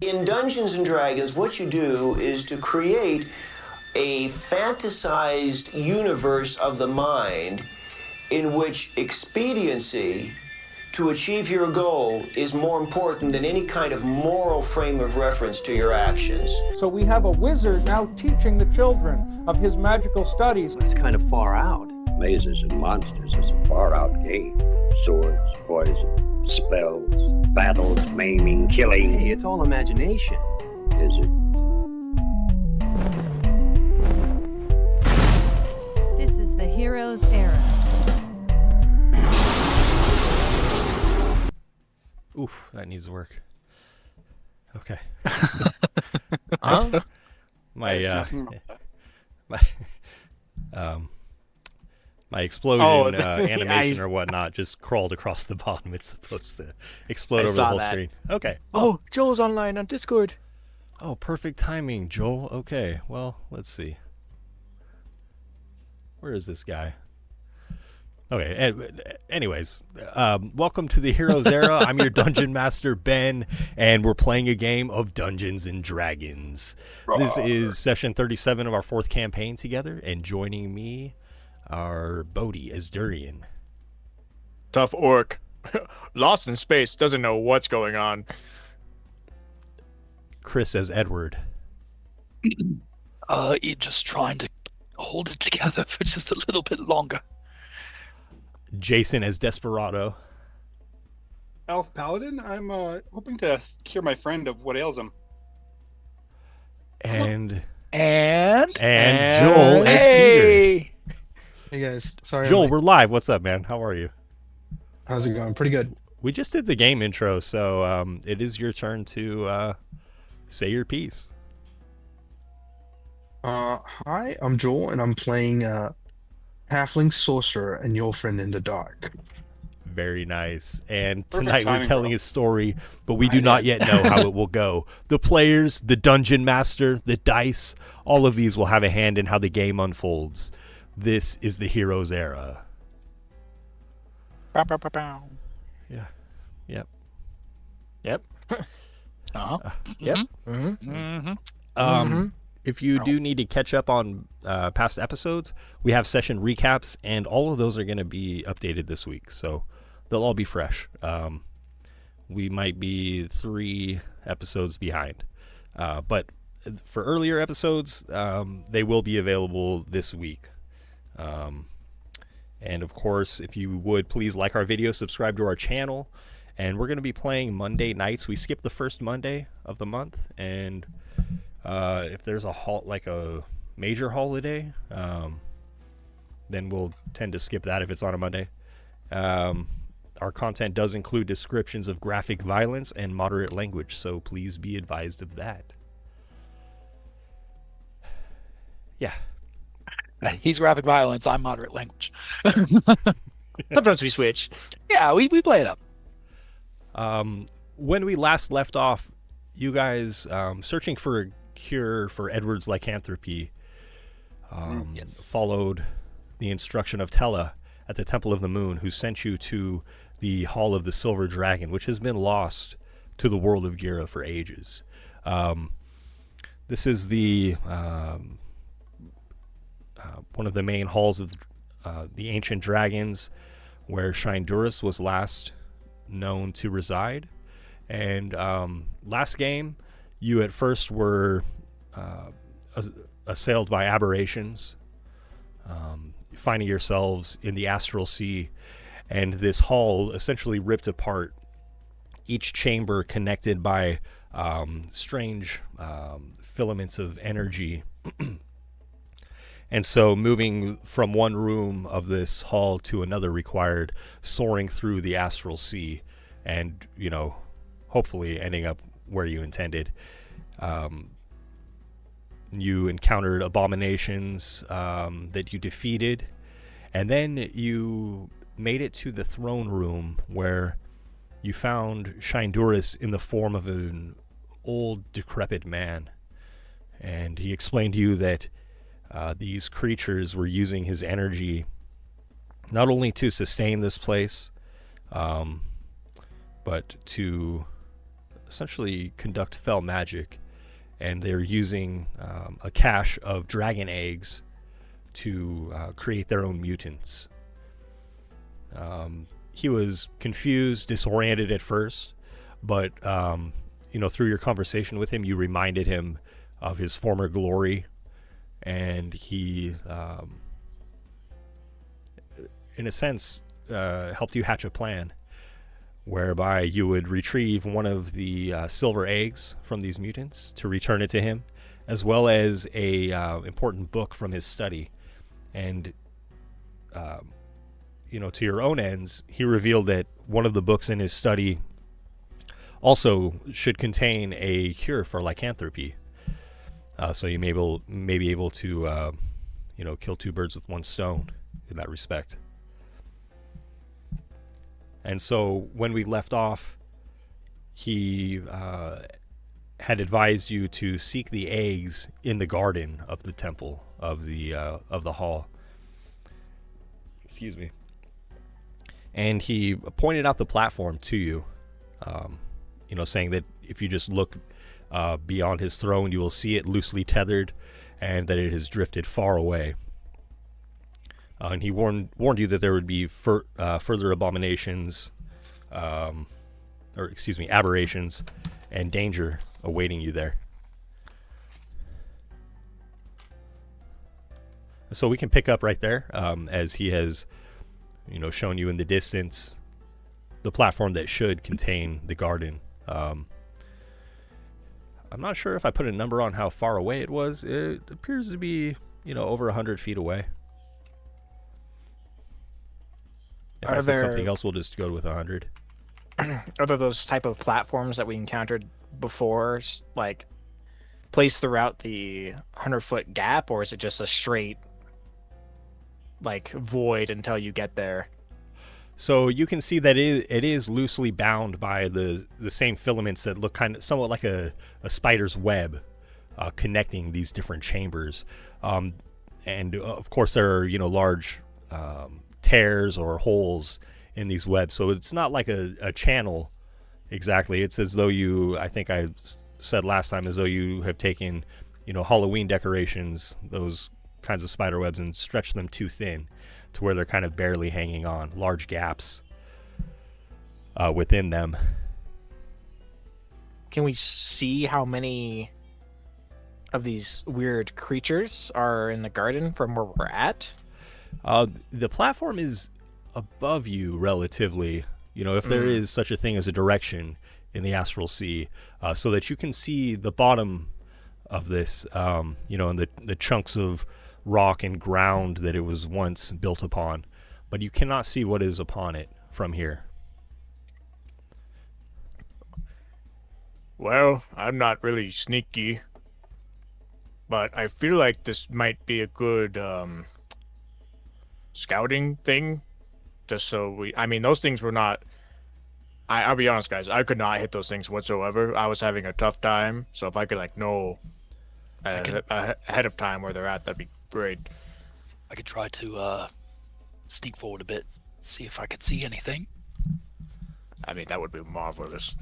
In Dungeons and Dragons, what you do is to create a fantasized universe of the mind in which expediency to achieve your goal is more important than any kind of moral frame of reference to your actions. So we have a wizard now teaching the children of his magical studies. That's kind of far out. Mazes and monsters is a far-out game. Swords, poison, spells, battles, maiming, killing. Hey, it's all imagination. Is it? This is the Heroes Era. Oof, that needs to work. Okay. My explosion animation or whatnot just crawled across the bottom. It's supposed to explode over the whole screen. Okay. Oh, Joel's online on Discord. Oh, perfect timing, Joel. Okay, well, let's see. Where is this guy? Okay, anyways, welcome to the Heroes Era. I'm your Dungeon Master, Ben, and we're playing a game of Dungeons and Dragons. This is session 37 of our 4th campaign together, and joining me are Bodhi as Durian. Tough orc. Lost in space, doesn't know what's going on. Chris as Edward. You're just trying to hold it together for just a little bit longer. Jason as Desperado. Elf Paladin, I'm hoping to cure my friend of what ails him. And Joel as Peter. Hey guys, sorry. Joel, we're live. What's up, man? How are you? How's it going? Pretty good. We just did the game intro, so it is your turn to say your piece. Hi, I'm Joel, and I'm playing Halfling Sorcerer and Your Friend in the Dark. Very nice. And Perfect tonight we're timing, telling bro. a story, but we do not yet know how it will go. The players, the Dungeon Master, the dice, all of these will have a hand in how the game unfolds. This is the Heroes Era. Yeah. Yep. Yep. Yep. If you do need to catch up on past episodes, we have session recaps, and all of those are going to be updated this week, so they'll all be fresh. We might be 3 episodes behind, but for earlier episodes, they will be available this week. And of course, if you would please like our video, subscribe to our channel, and we're going to be playing Monday nights. We skip the first Monday of the month, and if there's a major holiday, then we'll tend to skip that if it's on a Monday. Our content does include descriptions of graphic violence and moderate language, so please be advised of that. Yeah. He's graphic violence. I'm moderate language. Sometimes we switch. Yeah, we play it up. When we last left off, you guys searching for a cure for Edward's lycanthropy followed the instruction of Tella at the Temple of the Moon, who sent you to the Hall of the Silver Dragon, which has been lost to the world of Gira for ages. This is the one of the main halls of the ancient dragons, where Shinduris was last known to reside. And last game, you at first were assailed by aberrations, finding yourselves in the Astral Sea, and this hall essentially ripped apart, each chamber connected by strange filaments of energy. And so moving from one room of this hall to another required soaring through the Astral Sea and, hopefully ending up where you intended. You encountered abominations that you defeated, and then you made it to the throne room, where you found Shinduris in the form of an old, decrepit man. And he explained to you that these creatures were using his energy not only to sustain this place, but to essentially conduct fell magic, and they're using a cache of dragon eggs to create their own mutants. He was confused, disoriented at first, but through your conversation with him, you reminded him of his former glory, and he, in a sense, helped you hatch a plan whereby you would retrieve one of the silver eggs from these mutants to return it to him, as well as a important book from his study. And to your own ends, he revealed that one of the books in his study also should contain a cure for lycanthropy. So you may be able to kill two birds with one stone in that respect. And so when we left off, he had advised you to seek the eggs in the garden of the temple of the hall. Excuse me. And he pointed out the platform to you, saying that if you just look beyond his throne, you will see it loosely tethered, and that it has drifted far away. And he warned you that there would be further aberrations and danger awaiting you there. So we can pick up right there, as he has, shown you in the distance the platform that should contain the garden. I'm not sure if I put a number on how far away it was. It appears to be, over 100 feet away. If I said something else, we'll just go with 100. Are there those type of platforms that we encountered before, like placed throughout the 100-foot gap, or is it just a straight void until you get there? So you can see that it is loosely bound by the same filaments that look somewhat like a spider's web, connecting these different chambers. And of course there are large tears or holes in these webs, so it's not like a channel exactly. It's as though I think I said last time, as though you have taken Halloween decorations, those kinds of spider webs, and stretched them too thin to where they're kind of barely hanging on, large gaps within them. Can we see how many of these weird creatures are in the garden from where we're at? The platform is above you relatively, if there is such a thing as a direction in the Astral Sea, so that you can see the bottom of this, and the chunks of rock and ground that it was once built upon, but you cannot see what is upon it from here. Well, I'm not really sneaky, but I feel like this might be a good scouting thing, just so those things were not, I'll be honest, guys, I could not hit those things whatsoever. I was having a tough time, so if I could know ahead of time where they're at, that'd be great. I could try to sneak forward a bit, see if I could see anything. That would be marvelous.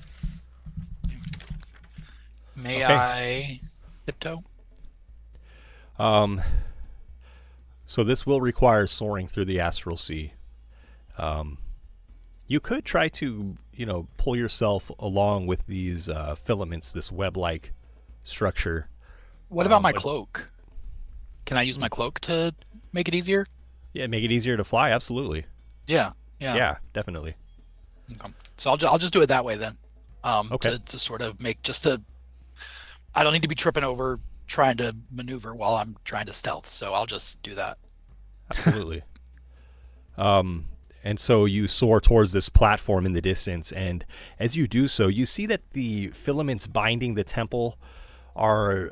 May I tiptoe? So this will require soaring through the Astral Sea. You could try to, pull yourself along with these filaments, this web-like structure. What about my cloak? Can I use my cloak to make it easier? Yeah, make it easier to fly, absolutely. Yeah. Yeah, definitely. Okay. So I'll just do it that way then. Okay. To sort of I don't need to be tripping over trying to maneuver while I'm trying to stealth, so I'll just do that. Absolutely. And so you soar towards this platform in the distance, and as you do so, you see that the filaments binding the temple are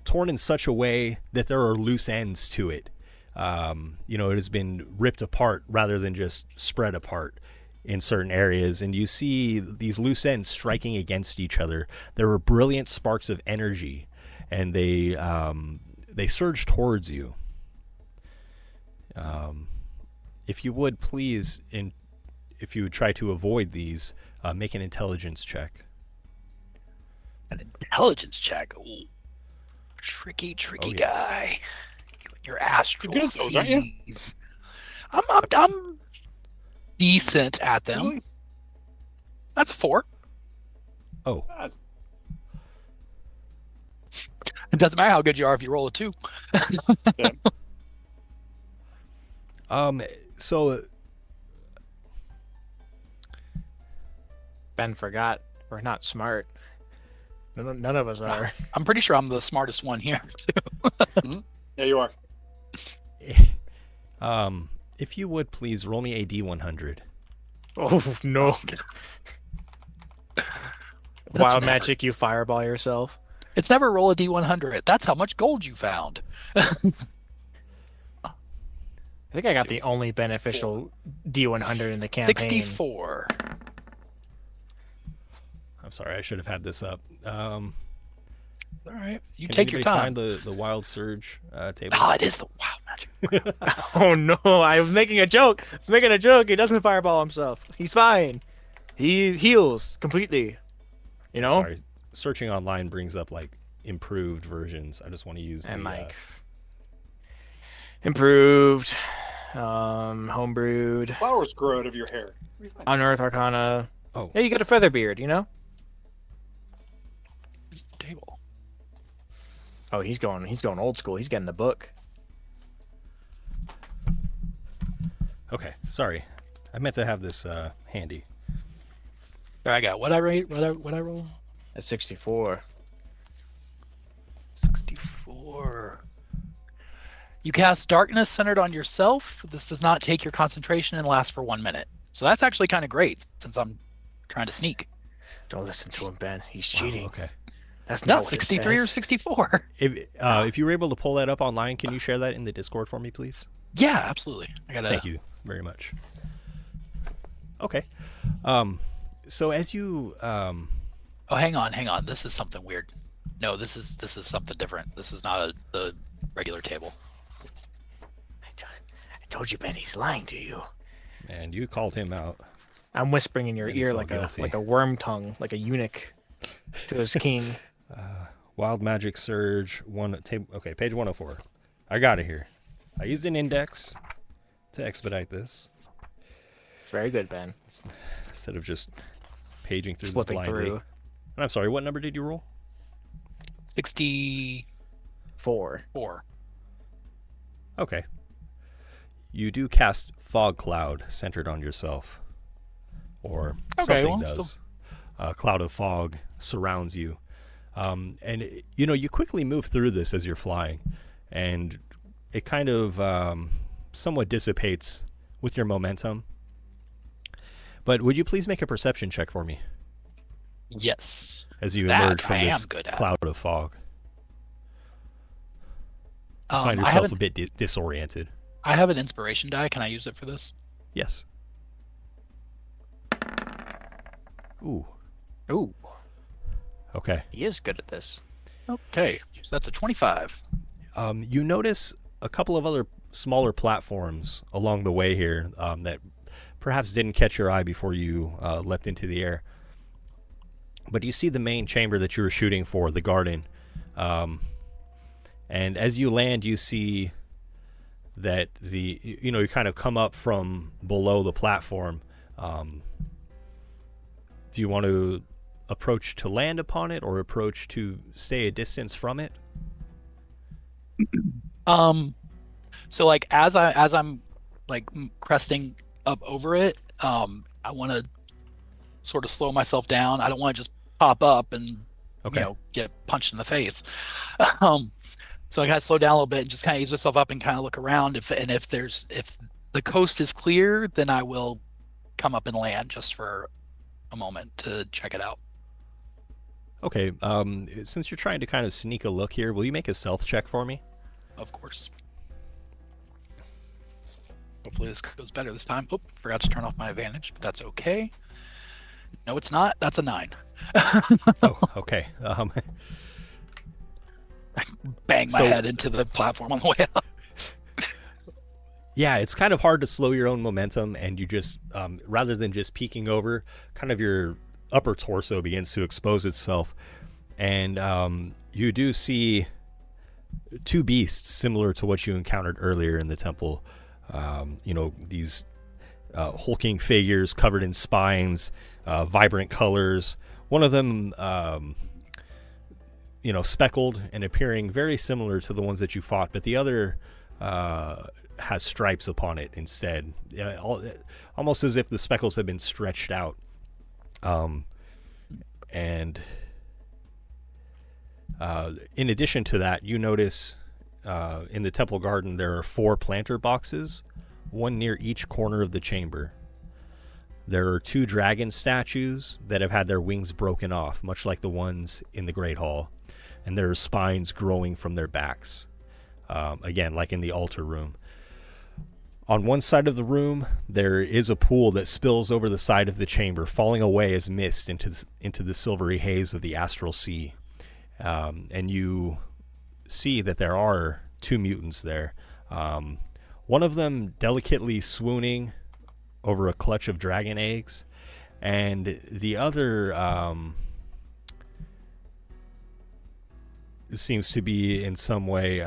torn in such a way that there are loose ends to it. It has been ripped apart rather than just spread apart in certain areas, and you see these loose ends striking against each other. There are brilliant sparks of energy, and they surge towards you. If you would please, if you would try to avoid these, make an intelligence check. An intelligence check. Ooh. Tricky Oh, yes. guy. You and your astral You're good at those, aren't you? seas. I'm decent at them. Really? That's a 4. Oh, God. It doesn't matter how good you are if you roll a 2. Yeah. so Ben forgot we're not smart. None of us are. I'm pretty sure I'm the smartest one here too. Yeah, you are. if you would please roll me a D100. Oh no! Wild magic, you fireball yourself. It's never roll a D100. That's how much gold you found. I think I got the only beneficial D100 in the campaign. 64. I'm sorry, I should have had this up. All right, you Can take your time. find the wild surge table? Oh, it is the wild magic. Oh no! I was making a joke. I was making a joke. He doesn't fireball himself. He's fine. He heals completely. You know. Sorry, searching online brings up like improved versions. I just want to use And the, like improved, homebrewed, Flowers grow out of your hair. unearth arcana. Oh, Yeah, you got a feather beard. You know. It's the table. Oh, he's going old school. He's getting the book. okay. Sorry, I meant to have this handy. There, I got what I rate. What I roll. At 64. 64. You cast darkness centered on yourself. This does not take your concentration and lasts for 1 minute. So that's actually kind of great since I'm trying to sneak. Don't listen to him, Ben. He's cheating. Wow, okay. That's No, not what it 63 or says. 64. If you were able to pull that up online, can you share that in the Discord for me, please? Yeah, absolutely. I gotta. Thank you very much. Okay. So as you Oh, hang on. This is something weird. No, this is something different. This is not the regular table. I told you, Ben. He's lying to you. and you called him out. I'm whispering in your And you ear felt guilty. like a worm tongue, like a eunuch to his king. Wild Magic Surge, okay, page 104. I got it here. I used an index to expedite this. It's very good, Ben. Instead of just paging through this Flipping blindly. through. And I'm sorry, what number did you roll? 64. Okay. You do cast Fog Cloud centered on yourself. Or Okay, something well, does. A cloud of fog surrounds you. And, you quickly move through this as you're flying. And it kind of somewhat dissipates with your momentum. But would you please make a perception check for me? Yes. As you That emerge from I this am good at. cloud of fog. You find yourself a bit disoriented. I have an inspiration die. Can I use it for this? Yes. Ooh. Ooh, Okay. he is good at this. Okay, so that's a 25. You notice a couple of other smaller platforms along the way here that perhaps didn't catch your eye before you leapt into the air. But you see the main chamber that you were shooting for, the garden. And as you land, you see that you kind of come up from below the platform. Do you want to approach to land upon it or approach to stay a distance from it? So like as I'm like cresting up over it, I want to sort of slow myself down. I don't want to just pop up and get punched in the face. So I gotta slow down a little bit and just kind of ease myself up and kind of look around. If the coast is clear, then I will come up and land just for a moment to check it out. Okay. Since you're trying to kind of sneak a look here, will you make a stealth check for me? Of course. Hopefully this goes better this time. Oh, forgot to turn off my advantage, but that's okay. No, it's not. That's a 9. Oh, okay. Bang my head into the platform on the way up. Yeah, it's kind of hard to slow your own momentum, and you just, rather than just peeking over, kind of your upper torso begins to expose itself, And you do see two beasts similar to what you encountered earlier in the temple. These hulking figures covered in spines, vibrant colors. One of them, speckled and appearing very similar to the ones that you fought, but the other has stripes upon it instead, almost as if the speckles have been stretched out. In addition to that, you notice in the temple garden there are 4 planter boxes, one near each corner of the chamber. There are 2 dragon statues that have had their wings broken off, much like the ones in the Great Hall, and there are spines growing from their backs, again, like in the altar room. On one side of the room, there is a pool that spills over the side of the chamber, falling away as mist into the silvery haze of the Astral Sea. And you see that there are 2 mutants there. One of them delicately swooning over a clutch of dragon eggs, and the other seems to be in some way,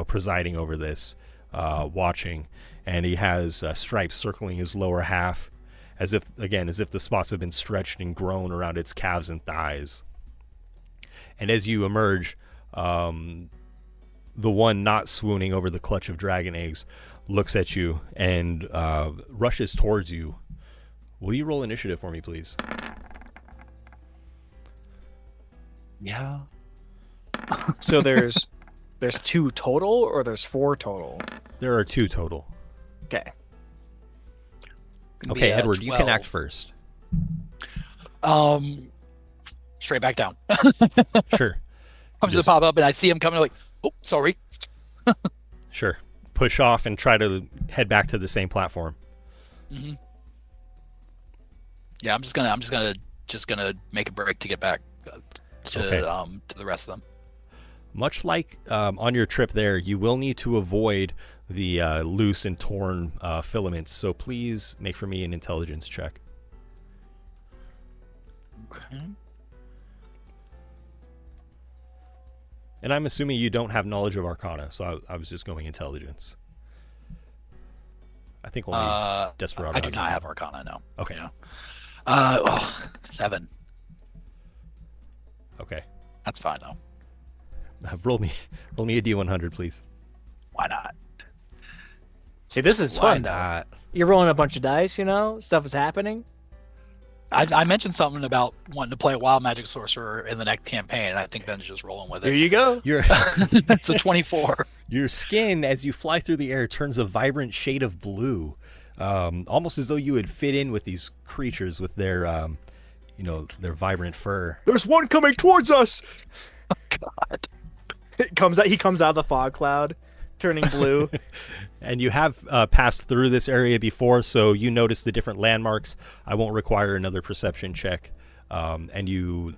presiding over this, watching, and he has stripes circling his lower half, as if the spots have been stretched and grown around its calves and thighs. And as you emerge, the one not swooning over the clutch of dragon eggs looks at you and rushes towards you. Will you roll initiative for me, please? Yeah. So there's 2 total, or there's 4 total? There are 2 total. Okay. Okay, Edward, 12. you can act first. Straight back down. Sure. I'm just pop up and I see him coming, like, oh, sorry. Sure. Push off and try to head back to the same platform. Mm-hmm. Yeah, I'm just gonna make a break to get back to the rest of them. Much like on your trip there, you will need to avoid the loose and torn filaments. So please make for me an intelligence check. Okay. And I'm assuming you don't have knowledge of Arcana, so I was just going intelligence. I think only Desperado. I do not have Arcana, no. Okay. No. 7. Okay. That's fine though. Roll me a D100, please. Why not? See, this is Why fun. not? You're rolling a bunch of dice, stuff is happening. I mentioned something about wanting to play a Wild Magic Sorcerer in the next campaign, and I think Ben's just rolling with it. There you go. It's a 24. Your skin, as you fly through the air, turns a vibrant shade of blue, almost as though you would fit in with these creatures with their, their vibrant fur. There's one coming towards us. Oh, God. He comes out of the fog cloud, turning blue. And you have passed through this area before, so you notice the different landmarks. I won't require another perception check, and you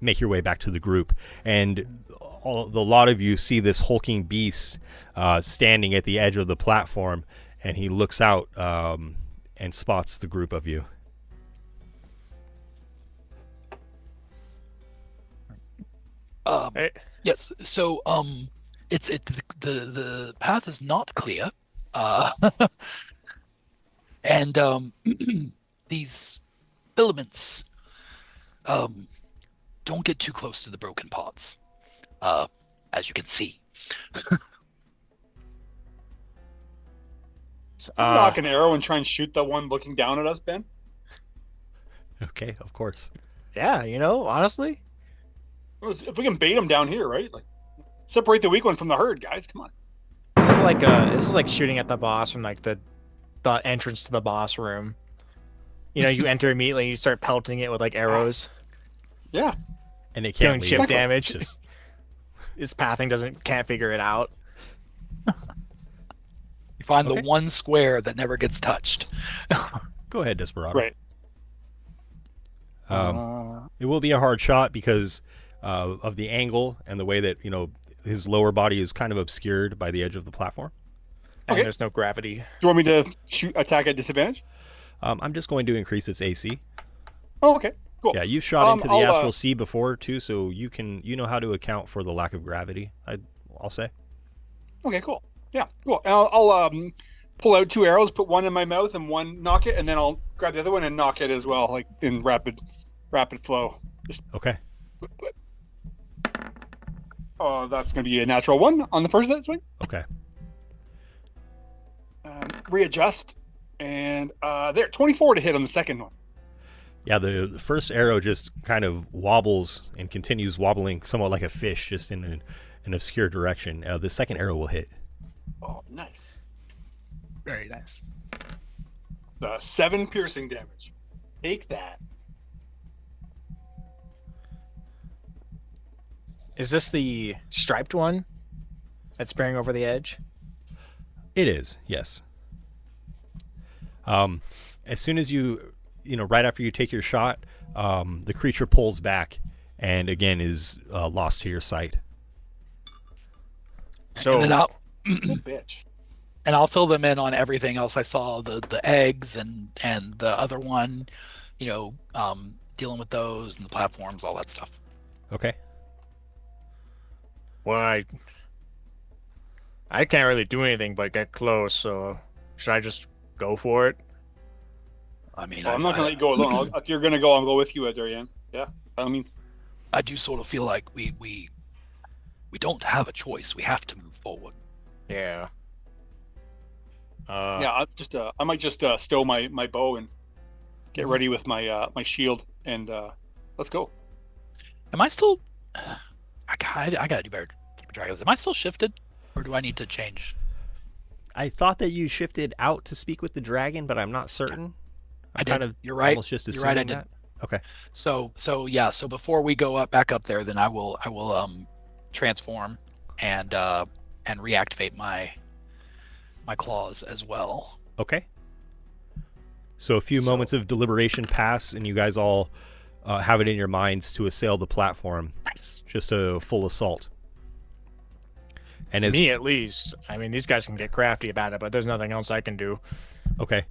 make your way back to the group. And the lot of you see this hulking beast standing at the edge of the platform, and he looks out and spots the group of you. Hey. Yes. So, the path is not clear, and these filaments don't get too close to the broken parts, as you can see. Knock an arrow and try and shoot the one looking down at us, Ben. Okay, of course. Yeah, honestly. If we can bait them down here, right? Like, separate the weak one from the herd, guys. Come on. This is like shooting at the boss from like the entrance to the boss room. You enter immediately and you start pelting it with like arrows. Yeah. And it doing can't chip leave. damage. Just... Its pathing can't figure it out. You find the one square that never gets touched. Go ahead, Desperado. Right. It will be a hard shot because of the angle and the way that his lower body is kind of obscured by the edge of the platform. And there's no gravity. Do you want me to attack at disadvantage? I'm just going to increase its AC. Oh, okay. Cool. Yeah, you've shot into the I'll, Astral Sea before too, so you know how to account for the lack of gravity. I'll say. Okay, cool. Yeah, cool. I'll pull out 2 arrows, put one in my mouth and one knock it, and then I'll grab the other one and knock it as well, like in rapid flow. Just Okay. Oh, that's going to be a natural 1 on the first swing. Okay. Readjust, and there, 24 to hit on the second one. Yeah, the first arrow just kind of wobbles and continues wobbling somewhat like a fish, just in an obscure direction. The second arrow will hit. Oh, nice. Very nice. 7 piercing damage. Take that. Is this the striped one that's bearing over the edge? It is, yes. As soon as right after you take your shot, the creature pulls back and again is lost to your sight. So, And then I'll, Bitch. and I'll fill them in on everything else I saw, the eggs and the other one, dealing with those and the platforms, all that stuff. Okay. well, I can't really do anything but get close, so should I just go for it? I mean, I'm not going to let you go alone. If you're going to go, I'll go with you, Darian. Yeah, I mean, I do sort of feel like we don't have a choice. We have to move forward. Yeah. yeah. I might just stow my bow and get ready with my my shield, and let's go. Am I still? I gotta do better. Keep dragons. Am I still shifted, or do I need to change? I thought that you shifted out to speak with the dragon, but I'm not certain. I kind did. of You're right. almost just You're right. I assuming did. that. Okay. So yeah. So before we go back up there, then I will transform and reactivate my claws as well. Okay. So a few moments of deliberation pass, and you guys all have it in your minds to assail the platform. Nice. Just a full assault. And as Me, at least. I mean, these guys can get crafty about it, but there's nothing else I can do. Okay.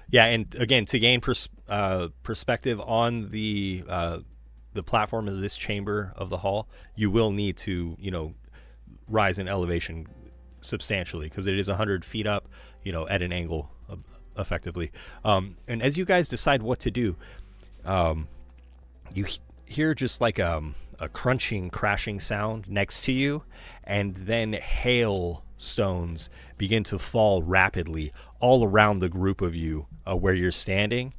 Yeah, and again, to gain perspective on the platform of this chamber of the hall, you will need to, rise in elevation substantially because it is 100 feet up, at an angle, effectively. And as you guys decide what to do, you hear just like a crunching, crashing sound next to you, and then hailstones begin to fall rapidly all around the group of you where you're standing.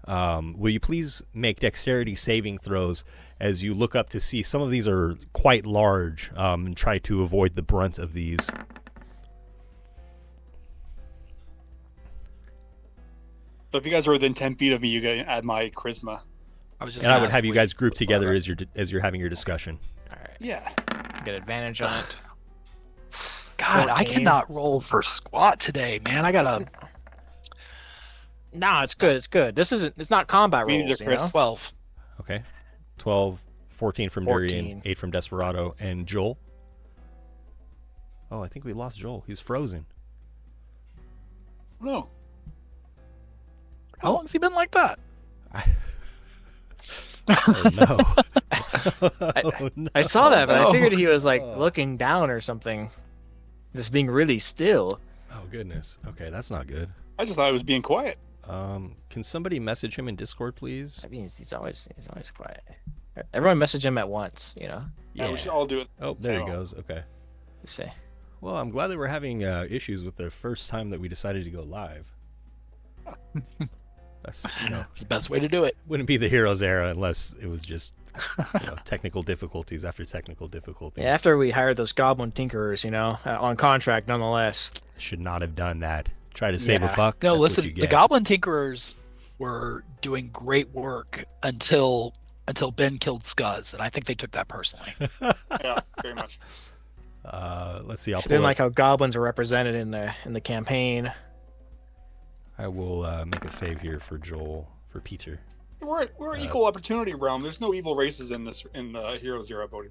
Will you please make dexterity saving throws as you look up to see some of these are quite large, and try to avoid the brunt of these. So if you guys are within 10 feet of me, you can add my charisma. I was just. And I would have you guys group together as you're having your discussion. All right. Yeah. Get advantage on it. God, I 14. cannot roll for squat today, man. I gotta. Nah, it's good. It's good. It's not combat Me rolls, neither, Chris. 12. Okay. 12, 14 from 14. Durian, 8 from Desperado, and Joel. Oh, I think we lost Joel. He's frozen. No. How long has he been like that? Oh, no. Oh, no. I saw that, but no. I figured he was like looking down or something. Just being really still. Oh, goodness. Okay, that's not good. I just thought I was being quiet. Can somebody message him in Discord, please? I mean, he's always quiet. Everyone message him at once, Yeah, we should all do it. Oh, there he goes. Okay. Just say. Well, I'm glad that we're having issues with the first time that we decided to go live. That's, It's the best way to do it. wouldn't be the Heroes era unless it was just, technical difficulties after technical difficulties. Yeah, after we hired those goblin tinkerers, on contract nonetheless. Should not have done that. Try to save a Yeah. buck. No, that's what listen, you the get. Goblin Tinkerers were doing great work until Ben killed Scuzz, and I think they took that personally. Yeah, very much. Let's see. I'll I pull didn't up. like how goblins are represented in the campaign. I will make a save here for Joel, for Peter. We're an equal opportunity realm. There's no evil races in the Heroes era, Bodhi.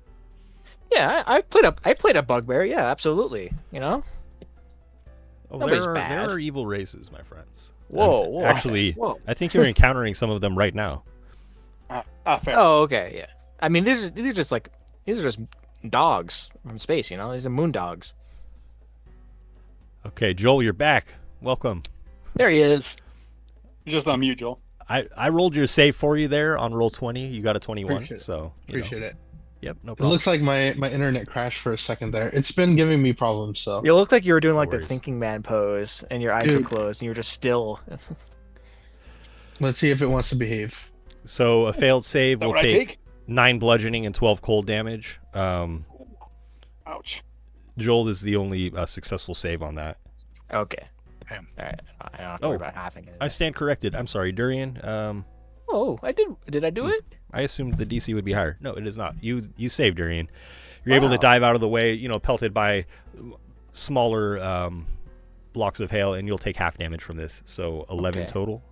Yeah, I played a bugbear. Yeah, absolutely. Oh, Nobody's there bad. are evil races, my friends. Whoa. Actually, Whoa. I think you're encountering some of them right now. Fair. Oh, okay, yeah. I mean, these are just dogs from space. You know, these are moon dogs. Okay, Joel, you're back. Welcome. There he is. You're just on mute, Joel. I rolled your save for you there on roll 20. You got a 21. Appreciate it. So Appreciate it. Yep, no It problem. looks like my internet crashed for a second there. It's been giving me problems, so. You looked like you were doing like the worries. thinking man pose, and your eyes were Dude. closed, and you were just still. Let's see if it wants to behave. So a failed save Is that will what I take take? 9 bludgeoning and 12 cold damage. Ouch. Joel is the only successful save on that. Okay. Okay. All right. I don't have to worry about halving it. I stand corrected. I'm sorry, Durian. Oh, I did. Did I do it? I assumed the DC would be higher. No, it is not. You saved, Durian. You're able to dive out of the way, pelted by smaller blocks of hail, and you'll take half damage from this. So 11 Okay. total.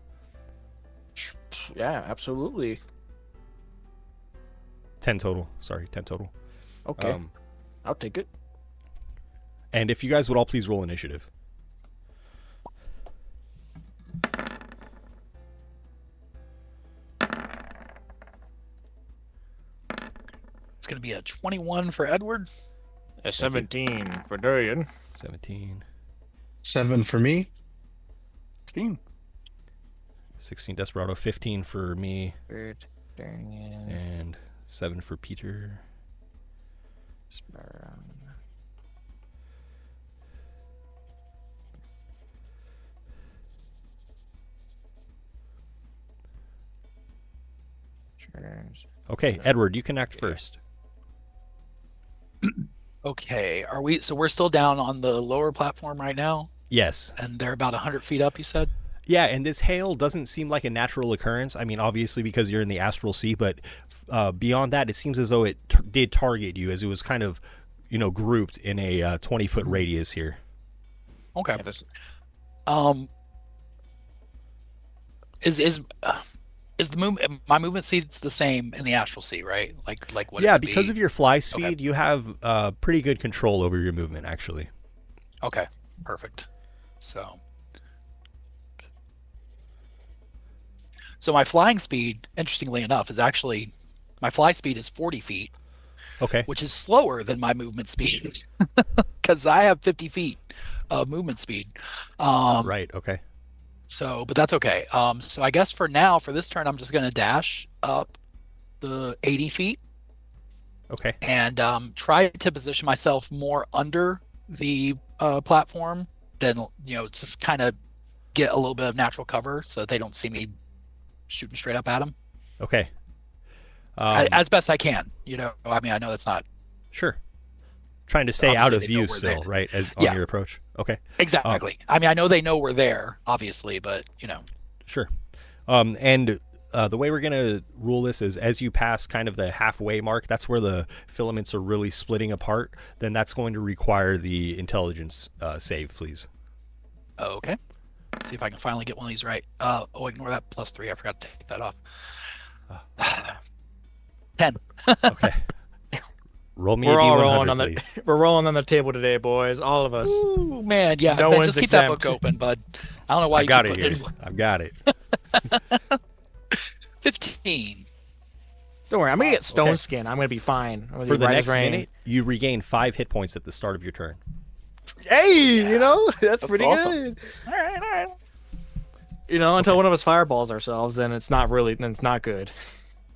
Yeah, absolutely. 10 total. Sorry, 10 total. Okay. I'll take it. And if you guys would all please roll initiative. It's going to be a 21 for Edward. A 17 for Durian. 17. 7 for me. 16 Desperado. 15 for me. For Durian. And 7 for Peter. Okay, Edward, you can act first. Okay. So we're still down on the lower platform right now, Yes. and they're about 100 feet up, you said? Yeah, and this hail doesn't seem like a natural occurrence. I mean, obviously because you're in the Astral Sea, but beyond that, it seems as though it did target you, as it was kind of, grouped in a 20-foot radius here. Okay. Yeah, this- Is the my movement speed's the same in the Astral Sea, right? Like what? Yeah, because of your fly speed, you have pretty good control over your movement, actually. Okay, perfect. So my flying speed, interestingly enough, is actually my fly speed is 40 feet, Okay. which is slower than my movement speed because I have 50 feet of movement speed. Right, okay. So, but that's okay. So I guess for this turn, I'm just going to dash up the 80 feet Okay. and try to position myself more under the platform than, just kind of get a little bit of natural cover so that they don't see me shooting straight up at them Okay. as best I can. I mean, I know that's not Sure. Trying to stay out Obviously of they know view we're still, there. right? On Yeah. your approach. Okay. exactly. I mean, I know they know we're there, obviously, but Sure. And the way we're going to rule this is as you pass kind of the halfway mark, that's where the filaments are really splitting apart, then that's going to require the intelligence save, please. okay. Let's see if I can finally get one of these right. Ignore that +3. I forgot to take that off. 10. Okay. Roll me a We're all D100, rolling on please. we're rolling on the table today, boys. All of us. Ooh, man, yeah. No Ben, one's just keep exempt. that book open, bud. I don't know why I you got keep it putting here. I've got it. 15. Don't worry, I'm gonna get stone Okay. skin. I'm gonna be fine. I'm gonna For be the right as next rain. minute, you regain 5 hit points at the start of your turn. Hey, that's pretty awesome. good. All right. Until one of us fireballs ourselves, then it's not good.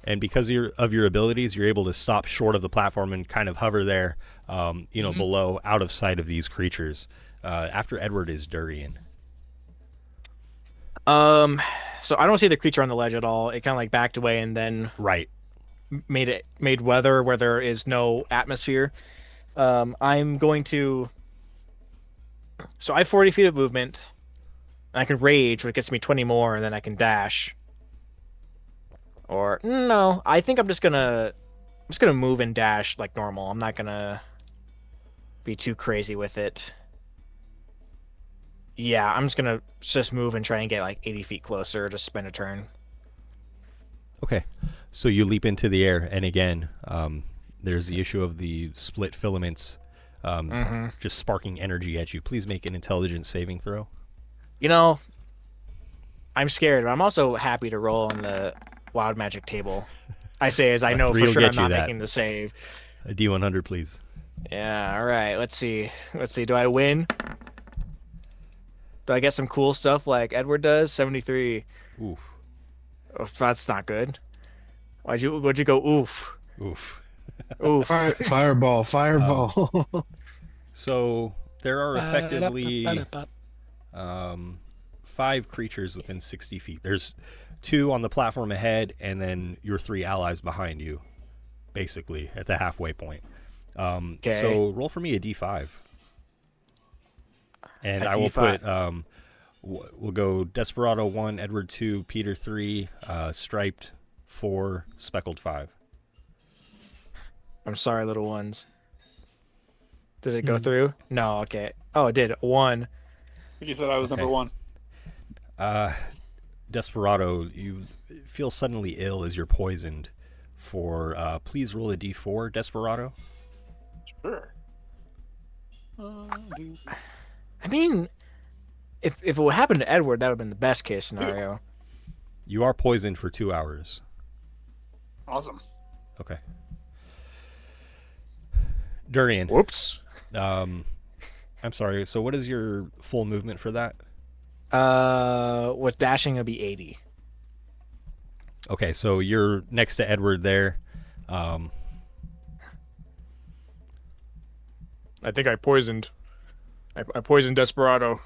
And because of your abilities, you're able to stop short of the platform and kind of hover there, below, out of sight of these creatures. After Edward is Durian. So I don't see the creature on the ledge at all. It kind of like backed away and then Right. made weather where there is no atmosphere. I'm going to. So I have 40 feet of movement, and I can rage, which gets me 20 more, and then I can dash. Or no, I think I'm just gonna move and dash like normal. I'm not gonna be too crazy with it. Yeah, I'm just gonna move and try and get like 80 feet closer. Just spend a turn. Okay. So you leap into the air, and again, there's the issue of the split filaments just sparking energy at you. Please make an intelligence saving throw. I'm scared, but I'm also happy to roll on the wild magic table. I say as I know three for will sure get I'm you not that. making the save. A D100, please. Yeah, all right. Let's see. Do I win? Do I get some cool stuff like Edward does? 73. Oof. Oh, that's not good. What'd you go? Oof. Oof. Oof. Fireball. So there are effectively 5 creatures within 60 feet. There's 2 on the platform ahead, and then your 3 allies behind you, basically at the halfway point. Okay. So roll for me a D5, and I will D5. put. We'll go Desperado 1, Edward 2, Peter 3, Striped 4, Speckled 5. I'm sorry, little ones. Did it go through? No. Okay. Oh, it did. 1. You said I was number 1. Desperado, you feel suddenly ill as you're poisoned. Please roll a D4, Desperado. Sure. I mean, if it would happen to Edward, that would have been the best case scenario. You are poisoned for 2 hours. Awesome. Okay. Durian. Whoops. I'm sorry. So what is your full movement for that? With dashing, it'll be 80. Okay, so you're next to Edward there. I think I poisoned. I poisoned Desperado.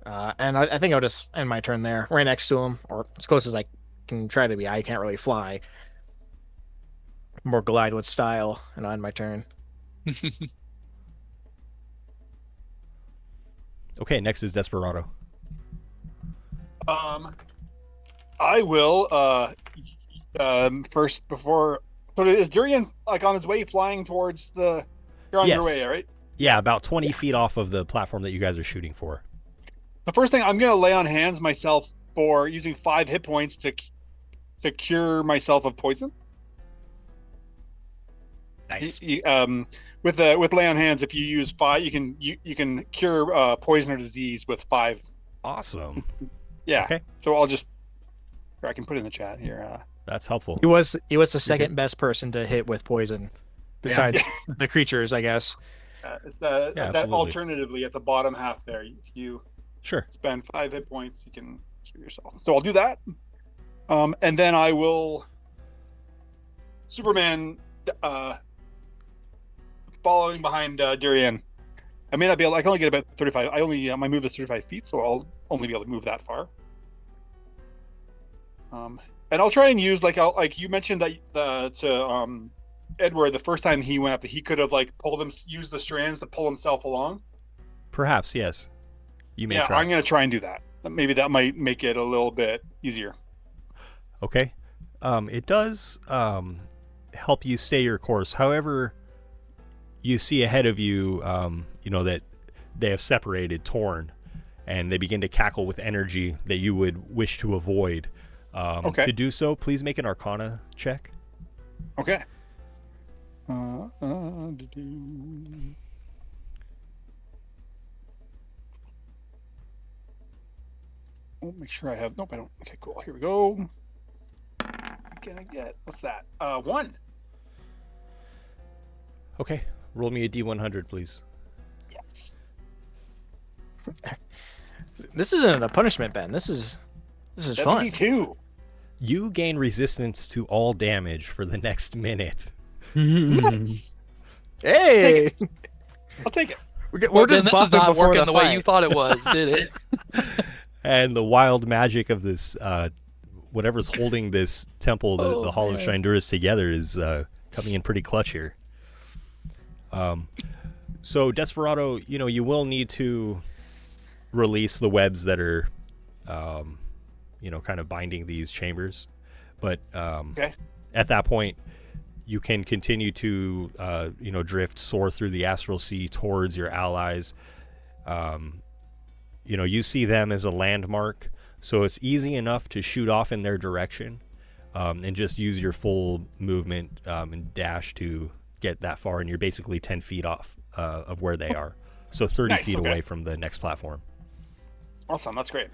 And I think I'll just end my turn there, right next to him, or as close as I can try to be. I can't really fly. More glide with style, and I'll end my turn. Okay, next is Desperado. I will first before. So is Durian like on his way flying towards the? You're on your Yes. way, right? Yeah, about 20 feet off of the platform that you guys are shooting for. The first thing I'm gonna lay on hands myself for using 5 hit points to cure myself of poison. Nice. With lay on hands, if you use 5, you can cure poison or disease with 5. Awesome. Yeah. Okay. So I'll just. I can put it in the chat here. That's helpful. He was the second best person to hit with poison, besides the creatures, I guess. It's that absolutely. alternatively at the bottom half there. If you Sure. spend 5 hit points, you can cure yourself. So I'll do that, and then I will Superman following behind Durian. I may not be able. I can only get about 35. My move is 35 feet, so I'll only be able to move that far. And I'll try and use like you mentioned that to Edward the first time he went up, he could have like used the strands to pull himself along. Perhaps, yes. You may Yeah, try. I'm gonna try and do that. Maybe that might make it a little bit easier. Okay. It does help you stay your course. However, you see ahead of you, that they have separated, torn, and they begin to cackle with energy that you would wish to avoid. Okay. To do so, please make an Arcana check. Okay. Make sure I have. Nope, I don't. Okay, cool. Here we go. What can I get? What's that? 1. Okay. Roll me a D100, please. Yes. This isn't a punishment, Ben. This is fun. 72. You gain resistance to all damage for the next minute. Nice. Hey, I'll take it. we're just this is buffing not before working the the way fight. you thought it was, did it? And the wild magic of this, whatever's holding this temple, the Hall of Shinduras together, is coming in pretty clutch here. So Desperado, you will need to release the webs that are, kind of binding these chambers. But at that point, you can continue to, drift, soar through the Astral Sea towards your allies. You see them as a landmark, so it's easy enough to shoot off in their direction, and just use your full movement and dash to get that far, and you're basically 10 feet off of where they are. So 30 Nice, feet okay. away from the next platform. Awesome. That's great.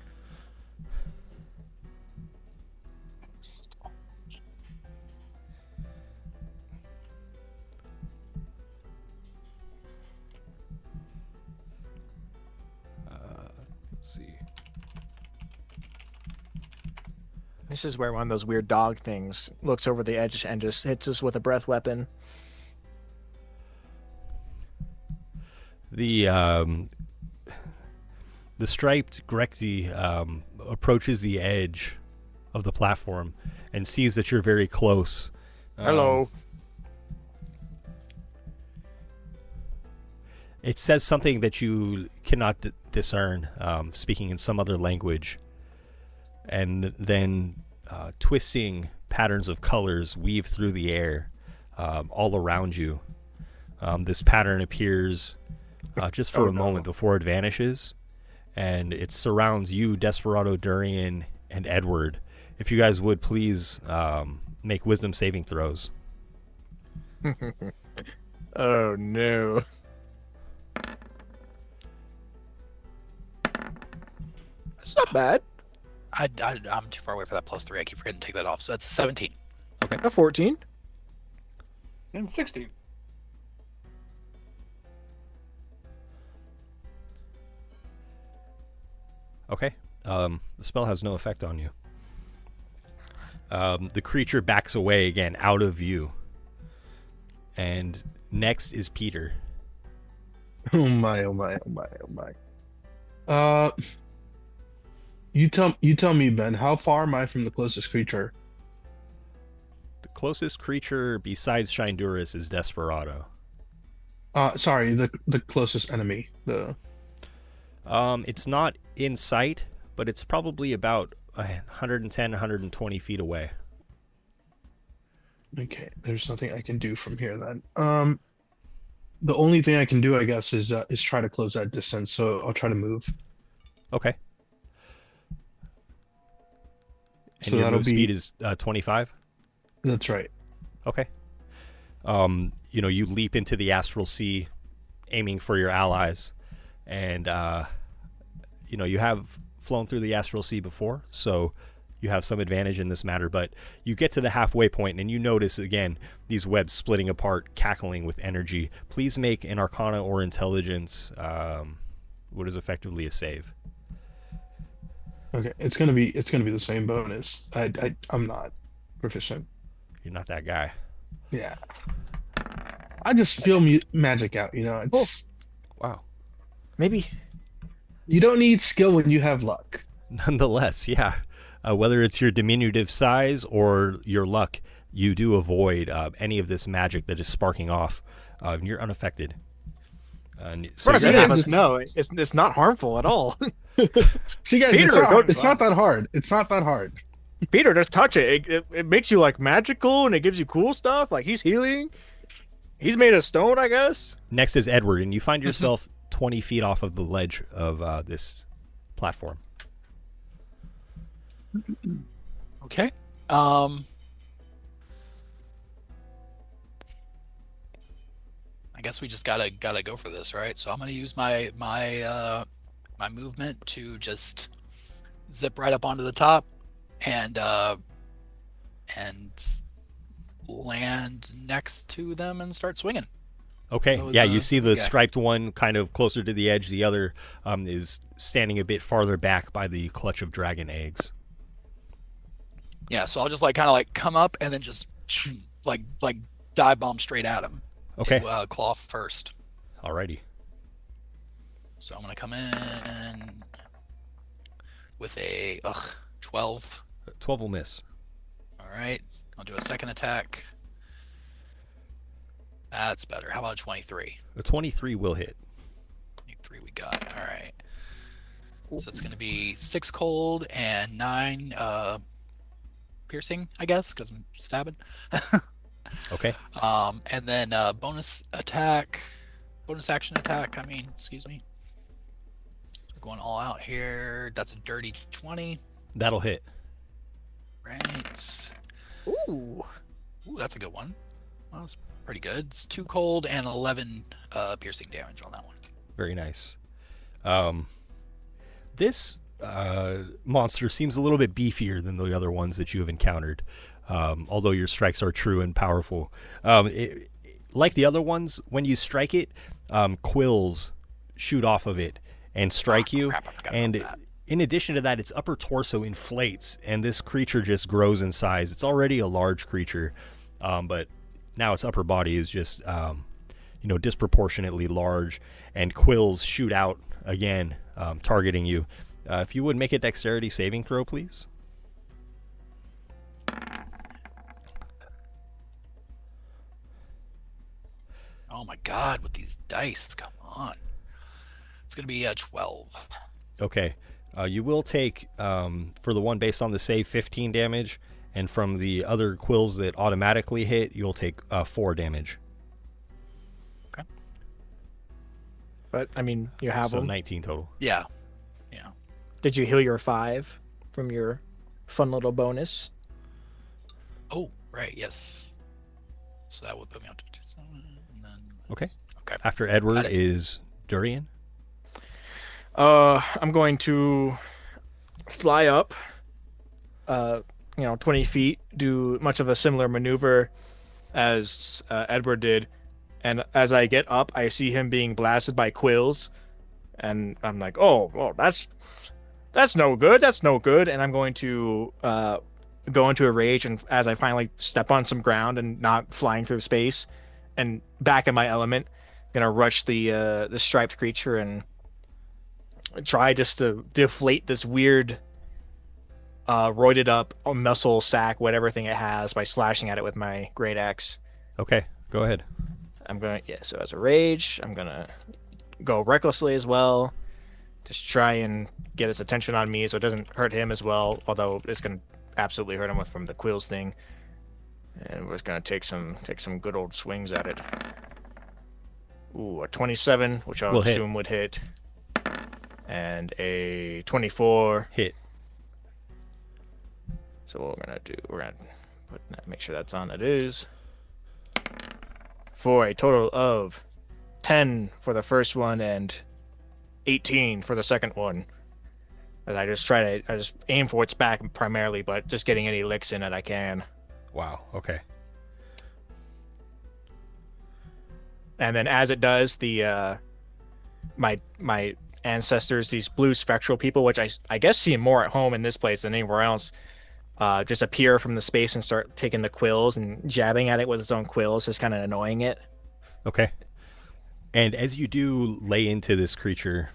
This is where one of those weird dog things looks over the edge and just hits us with a breath weapon. The striped Grexy approaches the edge of the platform and sees that you're very close. Hello. It says something that you cannot discern, speaking in some other language. And then twisting patterns of colors weave through the air all around you. This pattern appears just for a moment before it vanishes. And it surrounds you, Desperado, Durian, and Edward. If you guys would please make wisdom saving throws. Oh, no. It's not bad. I'm too far away for that +3. I keep forgetting to take that off. So that's a 17. Okay. A 14. And 16. Okay. The spell has no effect on you. The creature backs away again, out of view. And next is Peter. Oh my, oh my, oh my, oh my. You tell me, Ben, how far am I from the closest creature? The closest creature besides Shinduris is Desperado. Sorry, the closest enemy. It's not in sight, but it's probably about 110, 120 feet away. Okay, there's nothing I can do from here then. The only thing I can do, I guess, is try to close that distance. So I'll try to move. Okay. And So your that'll move be speed is 25? That's right. Okay. You leap into the Astral Sea, aiming for your allies, and you have flown through the Astral Sea before, so you have some advantage in this matter. But you get to the halfway point, and you notice again these webs splitting apart, cackling with energy. Please make an Arcana or Intelligence, what is effectively a save. Okay, it's gonna be the same bonus. I'm not proficient. You're not that guy. Yeah. I just feel magic out, It's Wow. Maybe. You don't need skill when you have luck. Nonetheless, yeah. Whether it's your diminutive size or your luck, you do avoid any of this magic that is sparking off. You're unaffected. So you must know it's not harmful at all. See, guys, Peter, it's not that hard. It's not that hard. Peter, just touch it. It makes you like magical, and it gives you cool stuff. Like he's healing. He's made of stone, I guess. Next is Edward, and you find yourself 20 feet off of the ledge of this platform. Okay. I guess we just gotta go for this, right? So I'm gonna use my movement to just zip right up onto the top and land next to them and start swinging. Okay, yeah, you see the striped one kind of closer to the edge. The other is standing a bit farther back by the clutch of dragon eggs. Yeah, so I'll just come up and then just like dive bomb straight at him. Okay. Claw first. Alrighty. So I'm gonna come in with a 12. 12 will miss. All right, I'll do a second attack. That's better. How about 23? A 23 will hit. 23 we got. All right. So it's going to be 6 cold and 9 piercing, I guess, because I'm stabbing. Okay. And then bonus action attack. Excuse me. We're going all out here. That's a dirty 20. That'll hit. Right. Ooh, that's a good one. Well, that's pretty good. It's 2 cold and 11 piercing damage on that one. Very nice. This monster seems a little bit beefier than the other ones that you have encountered, although your strikes are true and powerful. Like the other ones, when you strike it, quills shoot off of it and strike you, and In addition to that, its upper torso inflates, and this creature just grows in size. It's already a large creature, but now its upper body is just, disproportionately large, and quills shoot out again, targeting you. If you would make a dexterity saving throw, please. Oh my god, with these dice, come on. It's going to be 12. Okay. You will take, for the one based on the save, 15 damage, and from the other quills that automatically hit, you'll take 4 damage. Okay. But, I mean, you have them. 19 total. Yeah. Did you heal your 5 from your fun little bonus? Oh, right, yes. So that would put me on to 57. And then... Okay. Okay. After Edward is Durian. I'm going to fly up, 20 feet, do much of a similar maneuver as Edward did. And as I get up, I see him being blasted by quills. And I'm like, oh, well, that's no good. That's no good. And I'm going to go into a rage. And as I finally step on some ground and not flying through space and back in my element, I'm going to rush the striped creature and try just to deflate this weird roided up muscle sack, whatever thing it has, by slashing at it with my great axe. Okay, go ahead. So as a rage, I'm gonna go recklessly as well. Just try and get his attention on me so it doesn't hurt him as well, although it's gonna absolutely hurt him from the quills thing. And we're just gonna take some good old swings at it. Ooh, a 27, which I would assume would hit. And a 24 hit. So what we're gonna make sure that's on. That is for a total of 10 for the first one and 18 for the second one. As I just aim for its back primarily, but just getting any licks in that I can. Wow. Okay. And then as it does, the my ancestors, these blue spectral people, which I guess seem more at home in this place than anywhere else, just appear from the space and start taking the quills and jabbing at it with its own quills, just kind of annoying it. Okay. And as you do lay into this creature,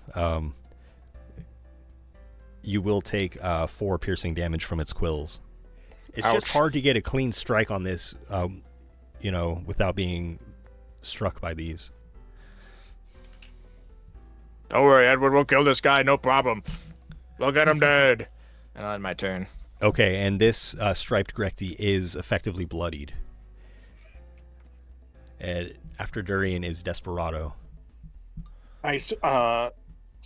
you will take 4 piercing damage from its quills. It's just hard to get a clean strike on this, without being struck by these. Don't worry, Edward, we'll kill this guy, no problem. We'll get him dead. And on my turn. Okay, and this striped Grekti is effectively bloodied. And after Durian is Desperado. So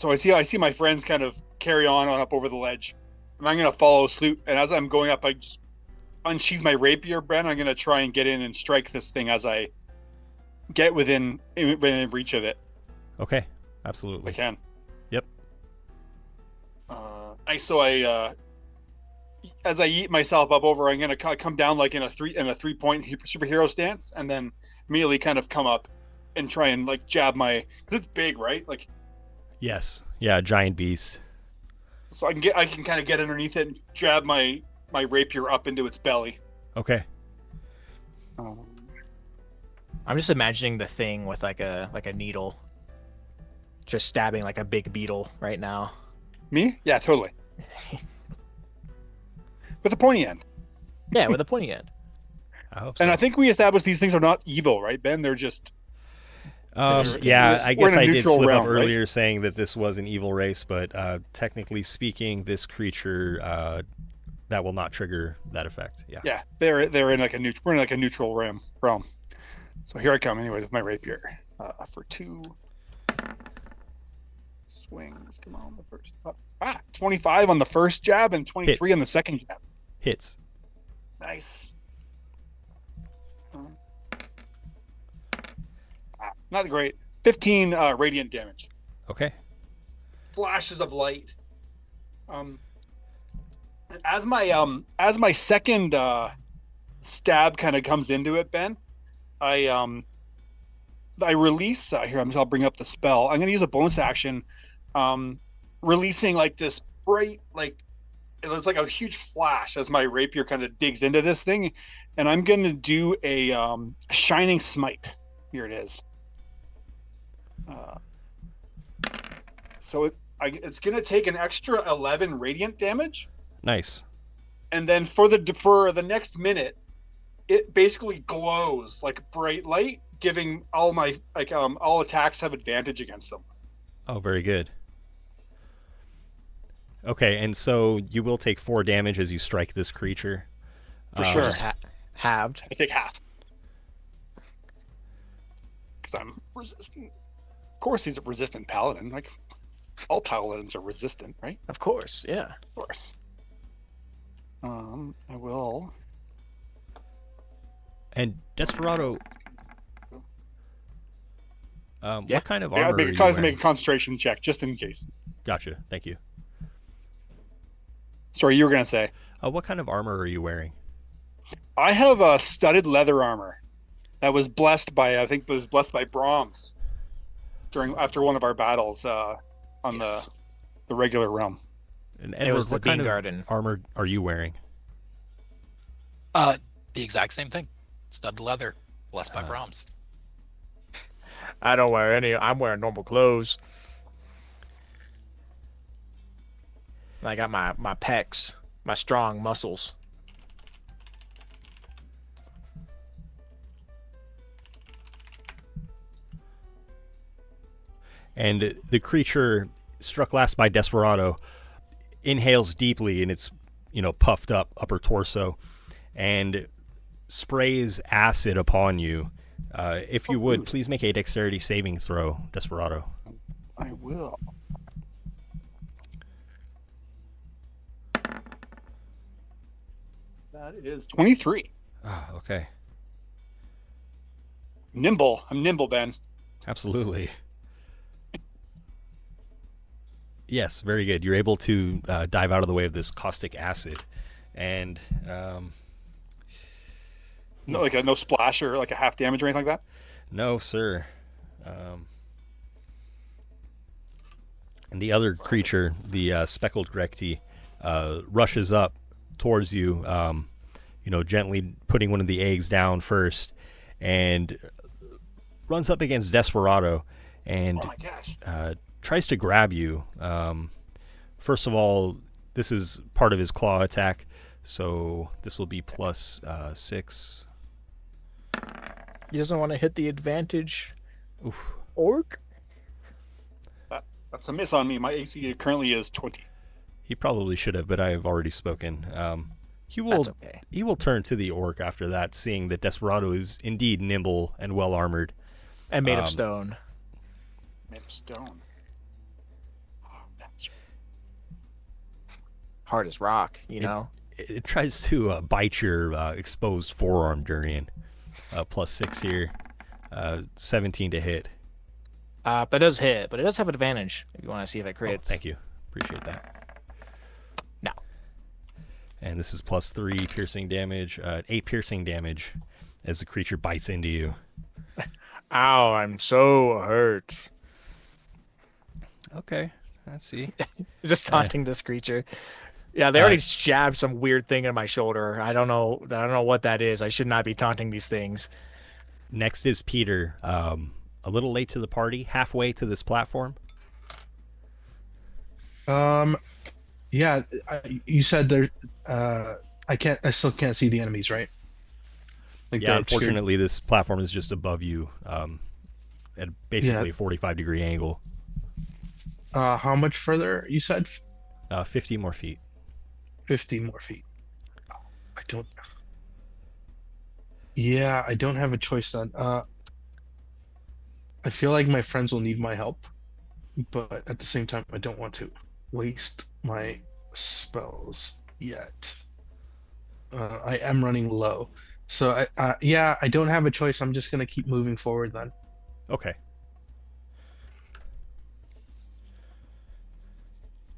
I see my friends kind of carry on up over the ledge, and I'm gonna follow suit. And as I'm going up, I just unsheath my rapier, Ben. I'm gonna try and get in and strike this thing as I get within reach of it. Okay, absolutely. I can. Yep. As I eat myself up over, I'm gonna come down like in a 3-point superhero stance, and then immediately kind of come up and try and like jab because it's big, right? Like. Yes. Yeah, giant beast. So I can kind of get underneath it and jab my rapier up into its belly. Okay. I'm just imagining the thing with like a needle, just stabbing like a big beetle right now. Me? Yeah, totally. With a pointy end. Yeah, with a pointy end. I hope so. And I think we established these things are not evil, right, Ben? They're just. I guess I did slip up earlier saying that this was an evil race, but technically speaking, this creature that will not trigger that effect. Yeah. Yeah, they're in like we're in like a neutral realm. So here I come anyway with my rapier for 2 swings. Come on, the first. 25 on the first jab and 23 Hits. on the second jab. Hits. Nice. Not great. 15 radiant damage. Okay. Flashes of light. As my second stab kind of comes into it, Ben, I release here. I'll bring up the spell. I'm going to use a bonus action, releasing like this bright, like it looks like a huge flash as my rapier kind of digs into this thing, and I'm gonna do a shining smite. Here it is. So it's gonna take an extra 11 radiant damage. Nice. And then for the next minute, it basically glows like bright light, giving all my all attacks have advantage against them. Oh, very good. Okay, and so you will take 4 damage as you strike this creature. For sure. Just halved. I take half. Because I'm resistant. Of course he's a resistant paladin. Like, all paladins are resistant, right? Of course, yeah. Of course. I will. And Desperado, what kind of Yeah, armor are you make wearing? a concentration check, just in case. Gotcha, thank you. Sorry, you were going to say. What kind of armor are you wearing? I have a studded leather armor that was blessed by, I think it was blessed by Brahms after one of our battles on the regular realm. And It was what the kind Bean of Garden. armor are you wearing? The exact same thing. Studded leather, blessed by Brahms. I don't wear any. I'm wearing normal clothes. I got my pecs, my strong muscles. And the creature struck last by Desperado inhales deeply in its, puffed up upper torso and sprays acid upon you. If you would, please make a dexterity saving throw, Desperado. I will. That is 23. Ah, okay. Nimble. I'm nimble, Ben. Absolutely. Yes, very good. You're able to dive out of the way of this caustic acid, and no splash or like a half damage or anything like that. No, sir. And the other creature, the speckled Grekti, rushes up towards you, gently putting one of the eggs down first, and runs up against Desperado, and Oh my gosh. tries to grab you. First of all, this is part of his claw attack, so this will be plus 6. He doesn't want to hit the advantage. Oof. Orc? That's a miss on me. My AC currently is 20. He probably should have, but I have already spoken. He will. That's okay. He will turn to the orc after that, seeing that Desperado is indeed nimble and well armored. And made of stone. Made of stone. Oh, that's Hard as rock, you know? It tries to bite your exposed forearm, Durian. Plus 6 here. 17 to hit. But it does hit, but it does have advantage if you want to see if it Oh, crits. thank you. Appreciate that. No. And this is plus 3 piercing damage. 8 piercing damage as the creature bites into you. Ow, I'm so hurt. Okay, let's see. Just taunting this creature. Yeah, they already jabbed some weird thing in my shoulder. I don't know what that is. I should not be taunting these things. Next is Peter. A little late to the party, halfway to this platform. Yeah, you said there. I still can't see the enemies, right? Like Yeah, unfortunately, this platform is just above you, at basically a 45-degree angle. How much further? You said 50 more feet. 50 more feet. I don't. Yeah, I don't have a choice then. I feel like my friends will need my help, but at the same time, I don't want to waste my spells yet. I am running low, so I don't have a choice. I'm just gonna keep moving forward then. Okay.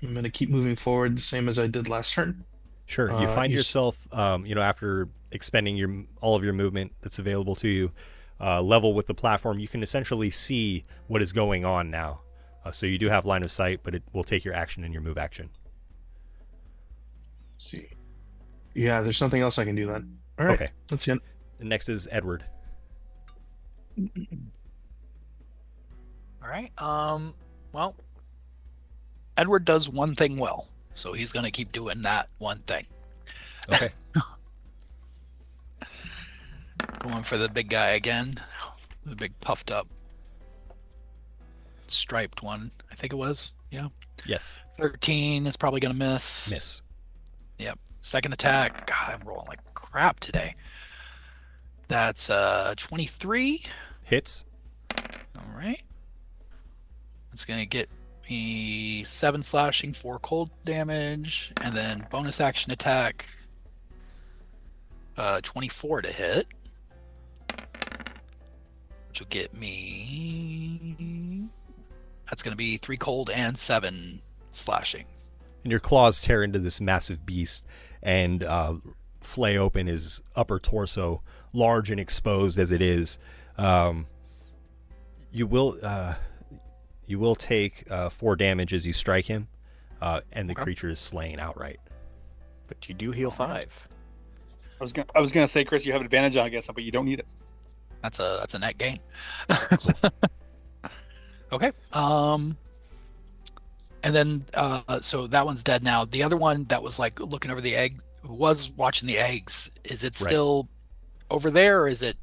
I'm gonna keep moving forward the same as I did last turn. Sure. You find yourself, after expending all of your movement that's available to you, level with the platform. You can essentially see what is going on now. So you do have line of sight, but it will take your action and your move action. see. Yeah, there's nothing else I can do then. All right. Okay. That's it. Next is Edward. All right. Well, Edward does one thing well, so he's going to keep doing that one thing. Okay. Going for the big guy again. The big puffed up striped one, I think it was. Yeah. Yes. 13 is probably going to miss. Miss. Yep. Second attack. God, I'm rolling like crap today. That's 23. Hits. All right. It's going to get me 7 slashing, 4 cold damage, and then bonus action attack 24 to hit. Which will get me... That's going to be 3 cold and 7 slashing. And your claws tear into this massive beast and flay open his upper torso, large and exposed as it is. You will take 4 damage as you strike him, and the creature is slain outright. But you do heal 5. I was gonna say, Chris, you have advantage on against it, but you don't need it. That's a net gain. Okay. And then so that one's dead now. The other one that was like looking over the egg was watching the eggs. Is it still over there, or is it?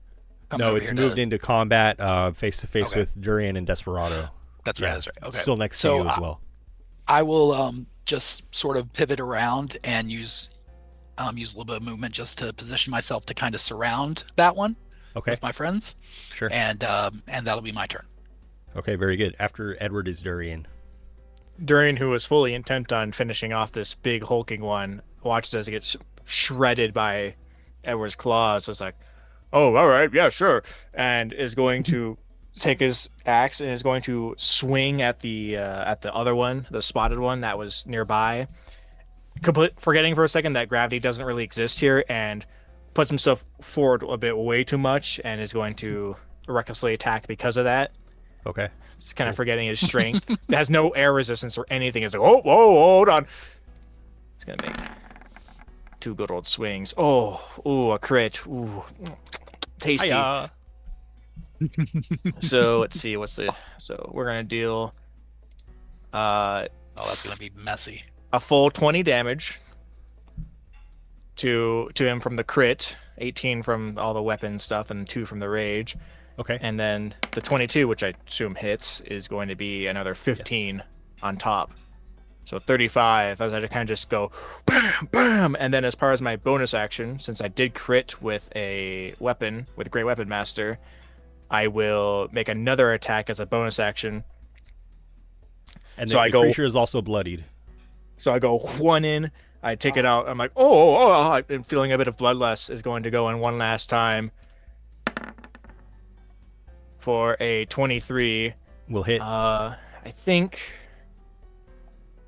No, it's moved into combat, face to face with Durian and Desperado. That's right. That's right. Okay. Still next to you as well. I will just sort of pivot around and use a little bit of movement just to position myself to kind of surround that one. Okay. With my friends. Sure. And that'll be my turn. Okay, very good. After Edward is Durian. Durian, who was fully intent on finishing off this big hulking one, watches as it gets shredded by Edward's claws. It's like, oh, all right, yeah, sure, and is going to take his axe and is going to swing at the other one, the spotted one that was nearby, forgetting for a second that gravity doesn't really exist here, and puts himself forward a bit way too much and is going to recklessly attack because of that. Okay. Just kind of forgetting his strength. It has no air resistance or anything. It's like, oh, hold on. It's going to make 2 good old swings. Oh, a crit. Ooh, tasty. So let's see. So we're going to deal that's going to be messy. A full 20 damage to him from the crit, 18 from all the weapon stuff, and 2 from the rage. Okay. And then the 22, which I assume hits, is going to be another 15 on top. So 35, as I kind of just go, bam, bam. And then as far as my bonus action, since I did crit with a weapon, with Great Weapon Master, I will make another attack as a bonus action. And so the creature is also bloodied. So I go 1 in, I take it out. I'm like, oh, I'm feeling a bit of bloodlust is going to go in one last time. For a 23. Will hit. I think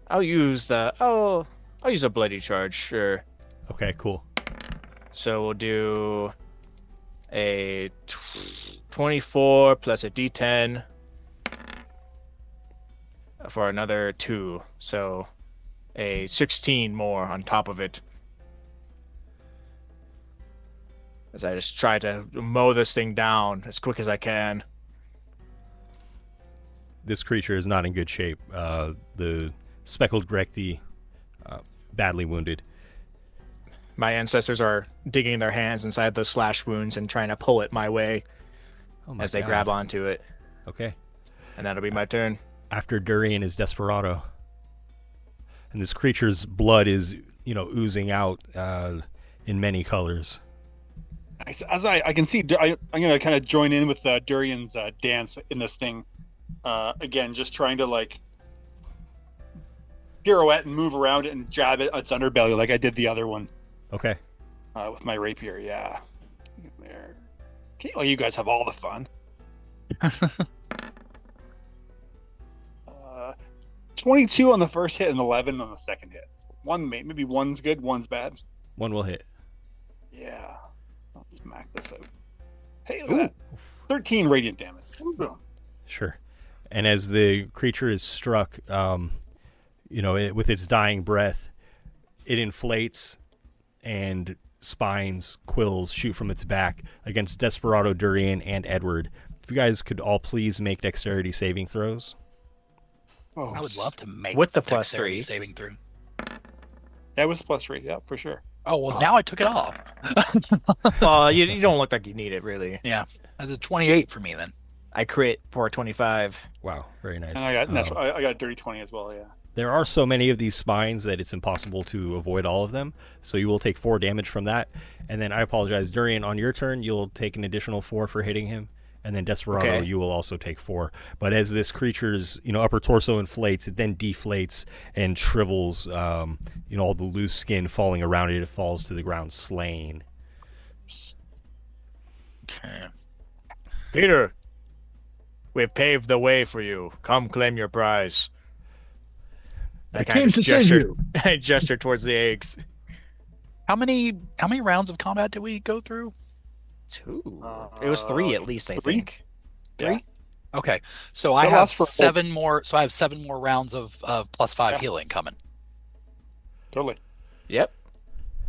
I'll use I'll use a bloody charge, sure. Okay, cool. So we'll do a 24 plus a D10 for another 2. So a 16 more on top of it. As I just try to mow this thing down as quick as I can. This creature is not in good shape. The speckled Grekti, badly wounded. My ancestors are digging their hands inside those slash wounds and trying to pull it my way as they grab onto it. Okay. And that'll be my turn. After Durian is Desperado. And this creature's blood is, oozing out in many colors. As I can see, I'm going to kind of join in with Durian's dance in this thing. Again, just trying to pirouette and move around it and jab at its underbelly like I did the other one. Okay. With my rapier, yeah. There. Okay, well, you guys have all the fun. 22 on the first hit and 11 on the second hit. Maybe one's good, one's bad. 1 will hit. Yeah. I'll just smack this out. Hey, look at that. 13 radiant damage. Sure. And as the creature is struck, with its dying breath, it inflates, and spines, quills shoot from its back against Desperado, Durian, and Edward. If you guys could all please make dexterity saving throws. Oh, I would love to make With the dexterity +3 saving through. Yeah, it was +3. Yeah, for sure. Oh well, now I took it off. Well, you don't look like you need it really. Yeah, that's a 28 for me then. I crit for a 25. Wow, very nice. And I got dirty 20 as well. Yeah. There are so many of these spines that it's impossible to avoid all of them, so you will take 4 damage from that. And then I apologize, Durian, on your turn, you'll take an additional 4 for hitting him. And then Desperado, Okay. you will also take 4. But as this creature's upper torso inflates, it then deflates and shrivels. All the loose skin falling around it, it falls to the ground slain. Okay. Peter, we've paved the way for you. Come claim your prize. I came to save you. I gestured towards the eggs. How many rounds of combat did we go through? 2. It was 3 at least, I 3? think. 3. Yeah. Okay, so I That have lasts for 7 more. So I have 7 more rounds of +5 healing coming. Totally. Yep.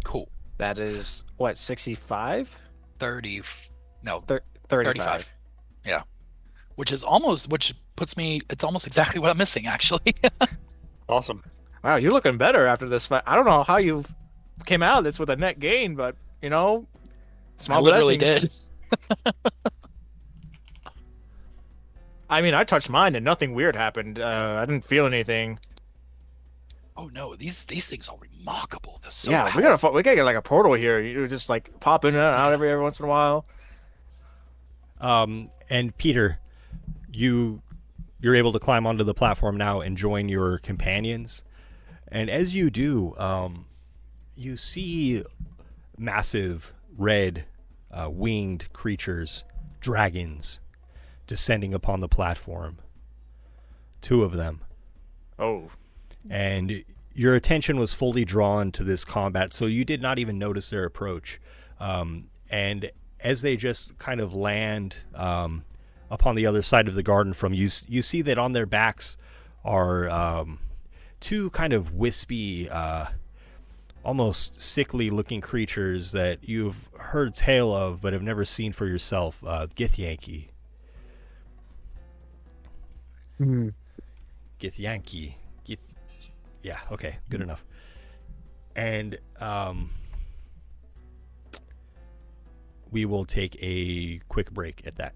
Cool. That is what, 65? 30. No, 35. Yeah, which puts me. It's almost exactly what I'm missing, actually. Awesome. Wow, you're looking better after this fight. I don't know how you came out of this with a net gain, but I small literally blessings. did. I mean, I touched mine and nothing weird happened. I didn't feel anything. Oh no, these things are remarkable. They're so Yeah, we gotta get like a portal here. You just like pop in and out every once in a while. And Peter, you're able to climb onto the platform now and join your companions. And as you do, you see massive red winged creatures, dragons, descending upon the platform. 2 of them. Oh. And your attention was fully drawn to this combat, so you did not even notice their approach. And as they just kind of land upon the other side of the garden from you, you see that on their backs are 2 kind of wispy, almost sickly-looking creatures that you've heard tale of but have never seen for yourself. Githyanki. Githyanki. Yeah, okay, good enough. And we will take a quick break at that,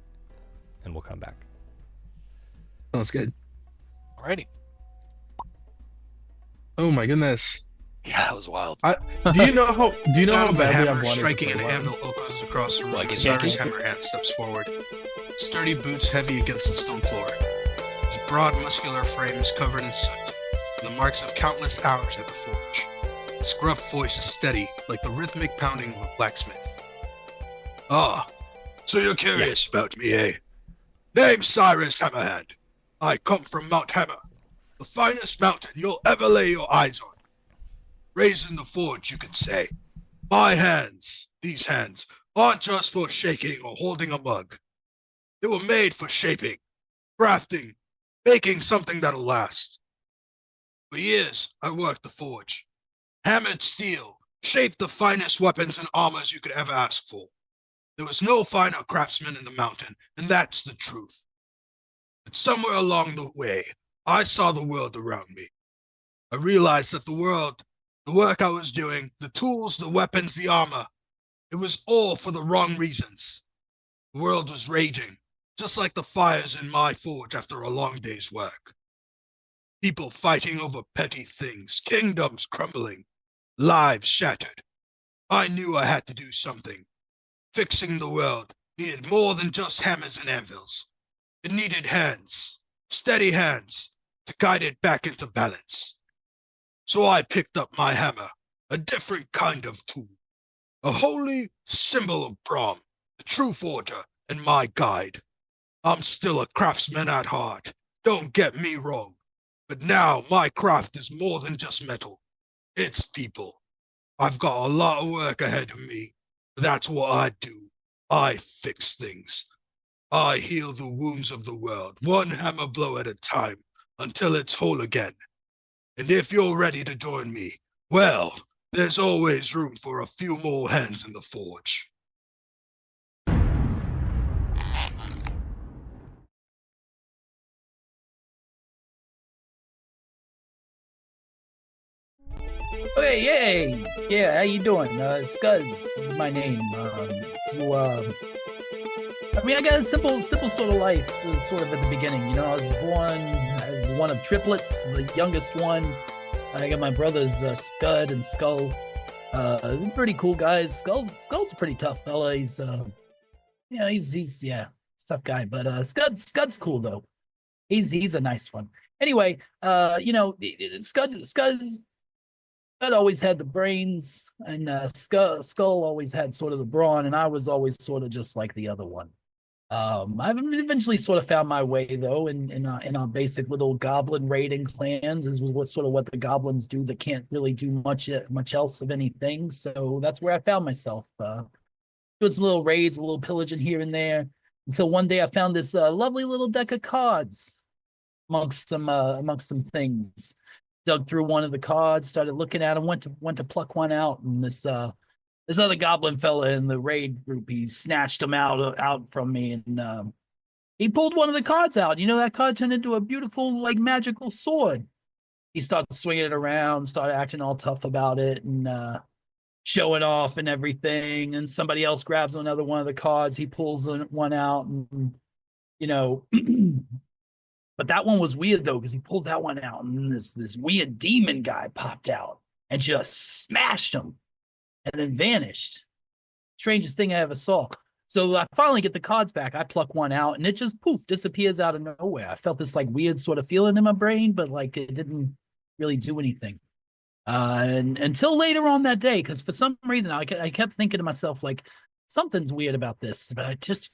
and we'll come back. Sounds good. Alrighty. Oh my goodness. Yeah, that was wild. Do you know how badly Sound of a I've hammer wanted striking to an play anvil echoes across the room. Like a Cyrus yankee? Hammerhand steps forward. Sturdy boots heavy against the stone floor. His broad, muscular frame is covered in soot, and the marks of countless hours at the forge. His gruff voice is steady, like the rhythmic pounding of a blacksmith. Ah, so you're curious about me, eh? Name's Cyrus Hammerhand. I come from Mount Hammer, the finest mountain you'll ever lay your eyes on. Raised in the forge, you could say. My hands, these hands, aren't just for shaking or holding a mug. They were made for shaping, crafting, making something that'll last. For years, I worked the forge. Hammered steel, shaped the finest weapons and armors you could ever ask for. There was no finer craftsman in the mountain, and that's the truth. But somewhere along the way, I saw the world around me. I realized that the work I was doing, the tools, the weapons, the armor, it was all for the wrong reasons. The world was raging, just like the fires in my forge after a long day's work. People fighting over petty things, kingdoms crumbling, lives shattered. I knew I had to do something. Fixing the world needed more than just hammers and anvils. It needed hands, steady hands, to guide it back into balance. So I picked up my hammer, a different kind of tool, a holy symbol of Brahm, the true forger and my guide. I'm still a craftsman at heart, don't get me wrong, but now my craft is more than just metal. It's people. I've got a lot of work ahead of me. That's what I do. I fix things. I heal the wounds of the world, one hammer blow at a time, until it's whole again. And if you're ready to join me, well, There's always room for a few more hands in the forge. Hey, yeah, how you doing? Scuzz is my name. I mean, I got a simple sort of life, sort of at the beginning. You know, I was born one of triplets, the youngest one. I got my brothers Scud and Skull. Pretty cool guys. Skull's a pretty tough fella. He's he's a tough guy. But Scud's cool though. He's a nice one. Anyway, Scud always had the brains, and Skull always had sort of the brawn, and I was always sort of just like the other one. I've eventually sort of found my way though in our basic little goblin raiding clans is what the goblins do that can't really do much else of anything. So that's where I found myself doing some little raids, a little pillaging here and there, until one day I found this lovely little deck of cards amongst some things. Dug through one of the cards, started looking at them, went to pluck one out, and this other goblin fella in the raid group, he snatched them out from me, and he pulled one of the cards out. You know, that card turned into a beautiful, like, magical sword. He started swinging it around, started acting all tough about it, and showing off and everything. And somebody else grabs another one of the cards. He pulls one out, and you know. But that one was weird though, because he pulled that one out, and this weird demon guy popped out and just smashed him, and then vanished. Strangest thing I ever saw. So I finally get the cards back. I pluck one out, and it just poof disappears out of nowhere. I felt this like weird sort of feeling in my brain, but like it didn't really do anything. And until later on that day, because for some reason I kept thinking to myself like something's weird about this, but I just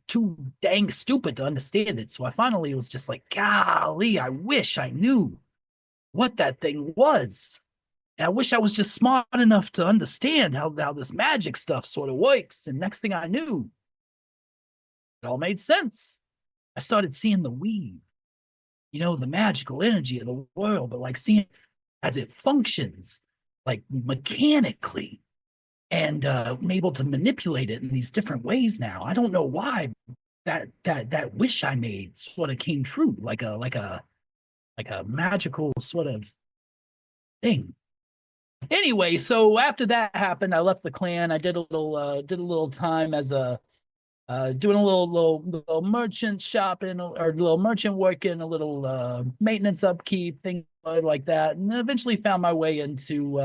too dang stupid to understand it. So I finally was just like, golly, I wish I knew what that thing was. And I wish I was just smart enough to understand how this magic stuff sort of works. And next thing I knew, it all made sense. I started seeing the weave, you know, the magical energy of the world, but like seeing as it functions, like mechanically. And I'm able to manipulate it in these different ways now. I don't know why that wish I made sort of came true, like a magical sort of thing. Anyway, so after that happened, I left the clan. I did a little time as a doing a little merchant shopping or a little merchant working, a little maintenance upkeep, things like that, and eventually found my way into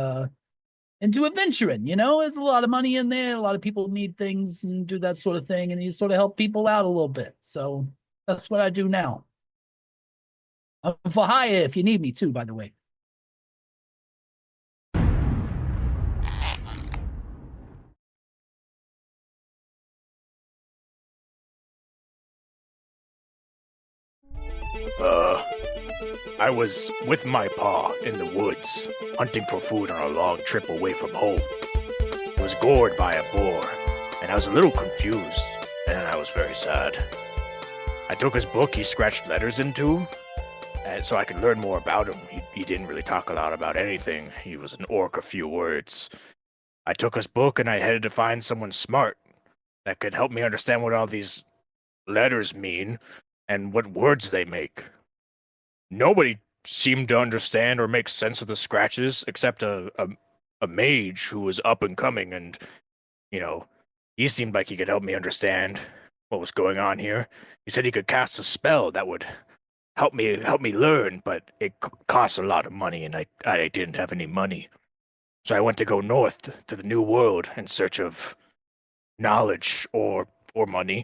adventuring. You know, there's a lot of money in there. A lot of people need things and do that sort of thing, and you sort of help people out a little bit. So that's what I do now. I'm for hire if you need me too, by the way. I was with my pa in the woods, hunting for food on a long trip away from home. I was gored by a boar, and I was a little confused, and I was very sad. I took his book he scratched letters into, and so I could learn more about him. He didn't really talk a lot about anything. He was an orc of few words. I took his book, and I headed to find someone smart that could help me understand what all these letters mean and what words they make. Nobody seemed to understand or make sense of the scratches except a mage who was up and coming, and, you know, he seemed like he could help me understand what was going on here. He said he could cast a spell that would help me learn, but it costs a lot of money, and I didn't have any money. So I went to go north to the New World in search of knowledge or money,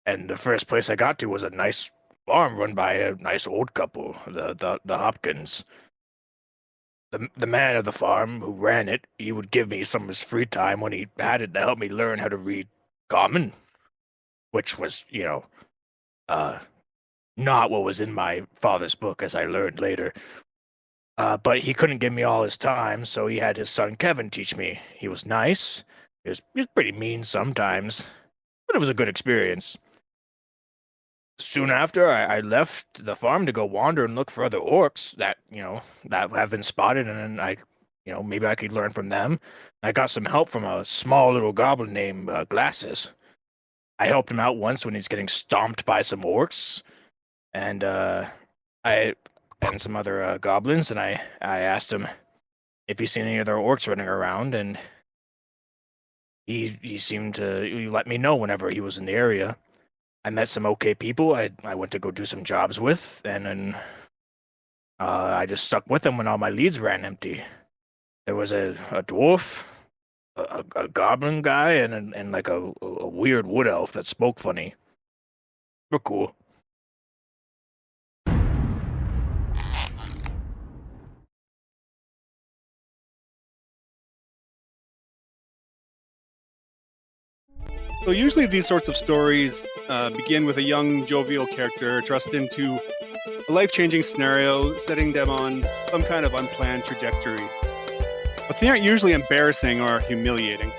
and the first place I got to was a nice farm run by a nice old couple, the Hopkins. The man of the farm who ran it, he would give me some of his free time when he had it to help me learn how to read Common, which was, you know, not what was in my father's book, as I learned later. But he couldn't give me all his time, so he had his son Kevin teach me. He was nice. He was pretty mean sometimes, but it was a good experience. Soon after, I left the farm to go wander and look for other orcs that, you know, that have been spotted, and then I maybe I could learn from them. I got some help from a small little goblin named Glasses. I helped him out once when he's getting stomped by some orcs, and I and some other goblins, and I asked him if he's seen any other orcs running around, and he seemed to he let me know whenever he was in the area. I met some okay people. I went to go do some jobs with, and then I just stuck with them when all my leads ran empty. There was a dwarf, a goblin guy, and like a weird wood elf that spoke funny. We're cool. So usually these sorts of stories begin with a young, jovial character thrust into a life-changing scenario, setting them on some kind of unplanned trajectory. But they aren't usually embarrassing or humiliating.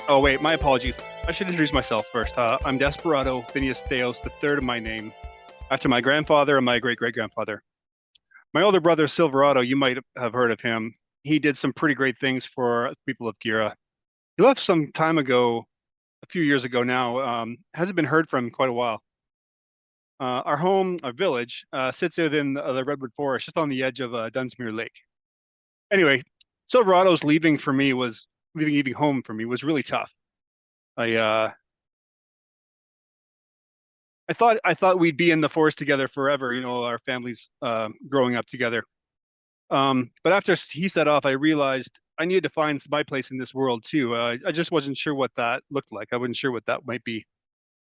Oh wait, my apologies. I should introduce myself first. I'm Desperado Phineas Theos, the third of my name, after my grandfather and my great-great-grandfather. My older brother, Silverado, you might have heard of him. He did some pretty great things for the people of Gira. He left some time ago, a few years ago now. Hasn't been heard from in quite a while. Our home, our village, sits within the Redwood Forest, just on the edge of Dunsmuir Lake. Anyway, Silverado's leaving home for me was really tough. I thought we'd be in the forest together forever, our families growing up together. But after he set off, I realized I needed to find my place in this world too. I just wasn't sure what that looked like. I wasn't sure what that might be.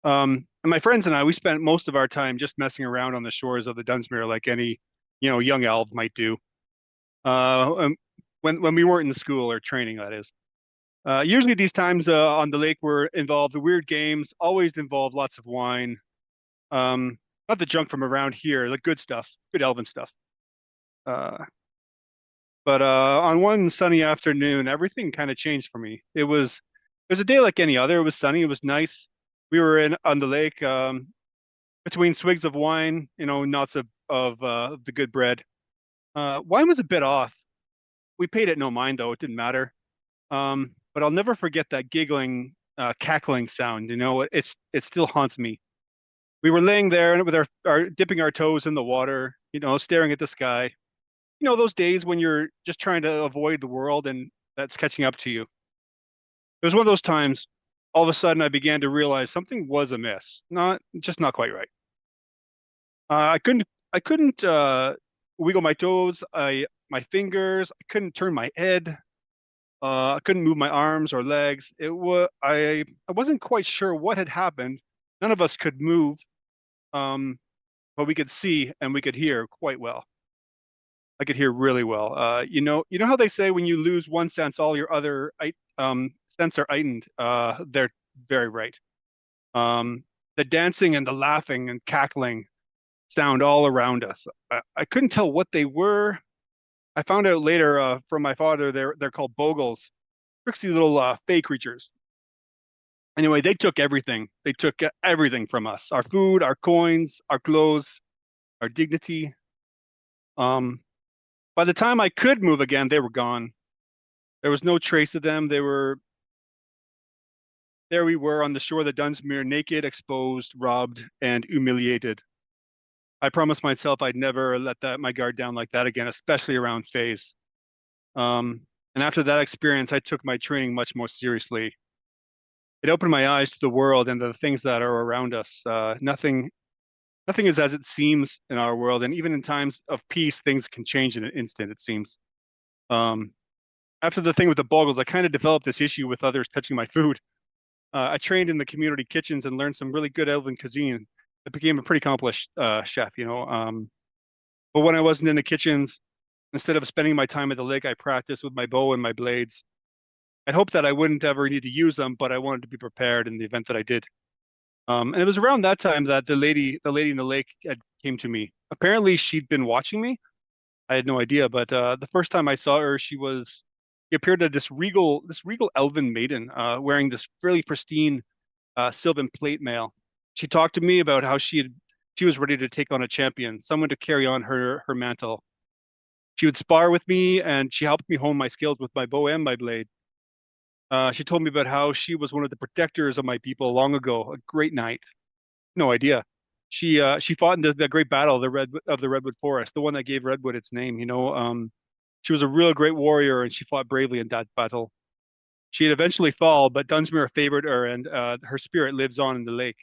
And my friends and I, we spent most of our time just messing around on the shores of the Dunsmuir, like any, young elf might do. When we weren't in school or training, that is. Usually these times on the lake were involved the weird games, always involved lots of wine. Not the junk from around here, the good stuff, good elven stuff. But on one sunny afternoon, everything kind of changed for me. It was a day like any other. It was sunny. It was nice. We were on the lake, between swigs of wine, knots of the good bread. Wine was a bit off. We paid it no mind though. It didn't matter. But I'll never forget that giggling, cackling sound. It still haunts me. We were laying there with our dipping our toes in the water, staring at the sky. Those days when you're just trying to avoid the world and that's catching up to you. It was one of those times, all of a sudden I began to realize something was amiss. Not quite right. I couldn't wiggle my toes, my fingers, I couldn't turn my head. I couldn't move my arms or legs. I wasn't quite sure what had happened. None of us could move, but we could see and we could hear quite well. I could hear really well. You know how they say when you lose one sense, all your other sense are heightened. They're very right. The dancing and the laughing and cackling sound all around us. I couldn't tell what they were. I found out later from my father they're called bogles, tricksy little fey creatures. Anyway, they took everything. They took everything from us: our food, our coins, our clothes, our dignity. By the time I could move again, they were gone. There was no trace of them. There we were on the shore of the Dunsmuir, naked, exposed, robbed, and humiliated. I promised myself I'd never let my guard down like that again, especially around fays. And after that experience, I took my training much more seriously. It opened my eyes to the world and the things that are around us. Nothing is as it seems in our world, and even in times of peace, things can change in an instant, it seems. After the thing with the boggles, I kind of developed this issue with others touching my food. I trained in the community kitchens and learned some really good elven cuisine. I became a pretty accomplished chef, But when I wasn't in the kitchens, instead of spending my time at the lake, I practiced with my bow and my blades. I hoped that I wouldn't ever need to use them, but I wanted to be prepared in the event that I did. And it was around that time that the lady in the lake came to me. Apparently, she'd been watching me. I had no idea, but the first time I saw her, she appeared as this regal elven maiden, wearing this fairly pristine sylvan plate mail. She talked to me about how she was ready to take on a champion, someone to carry on her mantle. She would spar with me, and she helped me hone my skills with my bow and my blade. She told me about how she was one of the protectors of my people long ago. A great knight. No idea. She fought in the great battle of the Redwood Forest, the one that gave Redwood its name. She was a real great warrior, and she fought bravely in that battle. She had eventually fall, but Dunsmuir favored her, and her spirit lives on in the lake.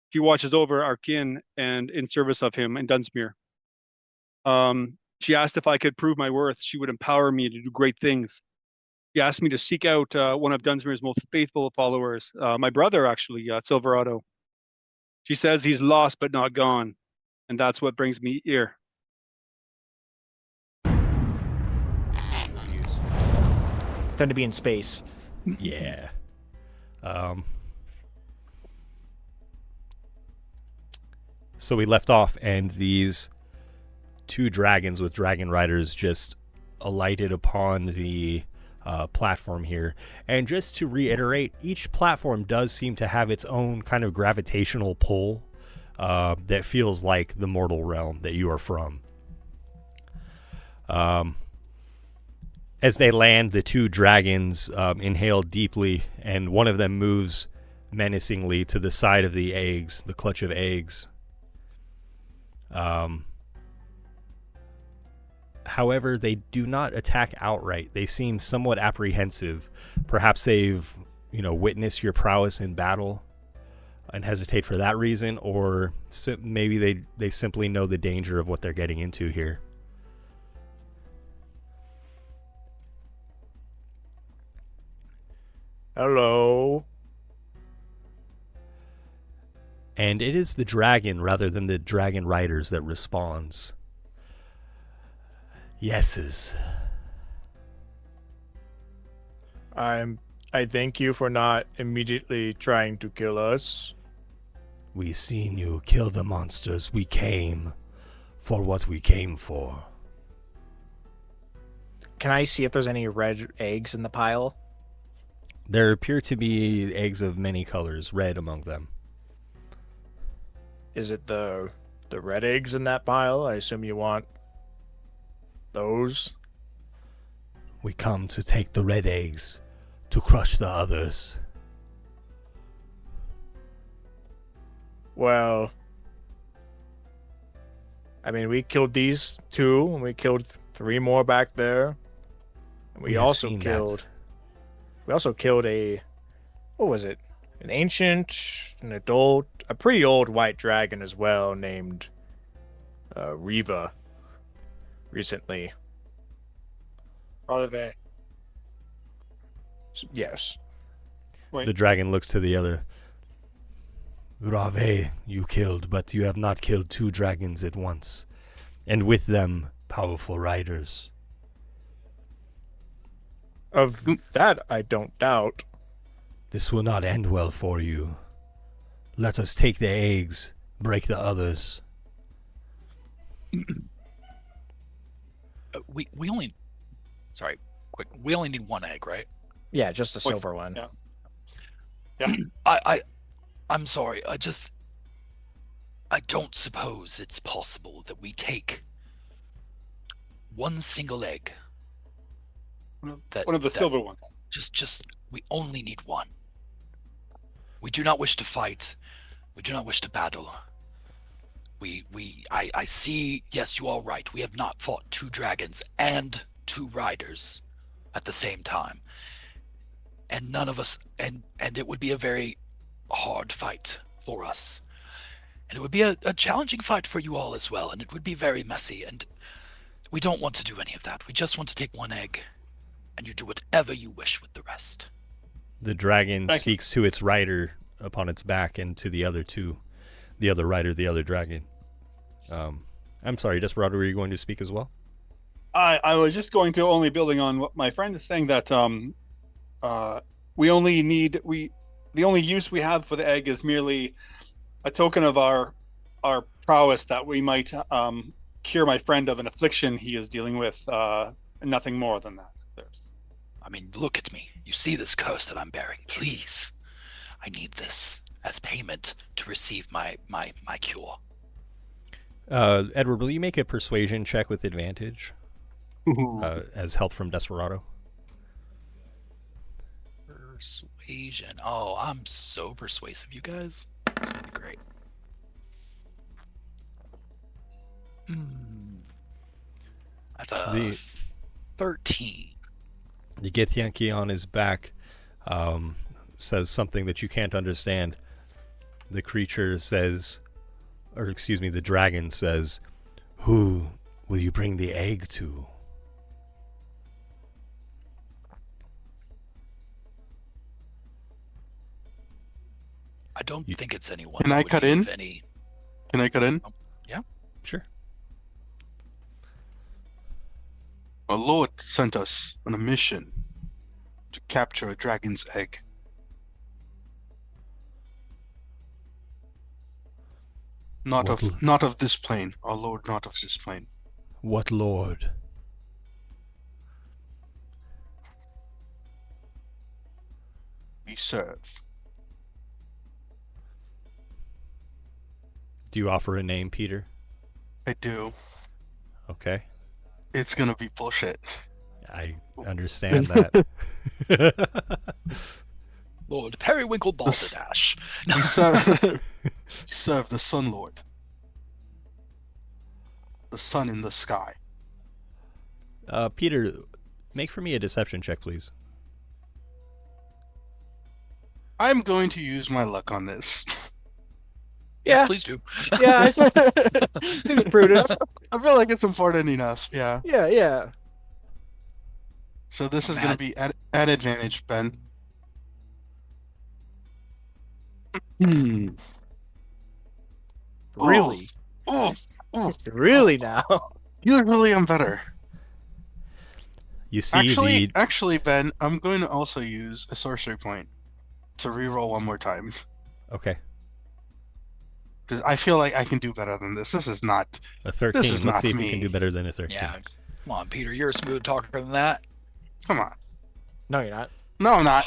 She watches over our kin and in service of him in Dunsmuir. She asked if I could prove my worth. She would empower me to do great things. She asked me to seek out one of Dunsmuir's most faithful followers, my brother, actually, Silverado. She says he's lost but not gone, and that's what brings me here. Tend to be in space. Yeah. So we left off, and these two dragons with dragon riders just alighted upon the platform here. And just to reiterate, each platform does seem to have its own kind of gravitational pull that feels like the mortal realm that you are from. As they land, the two dragons inhale deeply, and one of them moves menacingly to the side of the eggs, the clutch of eggs. However, they do not attack outright. They seem somewhat apprehensive. Perhaps they've, witnessed your prowess in battle and hesitate for that reason, or maybe they simply know the danger of what they're getting into here. Hello. And it is the dragon rather than the dragon riders that responds. Yeses. I thank you for not immediately trying to kill us. We seen you kill the monsters. We came for what we came for. Can I see if there's any red eggs in the pile? There appear to be eggs of many colors, red among them. Is it the red eggs in that pile? I assume you want those. We come to take the red eggs, to crush the others. Well, I mean, we killed these two, and we killed 3 more back there. And we also killed what was it? An ancient, an adult, a pretty old white dragon as well, named Riva, recently. Olive. Yes. Wait. The dragon looks to the other. Rave you killed, but you have not killed 2 dragons at once, and with them powerful riders. Of that, I don't doubt. This will not end well for you. Let us take the eggs, break the others. We only... Sorry, quick. We only need 1 egg, right? Yeah, just a silver one. Yeah. I'm sorry. I don't suppose it's possible that we take 1 single egg. One of the silver ones. Just we only need 1. We do not wish to fight. We do not wish to battle. I see, yes, you are right. We have not fought 2 dragons and 2 riders at the same time. And none of us, and it would be a very hard fight for us. And it would be a challenging fight for you all as well, and it would be very messy, and we don't want to do any of that. We just want to take 1 egg, and you do whatever you wish with the rest. The dragon speaks to its rider upon its back and to the other 2. The other rider, the other dragon. I'm sorry, Desperado, were you going to speak as well? I was just going to, only building on what my friend is saying, that the only use we have for the egg is merely a token of our prowess, that we might cure my friend of an affliction he is dealing with, nothing more than that. I mean, look at me. You see this curse that I'm bearing. Please, I need this as payment to receive my cure. Edward, will you make a persuasion check with advantage? as help from Desperado. Persuasion. Oh, I'm so persuasive, you guys. It's gonna be great. That's a 13. The Githyanki on his back says something that you can't understand. The creature says, or excuse me, the dragon says, "Who will you bring the egg to?" I don't think it's anyone. Can I cut in? Any... Can I cut in? Yeah. Sure. Our Lord sent us on a mission to capture a dragon's egg. Not of this plane, our Lord, not of this plane. What Lord? We serve. Do you offer a name, Peter? I do. Okay. It's gonna be bullshit. I understand that. Lord Periwinkle Balderdash. We serve the Sun Lord. The sun in the sky. Peter, make for me a deception check, please. I'm going to use my luck on this. Yes, please do. Yeah, seems prudent. I feel like it's important enough. Yeah. Yeah. So this is going to be at advantage, Ben. Really? Really now? Usually I'm better. You see Actually, Ben, I'm going to also use a sorcery point to reroll one more time. Okay. Because I feel like I can do better than this. This is not a 13. This is Let's not see if me. you can do better than a 13. Yeah. Come on, Peter. You're a smooth talker than that. Come on. No, you're not. No, I'm not.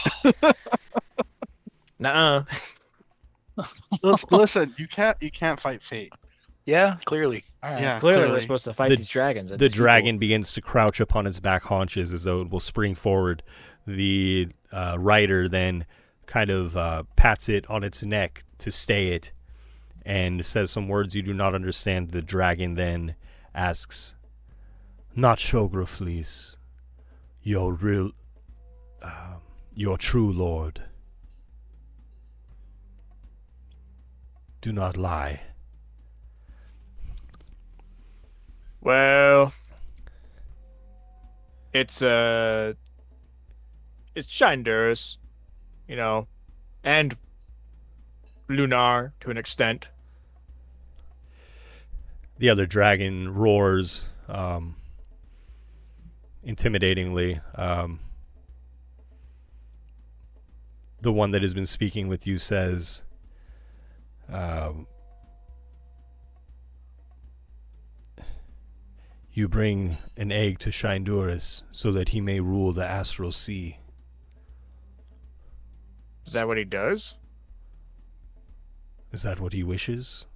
Nuh-uh. Listen, you can't fight fate. Yeah, clearly. All right. Yeah, clearly we're supposed to fight these dragons. The dragon begins to crouch upon its back haunches as though it will spring forward. The rider then kind of pats it on its neck to stay it and says some words you do not understand. The dragon then asks, "Not Shografleece, your true lord. Do not lie." Well, it's Shinder's, and Lunar to an extent. The other dragon roars intimidatingly. The one that has been speaking with you says, "You bring an egg to Shinduris so that he may rule the Astral Sea." Is that what he does? Is that what he wishes?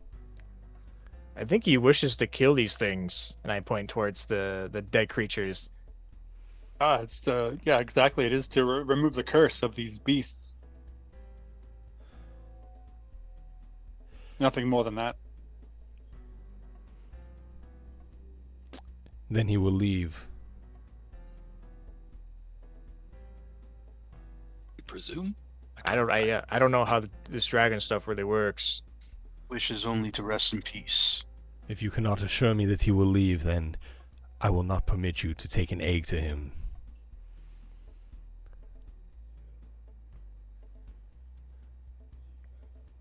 I think he wishes to kill these things, and I point towards the dead creatures. It's yeah, exactly. It is to remove the curse of these beasts. Nothing more than that. Then he will leave. You presume? I don't know how this dragon stuff really works. Wishes only to rest in peace. If you cannot assure me that he will leave, then I will not permit you to take an egg to him.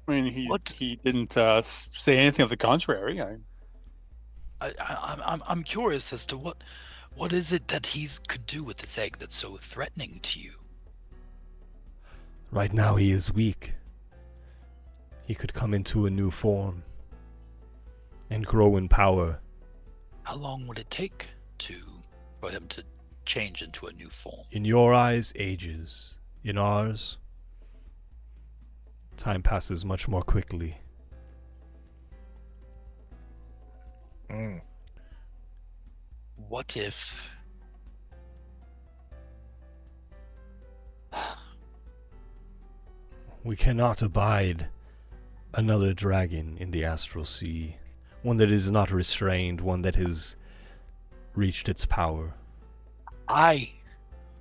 I mean, he didn't say anything of the contrary. I'm curious as to what is it that he could do with this egg that's so threatening to you? Right now he is weak. He could come into a new form and grow in power. How long would it take for him to change into a new form? In your eyes, ages. In ours, time passes much more quickly. What if We cannot abide another dragon in the Astral Sea. One that is not restrained, one that has reached its power. I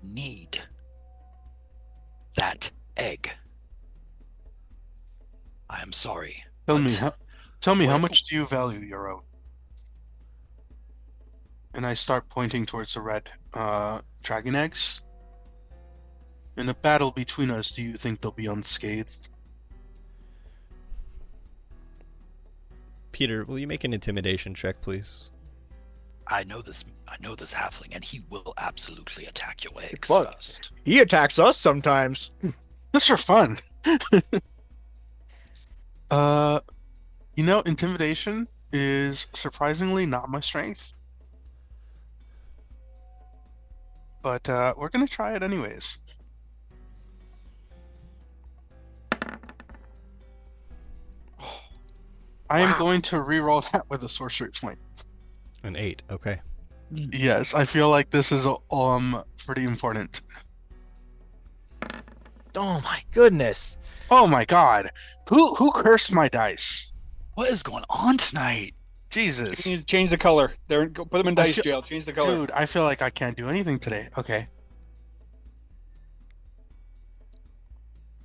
need that egg. I am sorry. Tell me how much do you value your own? And I start pointing towards the red dragon eggs. In a battle between us, do you think they'll be unscathed? Peter, will you make an intimidation check, please? I know this halfling, and he will absolutely attack your eggs Fuck. first. He attacks us sometimes. Just for fun. Intimidation is surprisingly not my strength. But we're gonna try it anyways. I am going to re-roll that with a sorcery point. An 8, okay. Yes, I feel like this is pretty important. Oh my goodness. Oh my god. Who cursed my dice? What is going on tonight? Jesus. You need to change the color. Put them in dice jail. Change the color. Dude, I feel like I can't do anything today. Okay.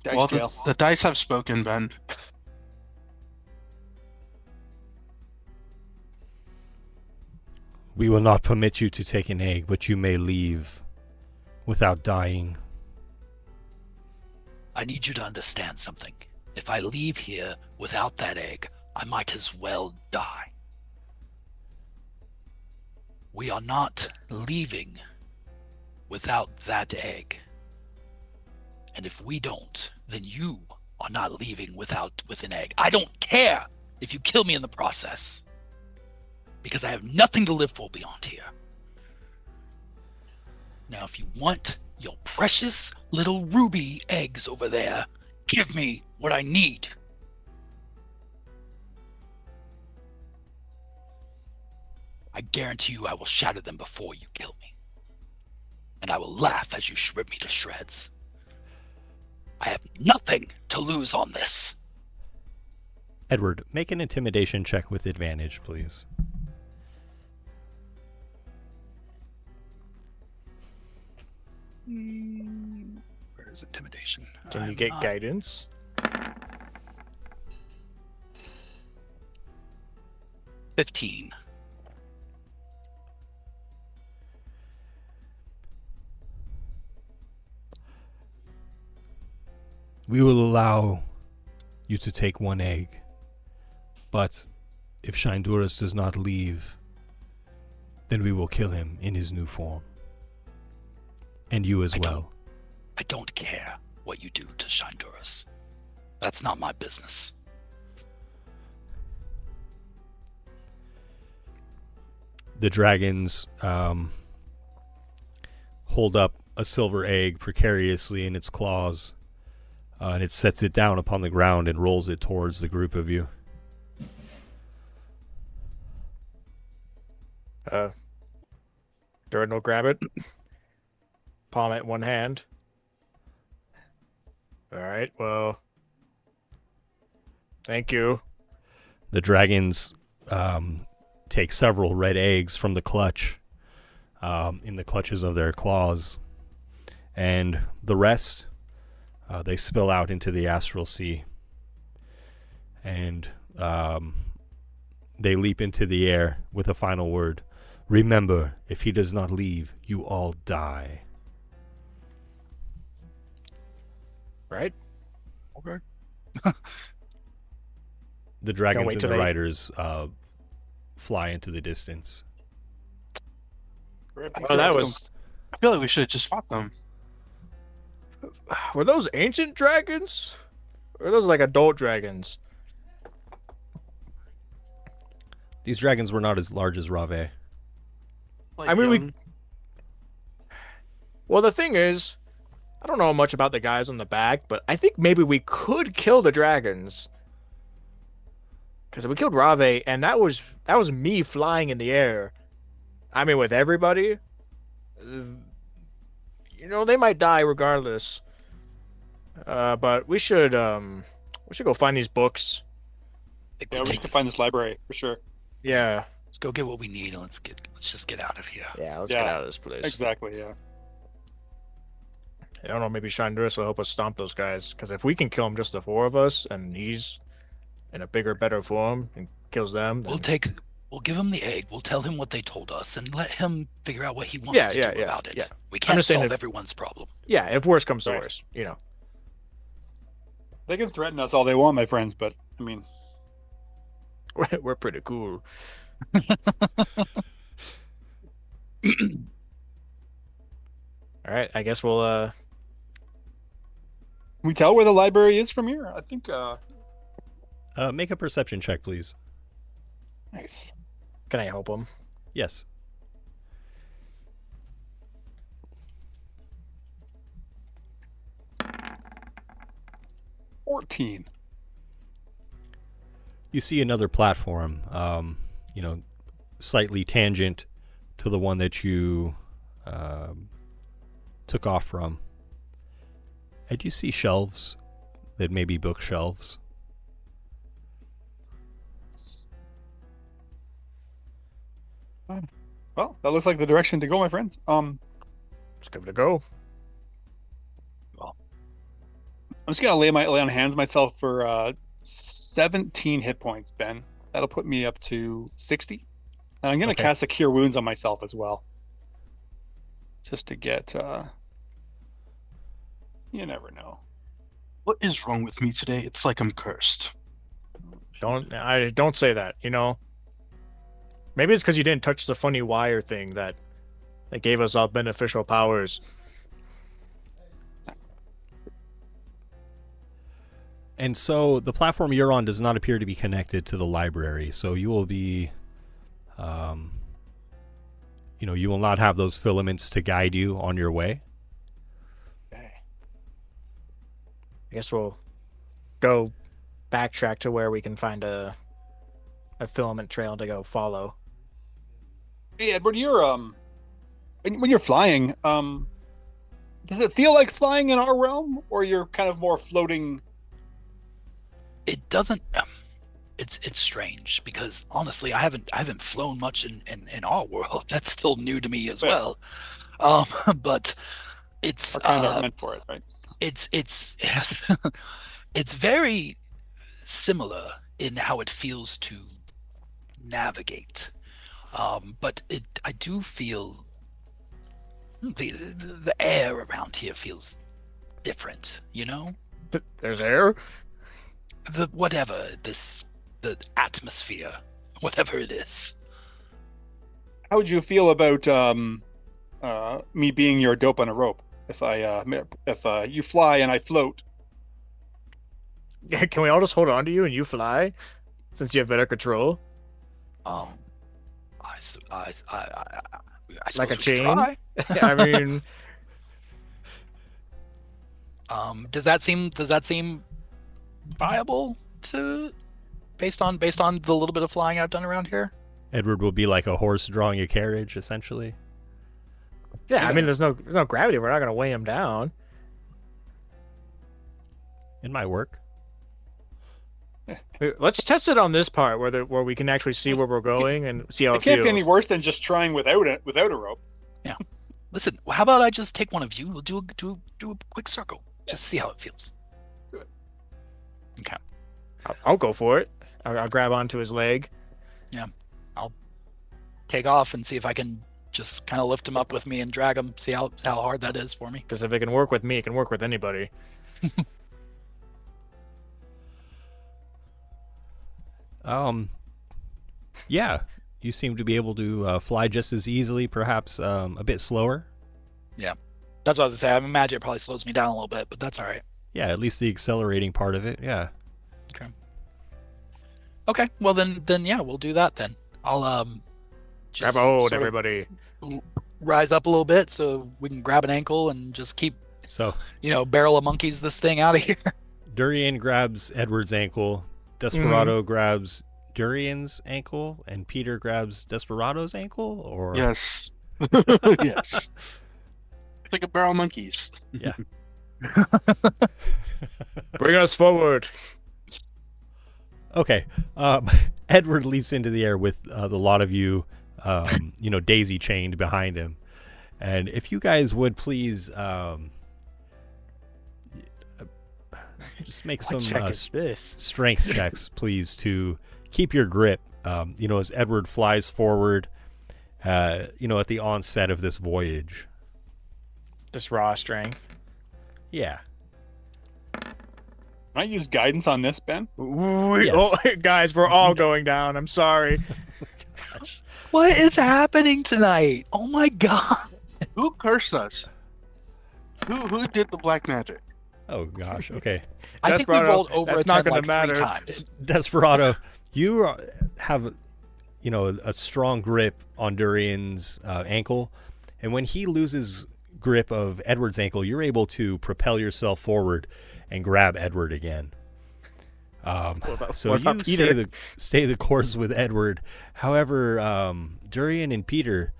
Dice jail. The dice have spoken, Ben. We will not permit you to take an egg, but you may leave without dying. I need you to understand something. If I leave here without that egg, I might as well die. We are not leaving without that egg. And if we don't, then you are not leaving with an egg. I don't care if you kill me in the process, because I have nothing to live for beyond here. Now, if you want your precious little ruby eggs over there, give me what I need. I guarantee you I will shatter them before you kill me. And I will laugh as you rip me to shreds. I have nothing to lose on this. Edward, make an intimidation check with advantage, please. Where is intimidation? Can you get guidance? 15. We will allow you to take one egg, but if Shinduras does not leave, then we will kill him in his new form. And you as well. I don't care what you do to Shinduras. That's not my business. The dragons hold up a silver egg precariously in its claws, and it sets it down upon the ground and rolls it towards the group of you. Jordan will grab it. Palm it in one hand. All right, well, thank you. The dragons take several red eggs from the clutch, in the clutches of their claws, and the rest, they spill out into the Astral Sea, and they leap into the air with a final word. Remember, if he does not leave, you all die. Right? Okay. The dragons and the till riders fly into the distance. Oh, that was... I feel like we should have just fought them. Were those ancient dragons? Or are those like adult dragons? These dragons were not as large as Rave. I mean, well, the thing is, I don't know much about the guys on the back, but I think maybe we could kill the dragons. Because we killed Rave, and that was me flying in the air. I mean, with everybody, you know, they might die regardless. But we should go find these books. Yeah, we should find this library for sure. Yeah. Let's go get what we need and let's just get out of here. Yeah, let's get out of this place. Exactly, yeah. I don't know, maybe Chandris will help us stomp those guys. Because if we can kill him, just the 4 of us, and he's in a bigger, better form and kills them, then... We'll give him the egg. We'll tell him what they told us and let him figure out what he wants to do about it. Yeah. We can't solve everyone's problem. Yeah, if worse comes to worse, you know. They can threaten us all they want, my friends, but I mean, we're pretty cool. All right, I guess we'll. Can we tell where the library is from here? I think. Make a perception check, please. Nice. Can I help him? Yes. $14. You see another platform, slightly tangent to the one that you took off from. And you see shelves that may be bookshelves. Well, that looks like the direction to go, my friends. Let's give it a go. I'm just gonna lay on hands myself for 17 hit points, Ben. That'll put me up to 60. And I'm gonna cast a Cure Wounds on myself as well, just to get. You never know. What is wrong with me today? It's like I'm cursed. Don't say that. You know. Maybe it's because you didn't touch the funny wire thing that gave us all beneficial powers. And so the platform you're on does not appear to be connected to the library. So you will be, you will not have those filaments to guide you on your way. Okay. I guess we'll go backtrack to where we can find a filament trail to go follow. Hey, Edward, you're when you're flying, does it feel like flying in our realm, or you're kind of more floating? It doesn't. It's strange because honestly, I haven't flown much in our world. That's still new to me as well. But it's meant for it, right? It's yes, it's very similar in how it feels to navigate. But I do feel the air around here feels different. You know, there's air. The atmosphere, whatever it is. How would you feel about me being your dope on a rope? If you fly and I float. Yeah, can we all just hold on to you and you fly, since you have better control? I suppose like a we could chain. try. I mean, does that seem viable based on the little bit of flying I've done around here? Edward will be like a horse drawing a carriage, essentially. Yeah, I mean, there's no gravity. We're not gonna weigh him down. It might work. Let's test it on this part where we can actually see where we're going and see how it can't feels. be any worse than just trying without a rope. Yeah. Listen, how about I just take one of you? We'll do a quick circle. Just see how it feels. Good. Okay. I'll go for it. I'll grab onto his leg. Yeah. I'll take off and see if I can just kind of lift him up with me and drag him. See how hard that is for me. Because if it can work with me, it can work with anybody. Yeah, you seem to be able to fly just as easily, perhaps a bit slower. Yeah, that's what I was gonna say. I imagine it probably slows me down a little bit, but that's all right. Yeah, at least the accelerating part of it. Yeah. Okay. Well then yeah, we'll do that then. I'll grab a hold, everybody. Rise up a little bit so we can grab an ankle and just keep barrel of monkeys this thing out of here. Durian grabs Edward's ankle. Desperado grabs Durian's ankle, and Peter grabs Desperado's ankle, or yes, yes, like a barrel of monkeys. Yeah. Bring us forward. Okay. Edward leaps into the air with the lot of you, daisy chained behind him. And if you guys would please just make some strength checks, please, to keep your grip, as Edward flies forward, at the onset of this voyage. Just raw strength. Yeah. Can I use guidance on this, Ben? Yes. Guys, we're all going down. I'm sorry. What is happening tonight? Oh my god. Who cursed us? Who did the black magic? Oh gosh. Okay. I think we rolled over a 10 like 3 times. Desperado, you have, a strong grip on Durian's ankle, and when he loses grip of Edward's ankle, you're able to propel yourself forward and grab Edward again. So you stay the course with Edward. However, Durian and Peter,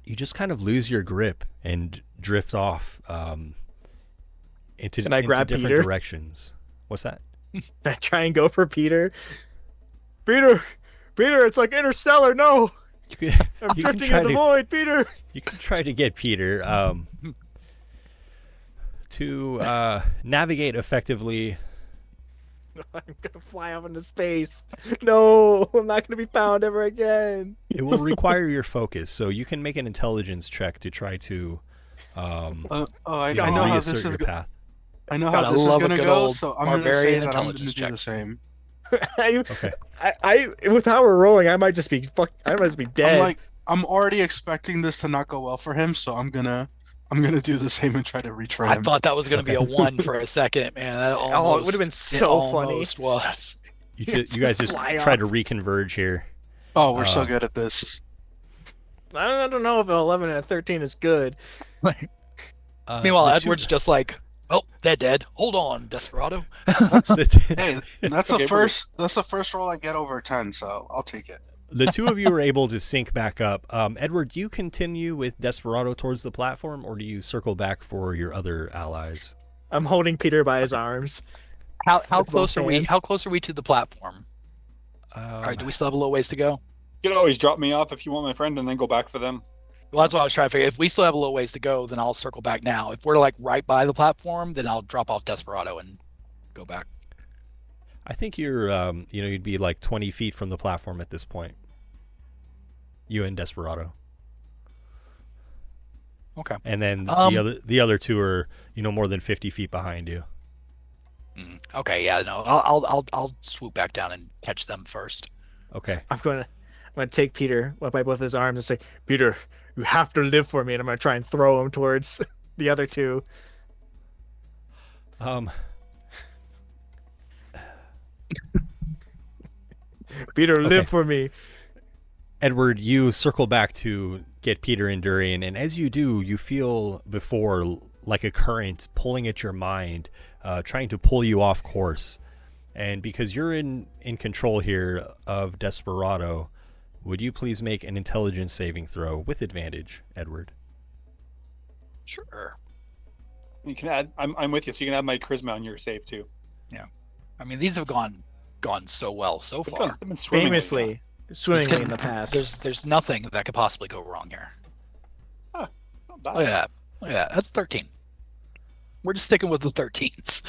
you just kind of lose your grip and drift off into different Peter? directions. What's that? Can I try and go for Peter? Peter, it's like Interstellar. No, I'm drifting in the void. Peter, you can try to get Peter to navigate effectively. I'm gonna fly up into space. No, I'm not gonna be found ever again. It will require your focus, so you can make an intelligence check to try to I know how this is your path. I know how this is gonna go, so I'm gonna say that I'm gonna do the same. Okay. I with how we're rolling, I might just be dead. I'm already expecting this to not go well for him, so I'm gonna do the same and try to retrain him. I thought that was gonna be a 1 for a second, man. That it would have been so funny. Almost was. You guys just try to reconverge here. Oh, we're so good at this. I don't know if an 11 and a 13 is good. Meanwhile, Edward's just like, "Oh, they're dead. Hold on, Desperado." Hey, that's the first roll I get over 10, so I'll take it. The two of you are able to sync back up. Edward, do you continue with Desperado towards the platform, or do you circle back for your other allies? I'm holding Peter by his arms. How close are we? How close are we to the platform? All right, do we still have a little ways to go? You can always drop me off if you want my friend, and then go back for them. Well, that's what I was trying to figure. If we still have a little ways to go, then I'll circle back now. If we're like right by the platform, then I'll drop off Desperado and go back. I think you're, you'd be like 20 feet from the platform at this point. You and Desperado. Okay. And then the other two are, more than 50 feet behind you. Okay, yeah, no, I'll swoop back down and catch them first. Okay. I'm gonna take Peter up by both his arms and say, "Peter, you have to live for me," and I'm gonna try and throw him towards the other two. Peter, live for me. Edward, you circle back to get Peter and Durian, and as you do, you feel before like a current pulling at your mind, trying to pull you off course. And because you're in control here of Desperado, would you please make an intelligence saving throw with advantage, Edward? Sure. You can add. I'm with you, so you can add my charisma on your save too. Yeah. I mean, these have gone so well so far. They've been swimmingly in the past. There's nothing that could possibly go wrong here. Not bad. Oh yeah, that's 13. We're just sticking with the 13s.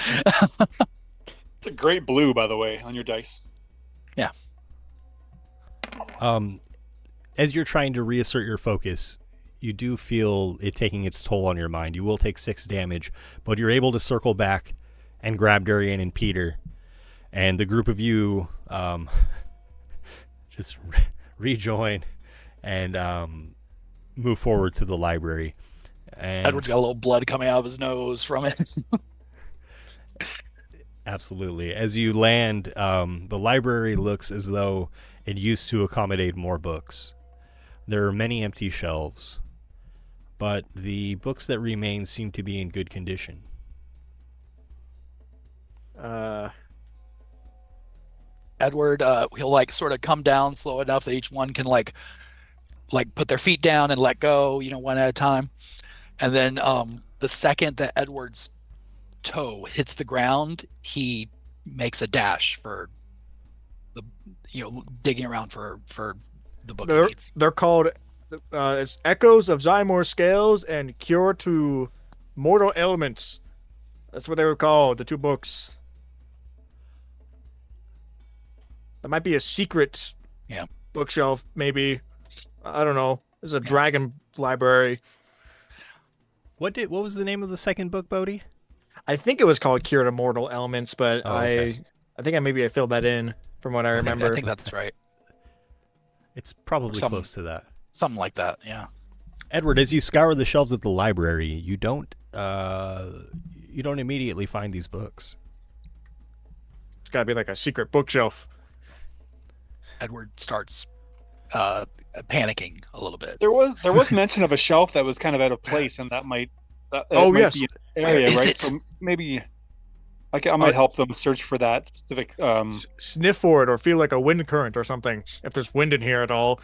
It's a great blue, by the way, on your dice. Yeah. As you're trying to reassert your focus, you do feel it taking its toll on your mind. You will take 6 damage, but you're able to circle back and grab Durian and Peter, and the group of you just rejoin and move forward to the library. And Edward's got a little blood coming out of his nose from it. Absolutely. As you land, the library looks as though it used to accommodate more books. There are many empty shelves, but the books that remain seem to be in good condition. Edward, he'll like sort of come down slow enough that each one can like put their feet down and let go, one at a time. And then the second that Edward's toe hits the ground, he makes a dash for the digging around for the book he needs. They're called it's Echoes of Zymor Scales and Cure to Mortal Ailments. That's what they were called, the 2 books. That might be a secret bookshelf, maybe. I don't know. This is a dragon library. What was the name of the second book, Bodhi? I think it was called Cure to Mortal Ailments, but okay. I think maybe I filled that in from what I remember. I think that's right. It's probably close to that. Something like that, yeah. Edward, as you scour the shelves of the library, you don't immediately find these books. It's got to be like a secret bookshelf. Edward starts panicking a little bit. There was mention of a shelf that was kind of out of place, and that might be an area, right? So maybe I might help them search for that specific. Sniff for it or feel like a wind current or something. If there's wind in here at all.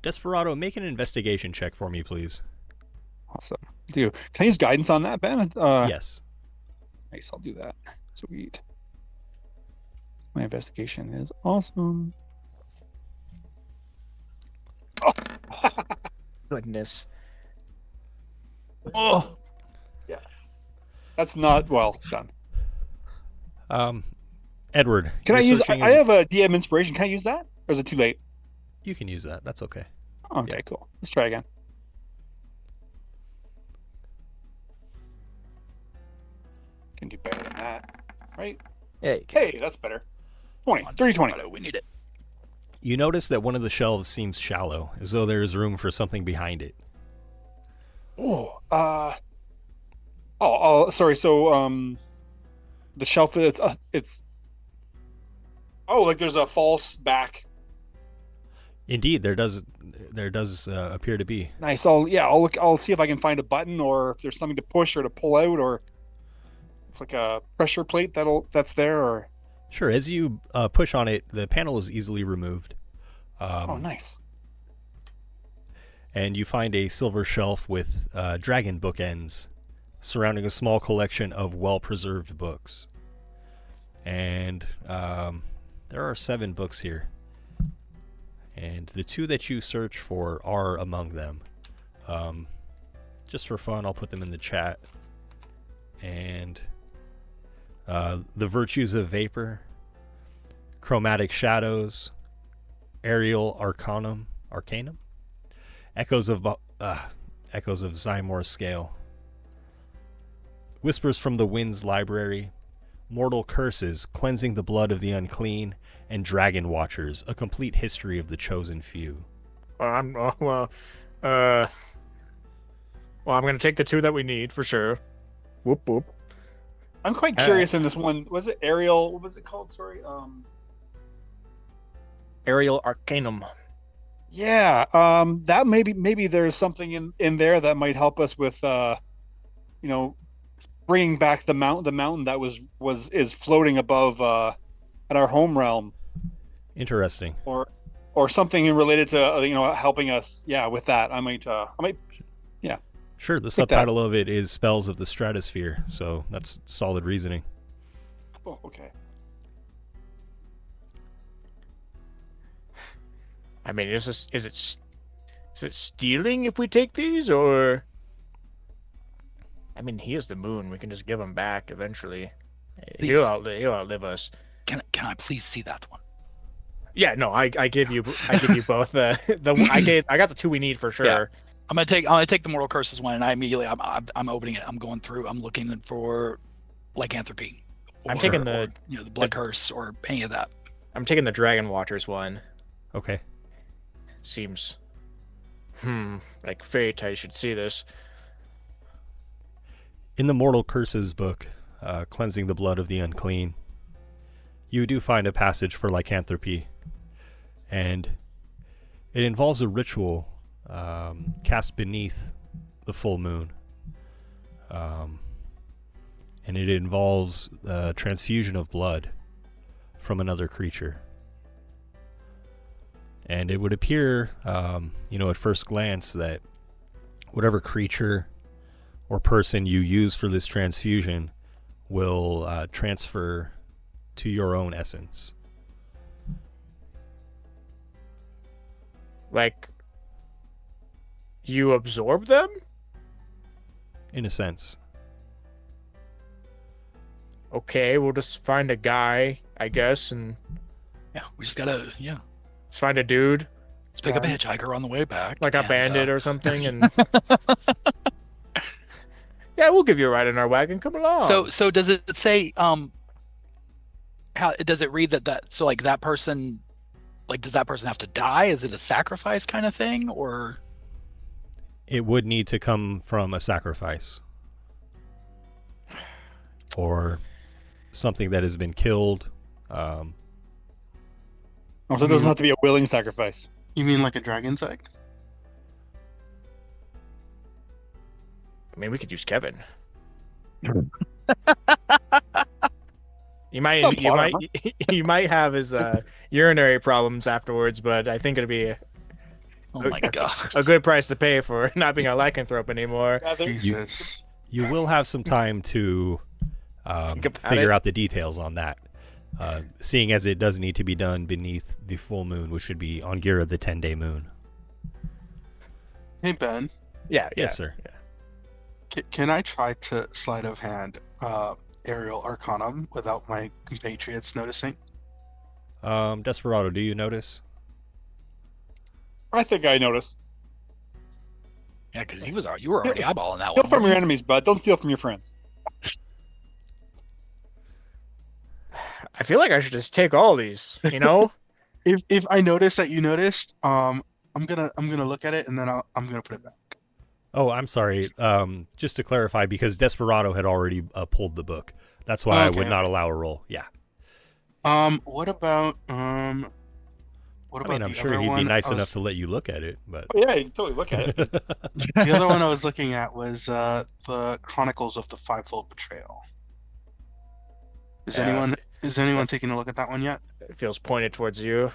Desperado, make an investigation check for me, please. Awesome. Can I use guidance on that, Ben? Yes. Nice, I'll do that. Sweet. My investigation is awesome. Oh. Goodness. Oh. Yeah. That's not well done. Edward, can I use? I have a DM inspiration. Can I use that, or is it too late? You can use that. That's okay. Okay, cool. Let's try again. Can do better than that, right? Hey, that's better. 30-20. We need it. You notice that one of the shelves seems shallow, as though there is room for something behind it. Sorry. So, the shelf it's like there's a false back. Indeed, there does appear to be. Nice. I'll see if I can find a button, or if there's something to push or to pull out, or it's like a pressure plate that's there, or. Sure. As you push on it, the panel is easily removed. Nice. And you find a silver shelf with dragon bookends surrounding a small collection of well-preserved books. And there are 7 books here. And the 2 that you search for are among them. Just for fun, I'll put them in the chat. And The Virtues of Vapor, Chromatic Shadows, Aerial Arcanum, Echoes of Zymor's Scale, Whispers from the Wind's Library, Mortal Curses, Cleansing the Blood of the Unclean, and Dragon Watchers, A Complete History of the Chosen Few. I'm going to take the 2 that we need for sure. Whoop whoop. I'm quite curious in this one. Was it Aerial? What was it called? Sorry. Aerial Arcanum. Yeah. That maybe there's something in there that might help us with bringing back the mountain that is floating above at our home realm. Interesting. Or something related to helping us. Yeah, with that, I might. Yeah. Sure. The subtitle of it is Spells of the Stratosphere, so that's solid reasoning. Oh, okay. I mean, is it stealing if we take these, or? I mean, he is the moon. We can just give him back eventually. He'll outlive us. Can I please see that one? Yeah, no, I give you both. I got the 2 we need for sure. Yeah. I'm gonna take the Mortal Curses one, and I'm opening it. I'm going through. I'm looking for lycanthropy. I'm taking the Blood Curse or any of that. I'm taking the Dragon Watchers one. Okay. Seems like fate. I should see this. In the Mortal Curses book, Cleansing the Blood of the Unclean, you do find a passage for lycanthropy, and it involves a ritual cast beneath the full moon, and it involves transfusion of blood from another creature. And it would appear, at first glance, that whatever creature or person you use for this transfusion will transfer to your own essence. Like, you absorb them? In a sense. Okay, we'll just find a guy, I guess, and... Yeah, we just gotta, Let's find a dude. Let's pick up a hitchhiker on the way back. Like a bandit or something, and... Yeah, we'll give you a ride in our wagon. Come along. So does it say, how does it read so like that person, like, does that person have to die? Is it a sacrifice kind of thing, or? It would need to come from a sacrifice. Or something that has been killed. So it doesn't have to be a willing sacrifice. You mean like a dragon's egg? I mean, we could use Kevin. You might have his urinary problems afterwards, but I think it'd be oh my god, a good price to pay for not being a lycanthrope anymore. Jesus. You will have some time to figure out the details on that. Seeing as it does need to be done beneath the full moon, which should be on Gira, the 10-day moon. Hey, Ben. Yes, sir. Yeah. Can I try to sleight of hand aerial arcanum without my compatriots noticing? Desperado, do you notice? I think I noticed. Yeah, because you were already eyeballing that Steal one. from your enemies, bud. Don't steal from your friends. I feel like I should just take all these, you know? If I notice that you noticed, I'm gonna look at it and then I'm gonna put it back. Oh, I'm sorry. Just to clarify, because Desperado had already pulled the book. That's why I would not allow a roll. Yeah. What about I'm sure he'd be nice enough to let you look at it, but oh, yeah, you can totally look at it. The other one I was looking at was the Chronicles of the Fivefold Betrayal. Is anyone taking a look at that one yet? It feels pointed towards you.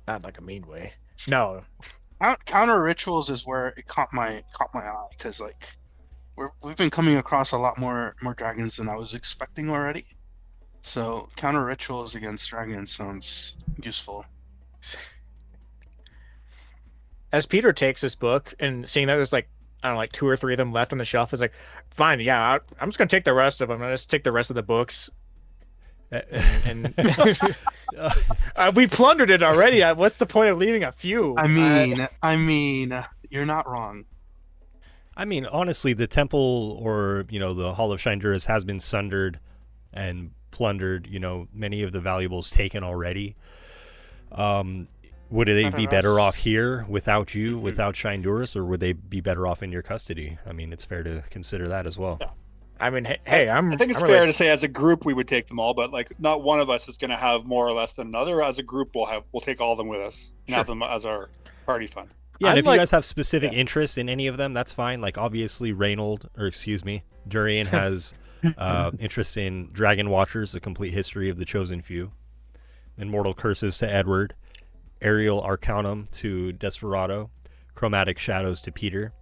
Not like a mean way. No. Counter Rituals is where it caught my eye, because like we've been coming across a lot more dragons than I was expecting already. So Counter Rituals against dragons sounds useful. As Peter takes this book and seeing that there's like, I don't know, like 2 or 3 of them left on the shelf, is like, fine, yeah, I'm just gonna take the rest of them. I'm just take the rest of the books. And we plundered it already. What's the point of leaving a few? I mean, you're not wrong. I mean, honestly, the temple or the Hall of Shinduras has been sundered and plundered. Many of the valuables taken already. Would they be better off here without you, without Shinduras, or would they be better off in your custody? I mean, it's fair to consider that as well. Yeah. I mean, hey, I think it's fair to say as a group we would take them all, but like not one of us is going to have more or less than another. As a group, we'll take all of them with us and have them as our party fun. Yeah, and if you guys have specific interest in any of them, that's fine. Like obviously, Durian has interest in Dragon Watchers, A Complete History of the Chosen Few, Immortal Curses to Edward, Aerial Arcanum to Desperado, Chromatic Shadows to Peter,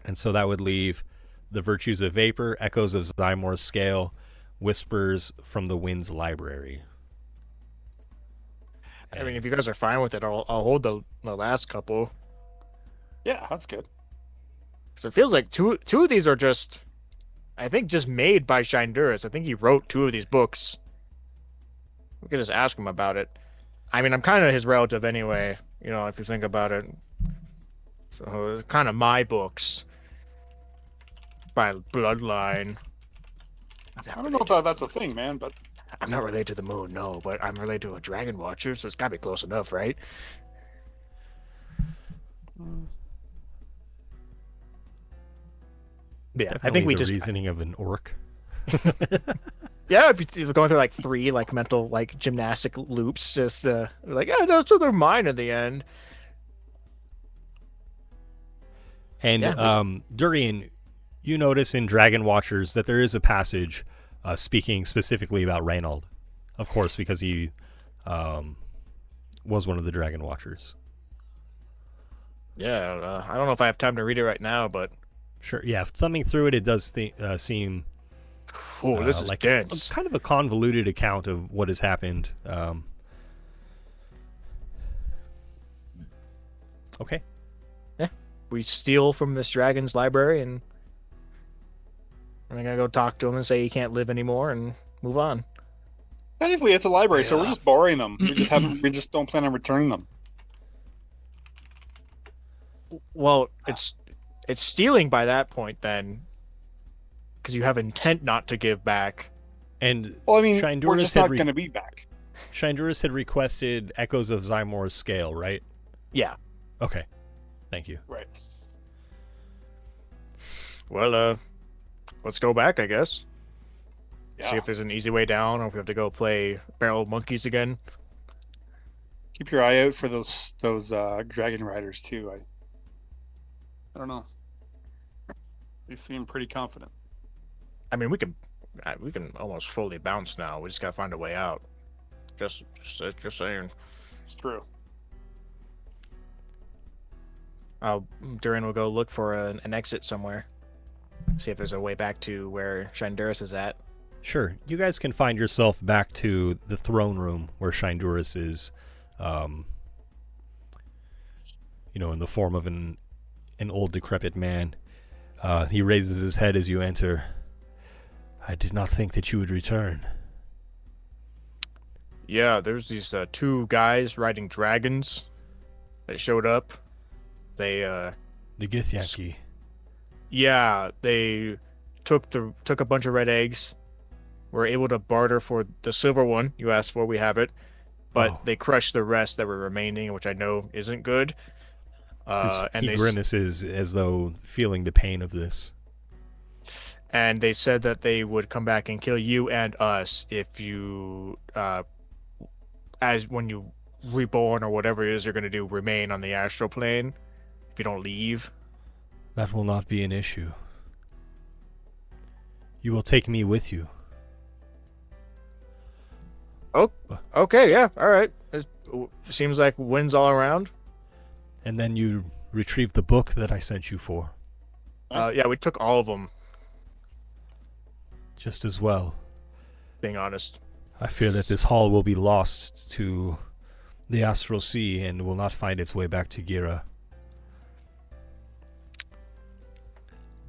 and so that would leave The Virtues of Vapor, Echoes of Zymor's Scale, Whispers from the Wind's Library. I mean, if you guys are fine with it, I'll hold the last couple. Yeah, that's good. So it feels like two of these are just made by Shinduras. I think he wrote 2 of these books. We could just ask him about it. I mean, I'm kind of his relative anyway, if you think about it. So it's kind of my books. By bloodline. I don't know if that's a thing, man, but I'm not related to the moon, no, but I'm related to a dragon watcher, so it's gotta be close enough, right? Yeah, Definitely I think we the just reasoning of an orc. Yeah, if you're going through like 3 like mental like gymnastic loops, just like they're mine in the end. And Durian, you notice in Dragon Watchers that there is a passage speaking specifically about Reynald, of course, because he was one of the Dragon Watchers. Yeah, I don't know if I have time to read it right now, but Sure. Yeah. Thumbing through it, it does seem this is like dense. kind of a convoluted account of what has happened. Okay. Yeah, we steal from this dragon's library, and I'm gonna go talk to him and say he can't live anymore, and move on. Technically, it's a library, so we're just borrowing them. We just don't plan on returning them. Well, it's stealing by that point then, because you have intent not to give back. And Well, I mean, we're Shinduras just had not going to be back. Shinduras had requested Echoes of Zymor's Scale, right? Yeah. Okay. Thank you. Right. Well, let's go back, I guess. Yeah. See if there's an easy way down, or if we have to go play Barrel of Monkeys again. Keep your eye out for those dragon riders too. I don't know. They seem pretty confident. I mean, we can almost fully bounce now. We just gotta find a way out. Just saying. It's true. Durin will go look for an exit somewhere. See if there's a way back to where Shinduras is at. Sure. You guys can find yourself back to the throne room where Shinduras is, in the form of an old decrepit man. He raises his head as you enter. I did not think that you would return. Yeah, there's these two guys riding dragons that showed up. They the Githyanki. Yeah, they took a bunch of red eggs. Were able to barter for the silver one you asked for. We have it, but they crushed the rest that were remaining, which I know isn't good. He grimaces as though feeling the pain of this. And they said that they would come back and kill you and us if you, when you reborn or whatever it is you're going to do, remain on the astral plane. If you don't leave. That will not be an issue. You will take me with you. Oh, okay, yeah, all right. It seems like wins all around. And then you retrieve the book that I sent you for. Yeah, we took all of them. Just as well. Being honest. I fear that this hall will be lost to the Astral Sea and will not find its way back to Gira.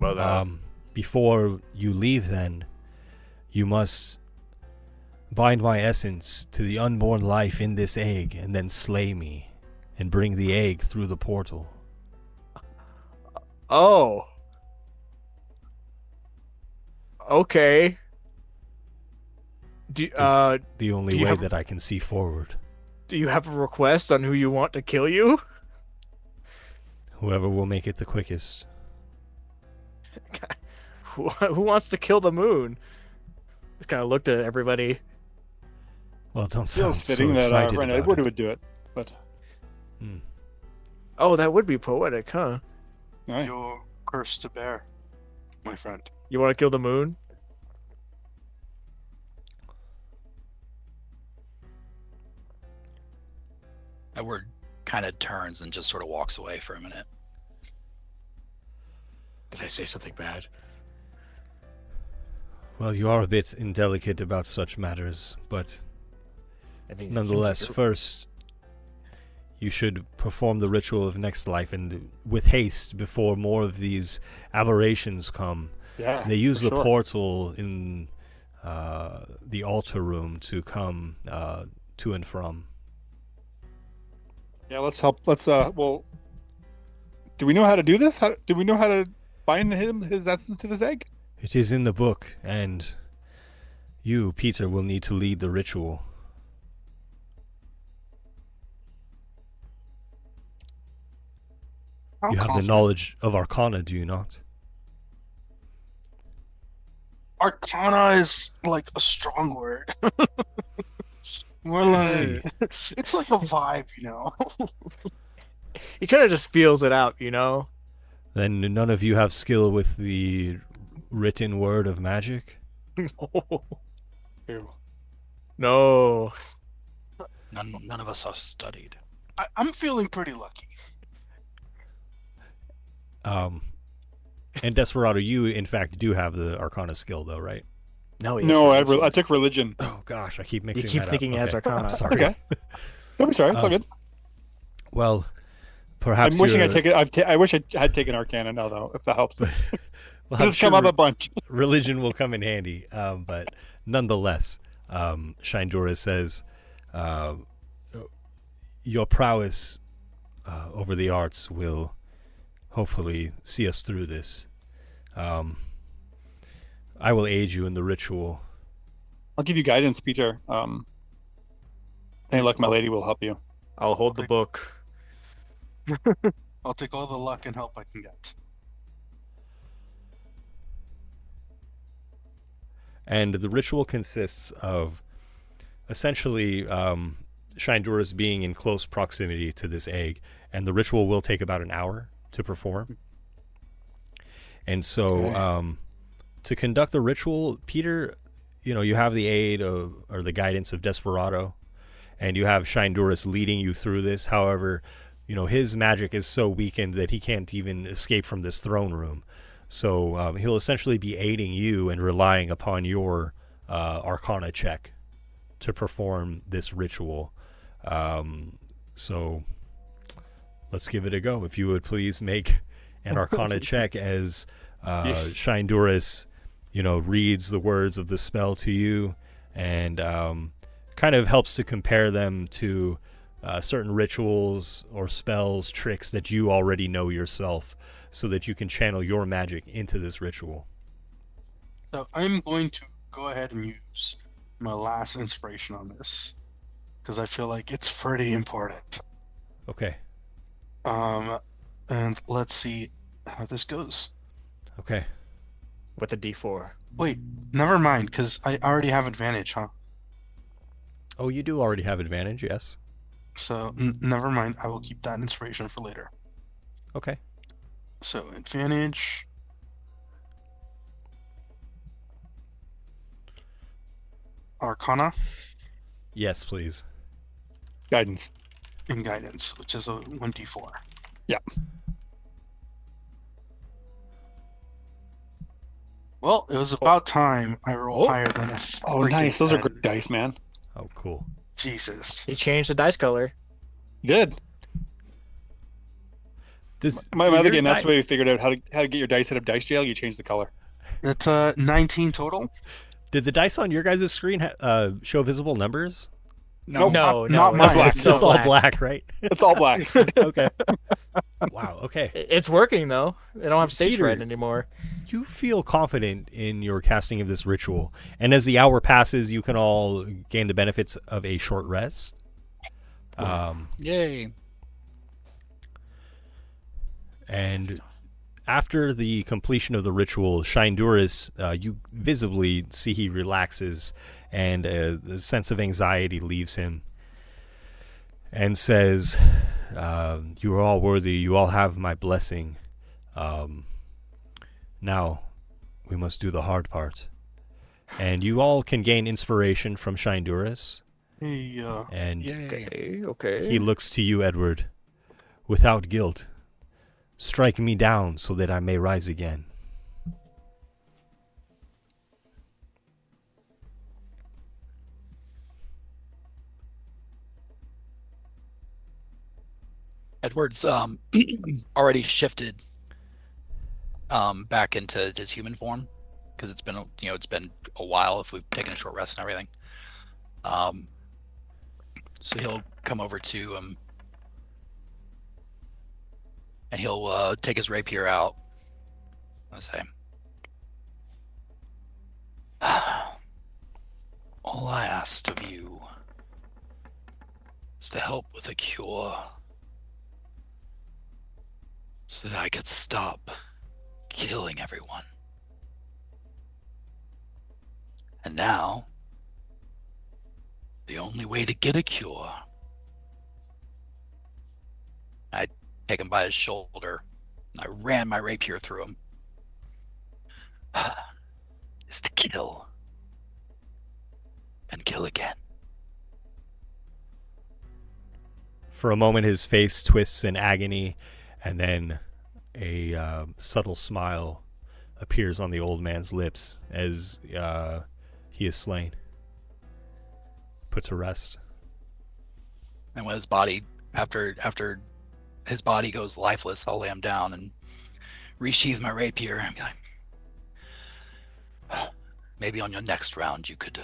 Well, before you leave then, you must bind my essence to the unborn life in this egg and then slay me and bring the egg through the portal. Oh. Okay. The only way that I can see forward. Do you have a request on who you want to kill you? Whoever will make it the quickest. Who wants to kill the moon? Just kind of looked at everybody. Well, don't sound so fitting that excited friend about Edward it. would do it, but Oh, that would be poetic, huh? Right. You're cursed to bear, my friend. You want to kill the moon? Edward kind of turns and just sort of walks away for a minute. Did I say something bad? Well, you are a bit indelicate about such matters, but nonetheless, first, you should perform the ritual of next life and with haste before more of these aberrations come. Yeah, they use the sure. portal in the altar room to come to and from. Yeah, let's help. Well, do we know how to do this? Do we know how to bind his essence to this egg? It is in the book, and you, Peter, will need to lead the ritual. You have the knowledge of Arcana, do you not? Arcana is like a strong word. More like it's like a vibe, you know. He kind of just feels it out, you know. Then none of you have skill with the written word of magic? No. None of us are studied. I'm feeling pretty lucky. And Desperado, you in fact do have the Arcana skill, though, right? No, No, I took religion. Oh gosh, I keep mixing. You keep that thinking up. as Okay. Arcana. I'm sorry. Okay. Don't be sorry. It's all good. Well, perhaps I'm wishing you're- I take it. I wish I had taken Arcana now, though, if that helps. Well, I'm It's come up sure a bunch. religion will come in handy, but nonetheless, Shindura says, your prowess over the arts will hopefully see us through this. I will aid you in the ritual. I'll give you guidance, Peter. Any luck, my lady will help you. I'll hold the book. I'll take all the luck and help I can get. And the ritual consists of essentially Shindura's being in close proximity to this egg, and the ritual will take about an hour to perform. And so to conduct the ritual, Peter, you have the aid of, or the guidance of Desperado, and you have Shindurus leading you through this. However, his magic is so weakened that he can't even escape from this throne room. So he'll essentially be aiding you and relying upon your Arcana check to perform this ritual. So let's give it a go. If you would please make an Arcana check as Shindurus, reads the words of the spell to you and kind of helps to compare them to certain rituals or spells, tricks that you already know yourself, so that you can channel your magic into this ritual. So I'm going to go ahead and use my last inspiration on this because I feel like it's pretty important. Okay. And let's see how this goes. Okay. With a D4. Wait, never mind, because I already have advantage, huh? Oh, you do already have advantage, yes. So never mind. I will keep that inspiration for later. Okay. So advantage. Arcana. Yes, please. Guidance. And guidance, which is a 1d4. Yeah. Well, it was about time I roll higher than a Oh, freaking nice. Those are 10. good dice, man. Oh, cool. Jesus. He changed the dice color. Good. My other game, that's the way we figured out how to get your dice out of dice jail. You change the color. That's 19 total. Did the dice on your guys' screen show visible numbers? No, not no, mine. black. It's just all black, right? It's all black. Okay. Wow. Okay. It's working though. They don't have stage Peter, fright anymore. You feel confident in your casting of this ritual, and as the hour passes, you can all gain the benefits of a short rest. Yay. And after the completion of the ritual, Shindurus, you visibly see he relaxes, and the sense of anxiety leaves him, and says, you are all worthy, you all have my blessing. Now, we must do the hard part. And you all can gain inspiration from Shindurus. Hey, And Okay. he looks to you, Edward, without guilt. Strike me down so that I may rise again. Edward's already shifted back into his human form because it's been a while if we've taken a short rest and everything. So he'll come over to him and he'll take his rapier out. Let's say, all I asked of you was to help with a cure, so that I could stop killing everyone. And now, the only way to get a cure, I take him by his shoulder and I ran my rapier through him, is to kill and kill again. For a moment, his face twists in agony, and then a subtle smile appears on the old man's lips as he is slain, put to rest. And when his body, after his body goes lifeless, I'll lay him down and resheath my rapier and be like, maybe on your next round you could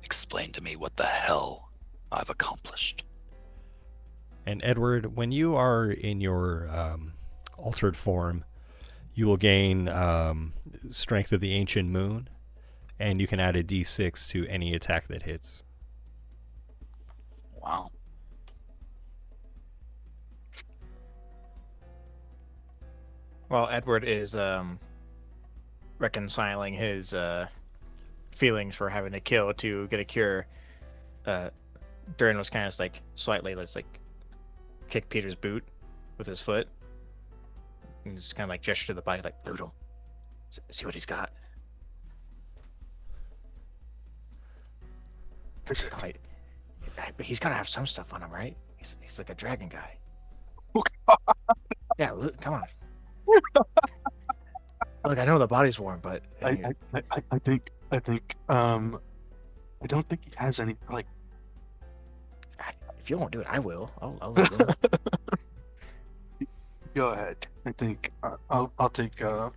explain to me what the hell I've accomplished. And Edward, when you are in your altered form, you will gain Strength of the Ancient Moon, and you can add a d6 to any attack that hits. Wow. Well, Edward is reconciling his feelings for having to kill to get a cure. Durin was kind of like slightly, let's like kick Peter's boot with his foot, and just kind of like gesture to the body, like loot him, see what he's got. Like, but he's gotta have some stuff on him, right? He's like a dragon guy. Yeah, look, come on. Look, I know the body's warm, but I think I don't think he has any like. If you won't do it, I will. I'll let him. Go ahead. I think I'll take. I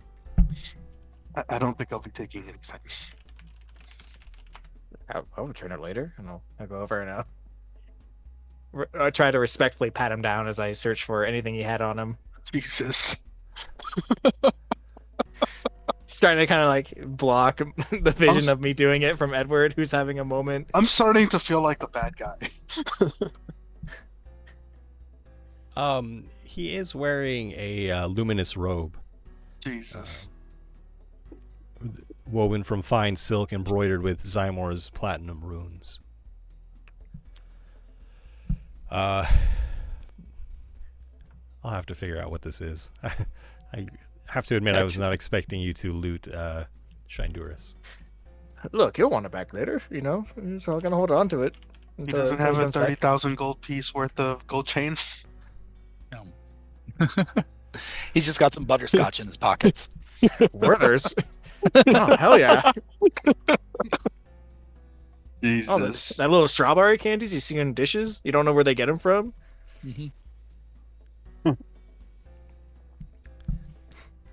don't think I'll be taking anything. I'll return it later, and I'll go over and I'll try to respectfully pat him down as I search for anything he had on him. Jesus. He's trying to kind of like block the vision of me doing it from Edward, who's having a moment. I'm starting to feel like the bad guy. He is wearing a luminous robe. Jesus. Woven from fine silk embroidered with Zymor's platinum runes. I'll have to figure out what this is. I have to admit, I was not expecting you to loot Shinduris. Look, he'll want it back later, you know? He's not going to hold on to it. He doesn't have a 30,000 gold piece worth of gold chain? No. He's just got some butterscotch in his pockets. Werther's? Oh, hell yeah. Jesus. Oh, that little strawberry candies you see in dishes? You don't know where they get them from? Mm-hmm.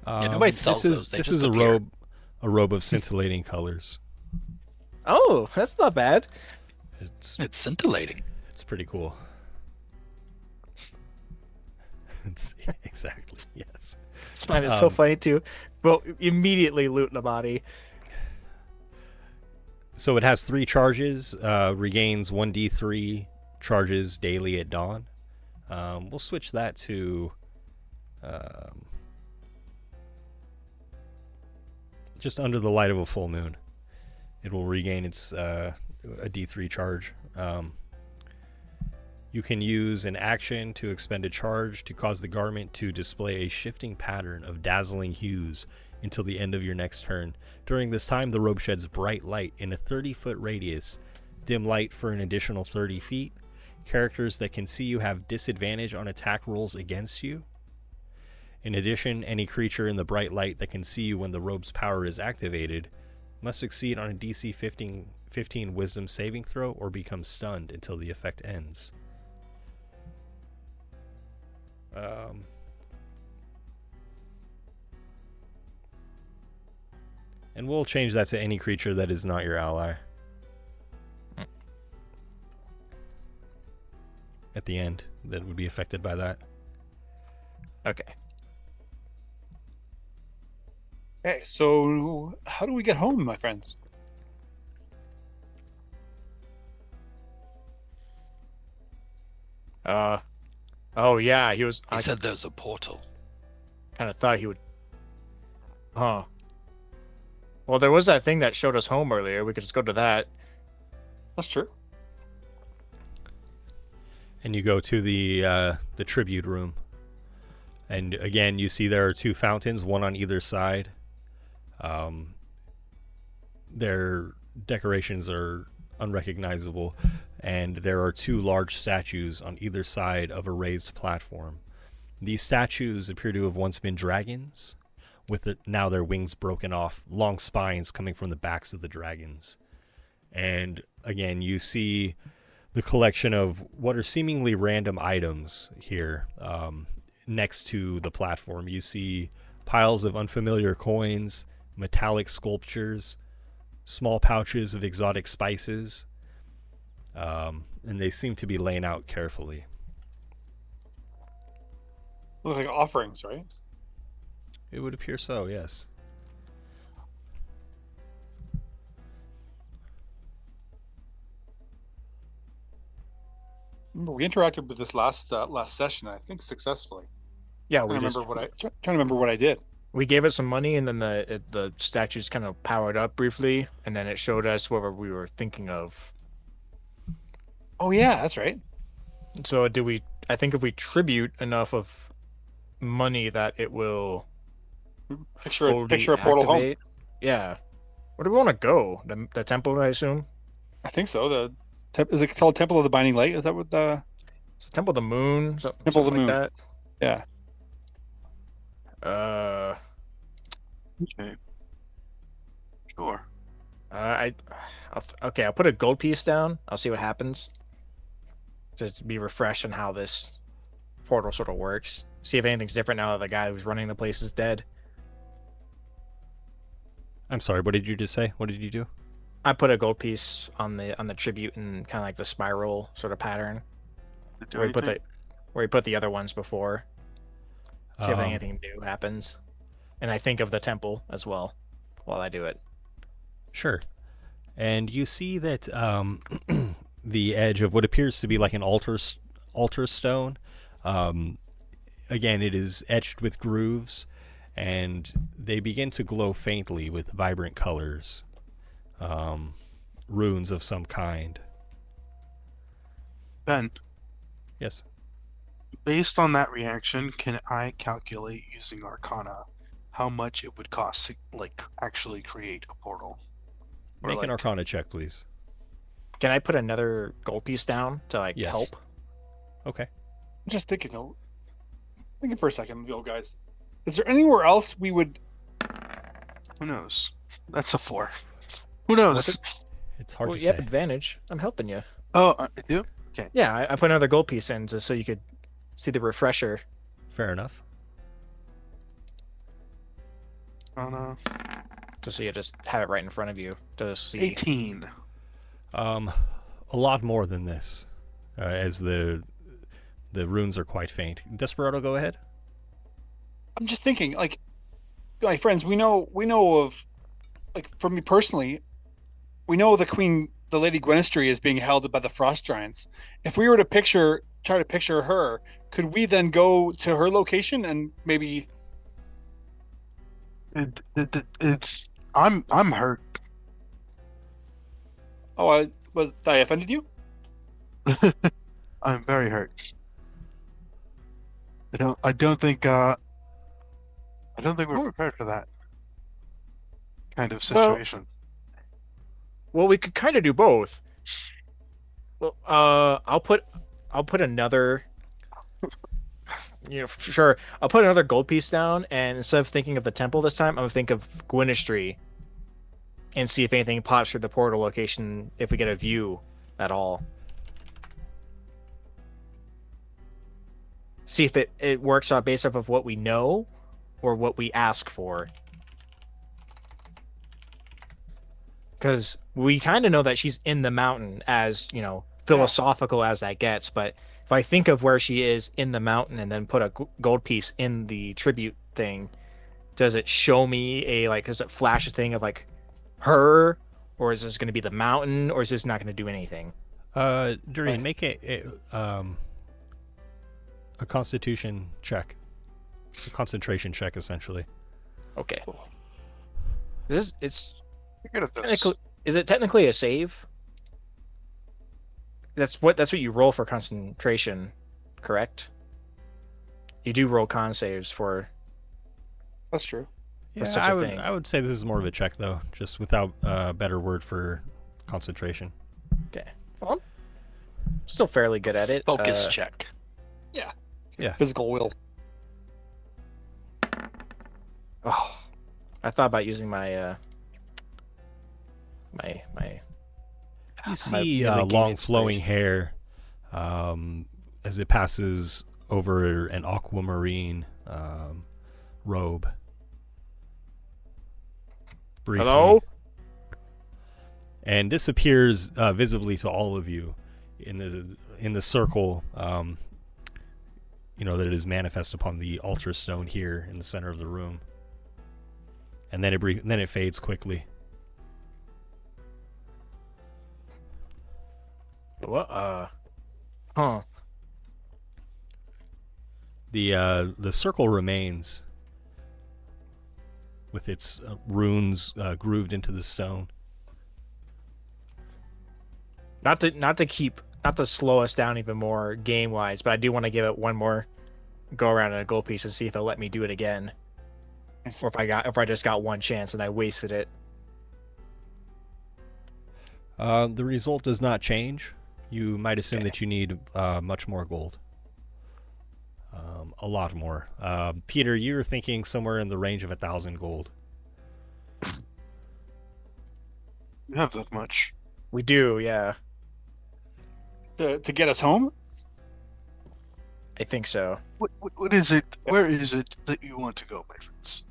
Yeah, nobody sells those. This is a robe of scintillating colors. Oh, that's not bad. It's scintillating. It's pretty cool. Exactly, yes. This mine is so funny too. Well, immediately looting the body. So it has 3 charges, regains 1d3 charges daily at dawn. We'll switch that to just under the light of a full moon. It will regain its a d3 charge. You can use an action to expend a charge to cause the garment to display a shifting pattern of dazzling hues until the end of your next turn. During this time, the robe sheds bright light in a 30-foot radius, dim light for an additional 30 feet. Characters that can see you have disadvantage on attack rolls against you. In addition, any creature in the bright light that can see you when the robe's power is activated must succeed on a DC 15 Wisdom saving throw or become stunned until the effect ends. And we'll change that to any creature that is not your ally. At the end, that would be affected by that. Okay. Okay, so how do we get home, my friends? Oh yeah, he was. He said there's a portal. Kind of thought he would. Huh. Well, there was that thing that showed us home earlier. We could just go to that. That's true. And you go to the tribute room. And again, you see there are 2 fountains, one on either side. Their decorations are unrecognizable, and there are 2 large statues on either side of a raised platform. These statues appear to have once been dragons, with now their wings broken off, long spines coming from the backs of the dragons. And again, you see the collection of what are seemingly random items here next to the platform. You see piles of unfamiliar coins, metallic sculptures, small pouches of exotic spices, and they seem to be laying out carefully. Look like offerings, right? It would appear so, yes. Remember, we interacted with this last session, I think successfully. Yeah, trying to remember what I did. We gave it some money, and then the statues kind of powered up briefly, and then it showed us what we were thinking of. Oh yeah, that's right. So I think if we tribute enough of money, that it will picture a fully portal home. activate. Yeah. Where do we want to go? The temple, I assume. I think so. Is it called Temple of the Binding Light? Is that what the? It's Temple of the Moon. Temple of the Moon. Like that. Yeah. Okay. Sure. I'll put a gold piece down. I'll see what happens. Just to be refreshed on how this portal sort of works. See if anything's different now that the guy who's running the place is dead. I'm sorry, what did you just say? What did you do? I put a gold piece on the tribute and kind of like the spiral sort of pattern. Where we put the other ones before. See if anything new happens. And I think of the temple as well while I do it. Sure. And you see that the edge of what appears to be like an altar stone, again, it is etched with grooves, and they begin to glow faintly with vibrant colors, runes of some kind. Ben. Yes. Based on that reaction, can I calculate using Arcana how much it would cost to actually create a portal? Make an Arcana check, please. Can I put another gold piece down to help? Okay. I'm just thinking for a second, guys. Is there anywhere else we would? Who knows? That's a 4. Who knows? It's hard to you say. have advantage. I'm helping you. Oh, I do? Okay. Yeah, I put another gold piece in just so you could see the refresher. Fair enough. Just so you just have it right in front of you to see. 18. A lot more than this, as the runes are quite faint. Desperado, go ahead. I'm just thinking, my friends, we know of, for me personally, we know the Lady Gwenestry is being held by the Frost Giants. If we were to try to picture her, could we then go to her location and maybe? I'm hurt. Oh, I offended you? I'm very hurt. I don't think we're prepared for that kind of situation. Well, we could kind of do both. Well, I'll put another. Sure. I'll put another gold piece down, and instead of thinking of the temple this time, I'm gonna think of Gwenestry, and see if anything pops through the portal location. If we get a view at all, see if it works out based off of what we know, or what we ask for. Because we kind of know that she's in the mountain, as philosophical as that gets, but if I think of where she is in the mountain and then put a gold piece in the tribute thing, does it show me does it flash a thing of her, or is this going to be the mountain, or is this not going to do anything? Durian, make a constitution check. A concentration check, essentially. Okay. Is it technically a save? That's what you roll for concentration, correct? You do roll con saves for. That's true. Yeah, such a thing. I would say this is more of a check, though, just without a better word for concentration. Okay. Well, I'm still fairly good at it. Focus check. Yeah. Yeah. Physical will. Oh, I thought about using my my. You see my long flowing hair as it passes over an aquamarine robe. Briefly. Hello? And this appears visibly to all of you in the circle, that is manifest upon the altar stone here in the center of the room. And then it fades quickly. What? Huh. The circle remains with its runes grooved into the stone. Not to slow us down even more game wise, but I do want to give it one more go around in a gold piece and see if it'll let me do it again, or if I just got one chance and I wasted it. The result does not change. You might assume that you need much more gold. A lot more. Peter, you're thinking somewhere in the range of 1,000 gold. You have that much. We do, yeah. To get us home? I think so. What is it? Where is it that you want to go, my friends?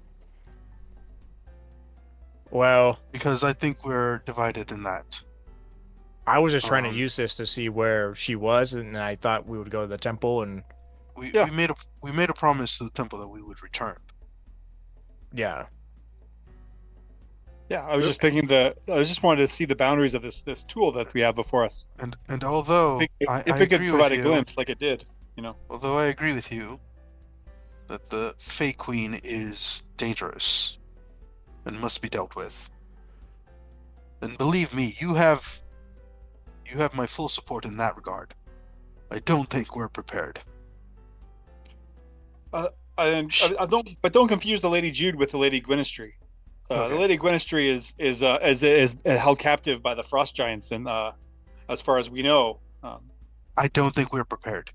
Well, because I think we're divided in that. I was just trying to use this to see where she was, and I thought we would go to the temple and. We made a promise to the temple that we would return. Yeah. Yeah, I was just thinking I just wanted to see the boundaries of this tool that we have before us. And although if I it could agree provide with a you, glimpse like it did, Although I agree with you that the Fey Queen is dangerous and must be dealt with. And believe me, you have my full support in that regard. I don't think we're prepared. Don't confuse the Lady Jude with the Lady Gwynistry. The Lady Gwynistry is held captive by the frost giants, and as far as we know, I don't think we're prepared.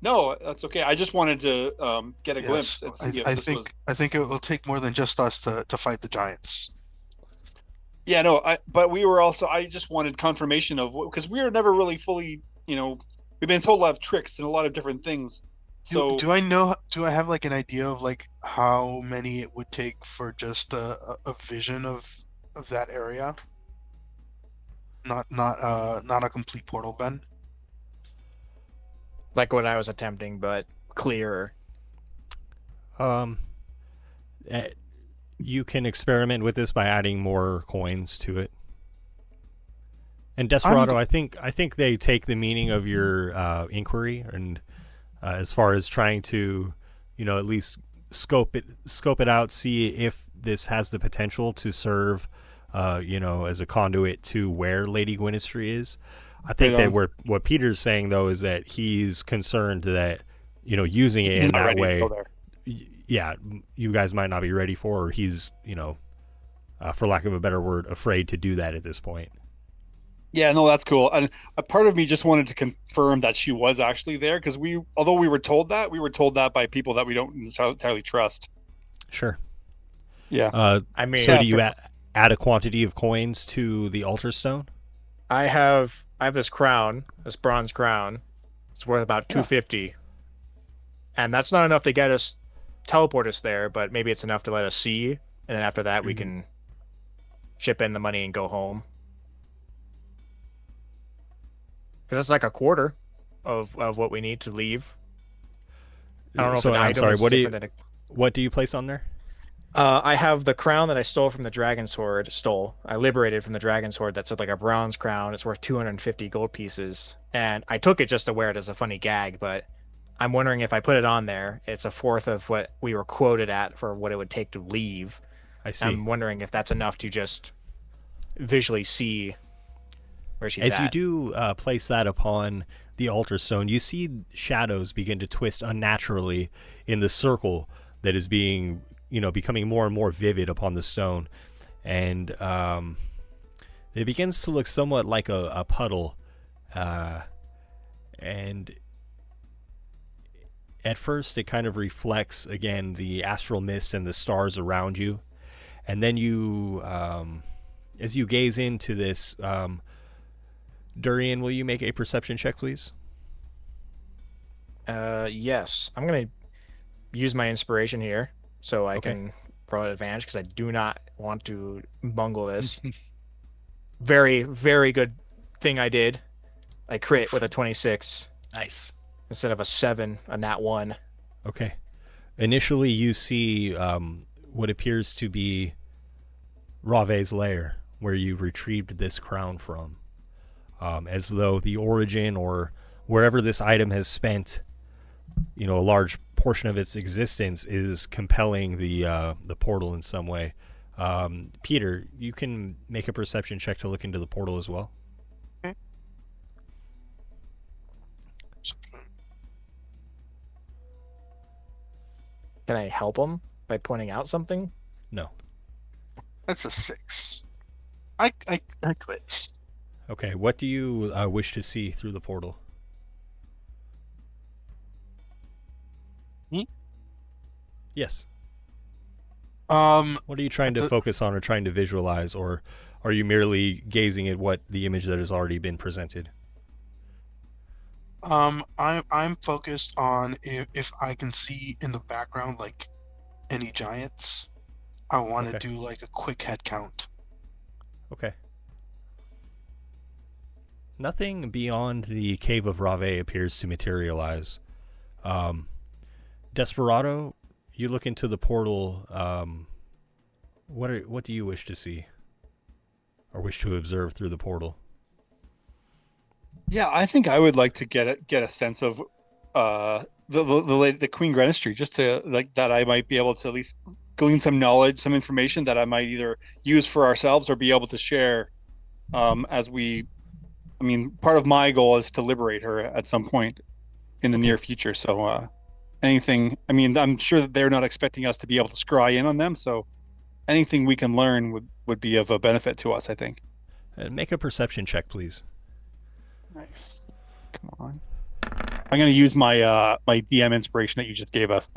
No, that's okay. I just wanted to get a glimpse and see I think it will take more than just us to fight the giants. Yeah, no, but we were also. I just wanted confirmation of because we were never really fully, we've been told a lot of tricks and a lot of different things. So do I have like an idea of like how many it would take for just a vision of that area? Not a complete portal, Ben. Like what I was attempting, but clearer. You can experiment with this by adding more coins to it. And Desperado, I think they take the meaning of your inquiry and as far as trying to, at least scope it out, see if this has the potential to serve, as a conduit to where Lady Gwynistry is. I think that what Peter's saying though is that he's concerned that, using it in that way, yeah, you guys might not be ready for, or he's, for lack of a better word, afraid to do that at this point. Yeah, no, that's cool. And a part of me just wanted to confirm that she was actually there because although we were told that by people that we don't entirely trust. Sure. Yeah. So do you add a quantity of coins to the altar stone? I have this crown, this bronze crown. It's worth about 250, and that's not enough to teleport us there. But maybe it's enough to let us see, and then after that we can chip in the money and go home. Because that's like a quarter of what we need to leave. I don't know. So if I'm sorry. What do you place on there? I have the crown that I stole from the dragon sword. I liberated from the dragon sword. That's like a bronze crown. It's worth 250 gold pieces, and I took it just to wear it as a funny gag. But I'm wondering if I put it on there, it's a fourth of what we were quoted at for what it would take to leave. I see. I'm wondering if that's enough to just visually see where she's at. As you do place that upon the altar stone, you see shadows begin to twist unnaturally in the circle that is being, becoming more and more vivid upon the stone. And it begins to look somewhat like a puddle. And at first it kind of reflects again the astral mist and the stars around you, and then you, as you gaze into this, Durian, will you make a perception check, please? Yes. I'm gonna use my inspiration here so I can provide advantage because I do not want to bungle this. Very, very good thing I did. I crit with a 26. Nice. Instead of a 7, a nat 1. Okay. Initially, you see what appears to be Rave's lair, where you retrieved this crown from, as though the origin or wherever this item has spent, a large portion of its existence is compelling the portal in some way. Peter, you can make a perception check to look into the portal as well. Okay. Can I help him by pointing out something? No. That's a 6. I quit. Okay, what do you wish to see through the portal? Me? Yes. What are you trying to focus on or trying to visualize, or are you merely gazing at what the image that has already been presented? I'm focused on if I can see in the background like any giants. I want to do like a quick head count. Okay. Nothing beyond the cave of Rave appears to materialize. Desperado, you look into the portal. What do you wish to see, or wish to observe through the portal? Yeah, I think I would like to get a sense of the Queen Grenistry, just to like that I might be able to at least glean some knowledge, some information that I might either use for ourselves or be able to share as we. I mean, part of my goal is to liberate her at some point in the near future. So anything, I mean, I'm sure that they're not expecting us to be able to scry in on them. So anything we can learn would be of a benefit to us, I think. Make a perception check, please. Nice. Come on. I'm going to use my my DM inspiration that you just gave us.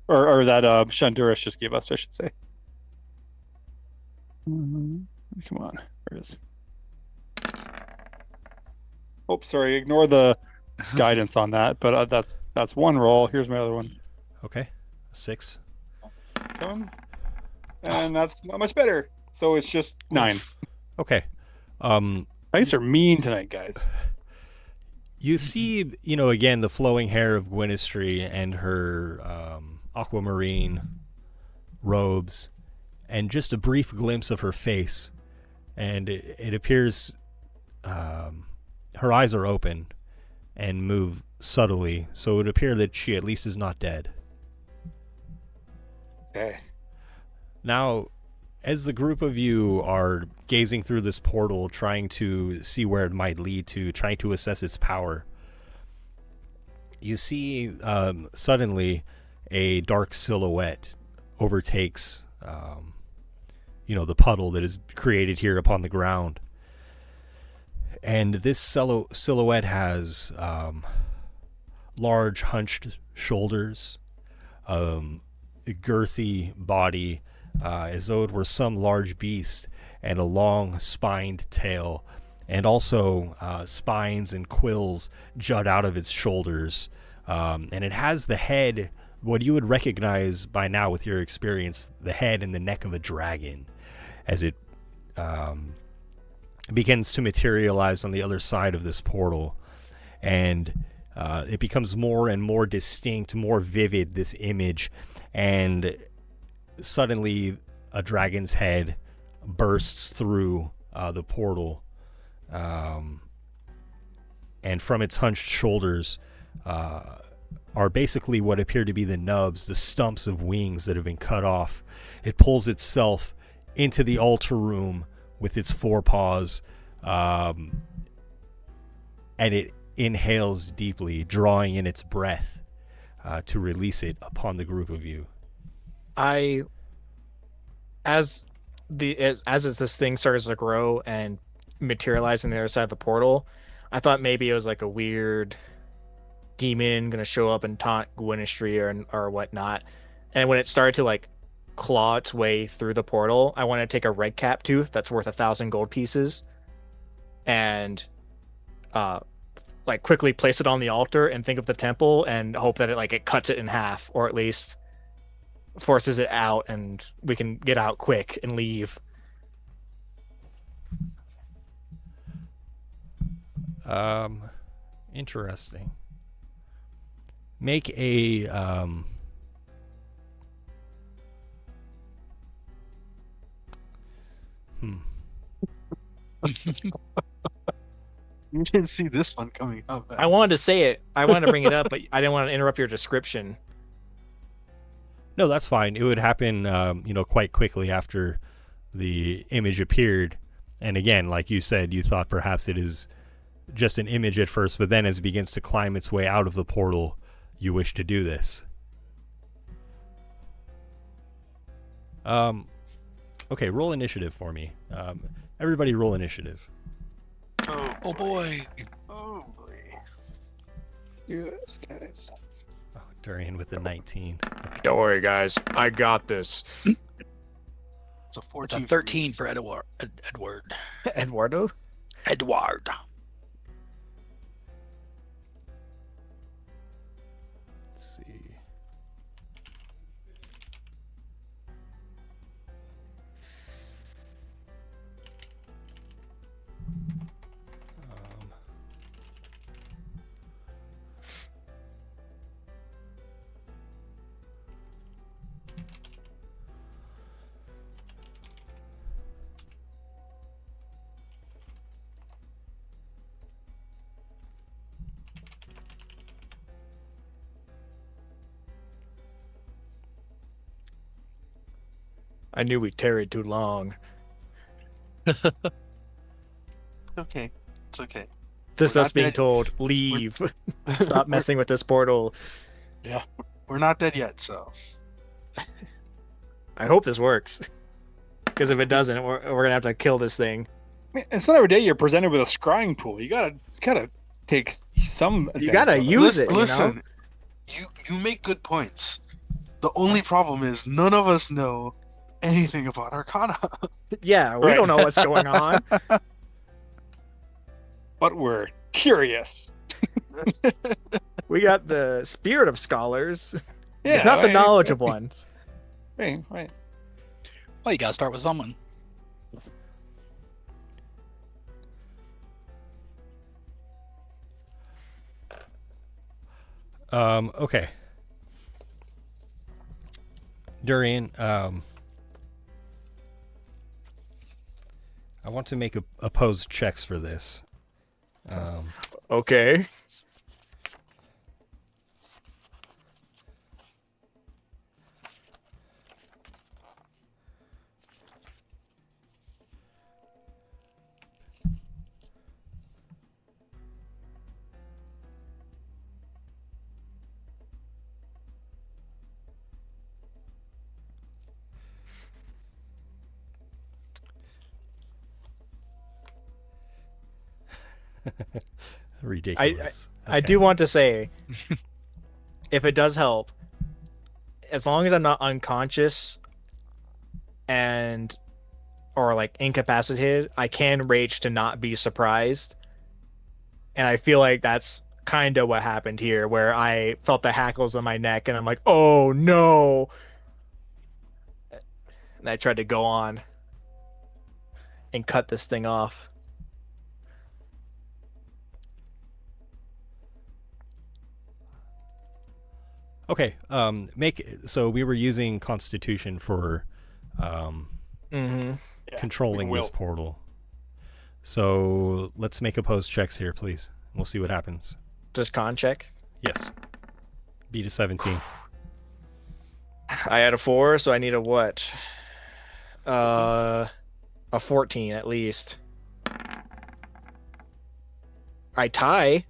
Or that Shanduras just gave us, I should say. Come on. Where is it? Oh, sorry. Ignore the guidance on that, but that's one roll. Here's my other one. Okay. 6. And that's not much better. So it's just 9. Okay. Dice are mean tonight, guys. You see, again, the flowing hair of Gwynistry and her aquamarine robes, and just a brief glimpse of her face. And it appears her eyes are open and move subtly, so it would appear that she at least is not dead. Okay. Now, as the group of you are gazing through this portal, trying to see where it might lead to, trying to assess its power, you see suddenly a dark silhouette overtakes the puddle that is created here upon the ground. And this silhouette has large hunched shoulders, a girthy body, as though it were some large beast, and a long spined tail, and also spines and quills jut out of its shoulders. And it has the head, what you would recognize by now with your experience, the head and the neck of a dragon, as it begins to materialize on the other side of this portal. And it becomes more and more distinct, more vivid, this image, and suddenly a dragon's head bursts through the portal, and from its hunched shoulders are basically what appear to be the nubs, the stumps of wings that have been cut off. It pulls itself into the altar room with its forepaws, and it inhales deeply, drawing in its breath to release it upon the group of you. As this thing starts to grow and materialize on the other side of the portal, I thought maybe it was like a weird demon gonna show up and taunt Gwynistry or whatnot. And when it started to like claw its way through the portal, I want to take a red cap tooth that's worth 1,000 gold pieces, and like quickly place it on the altar and think of the temple and hope that it cuts it in half, or at least forces it out and we can get out quick and leave. Interesting. Make a You didn't see this one coming up. I wanted to say it. I wanted to bring it up, but I didn't want to interrupt your description. No, that's fine. It would happen, quite quickly after the image appeared. And again, like you said, you thought perhaps it is just an image at first, but then as it begins to climb its way out of the portal, you wish to do this. Okay, roll initiative for me. Everybody roll initiative. Oh boy. Oh boy. Yes, guys. Oh, Durian with the 19. Okay. Don't worry, guys. I got this. It's a 14. It's a 13 for Edward. Eduardo? Edward. Let's see. I knew we tarried too long. Okay. It's okay. This We're us not being dead. told, leave. Stop messing with this portal. Yeah. We're not dead yet, so. I hope this works. Because if it doesn't, we're gonna have to kill this thing. I mean, it's not every day you're presented with a scrying tool. You gotta take some. You gotta advantage of use it. Listen, you make good points. The only problem is none of us know anything about Arcana. Yeah, we don't know what's going on. But we're curious. We got the spirit of scholars. Yeah, It's not the right. knowledge of ones. Right. Well, you gotta start with someone. Okay. Durian, I want to make opposed checks for this. Okay. Ridiculous. I do want to say, if it does help, as long as I'm not unconscious or like incapacitated, I can rage to not be surprised. And I feel like that's kind of what happened here, where I felt the hackles on my neck and I'm like, oh no. And I tried to go on and cut this thing off. Okay. So we were using Constitution for controlling this portal. So let's make opposed checks here, please. We'll see what happens. Just con check? Yes. Beat a 17. I had a 4, so I need a what? A 14 at least. I tie.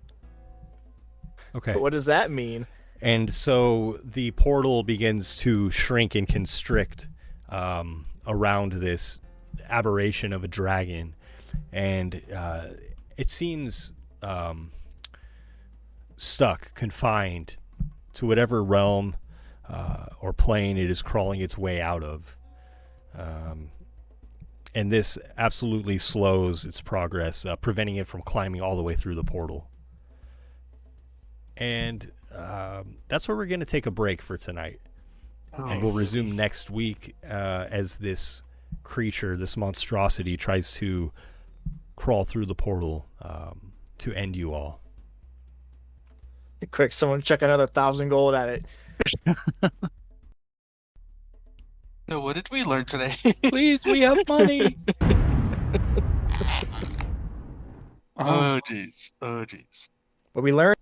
Okay. But what does that mean? And so the portal begins to shrink and constrict around this aberration of a dragon. And it seems stuck, confined to whatever realm or plane it is crawling its way out of. And this absolutely slows its progress, preventing it from climbing all the way through the portal. And that's where we're going to take a break for tonight. And we'll resume next week as this creature, this monstrosity, tries to crawl through the portal to end you all. Quick, someone check another 1,000 gold at it. So what did we learn today? Please, we have money. Oh jeez. What we learned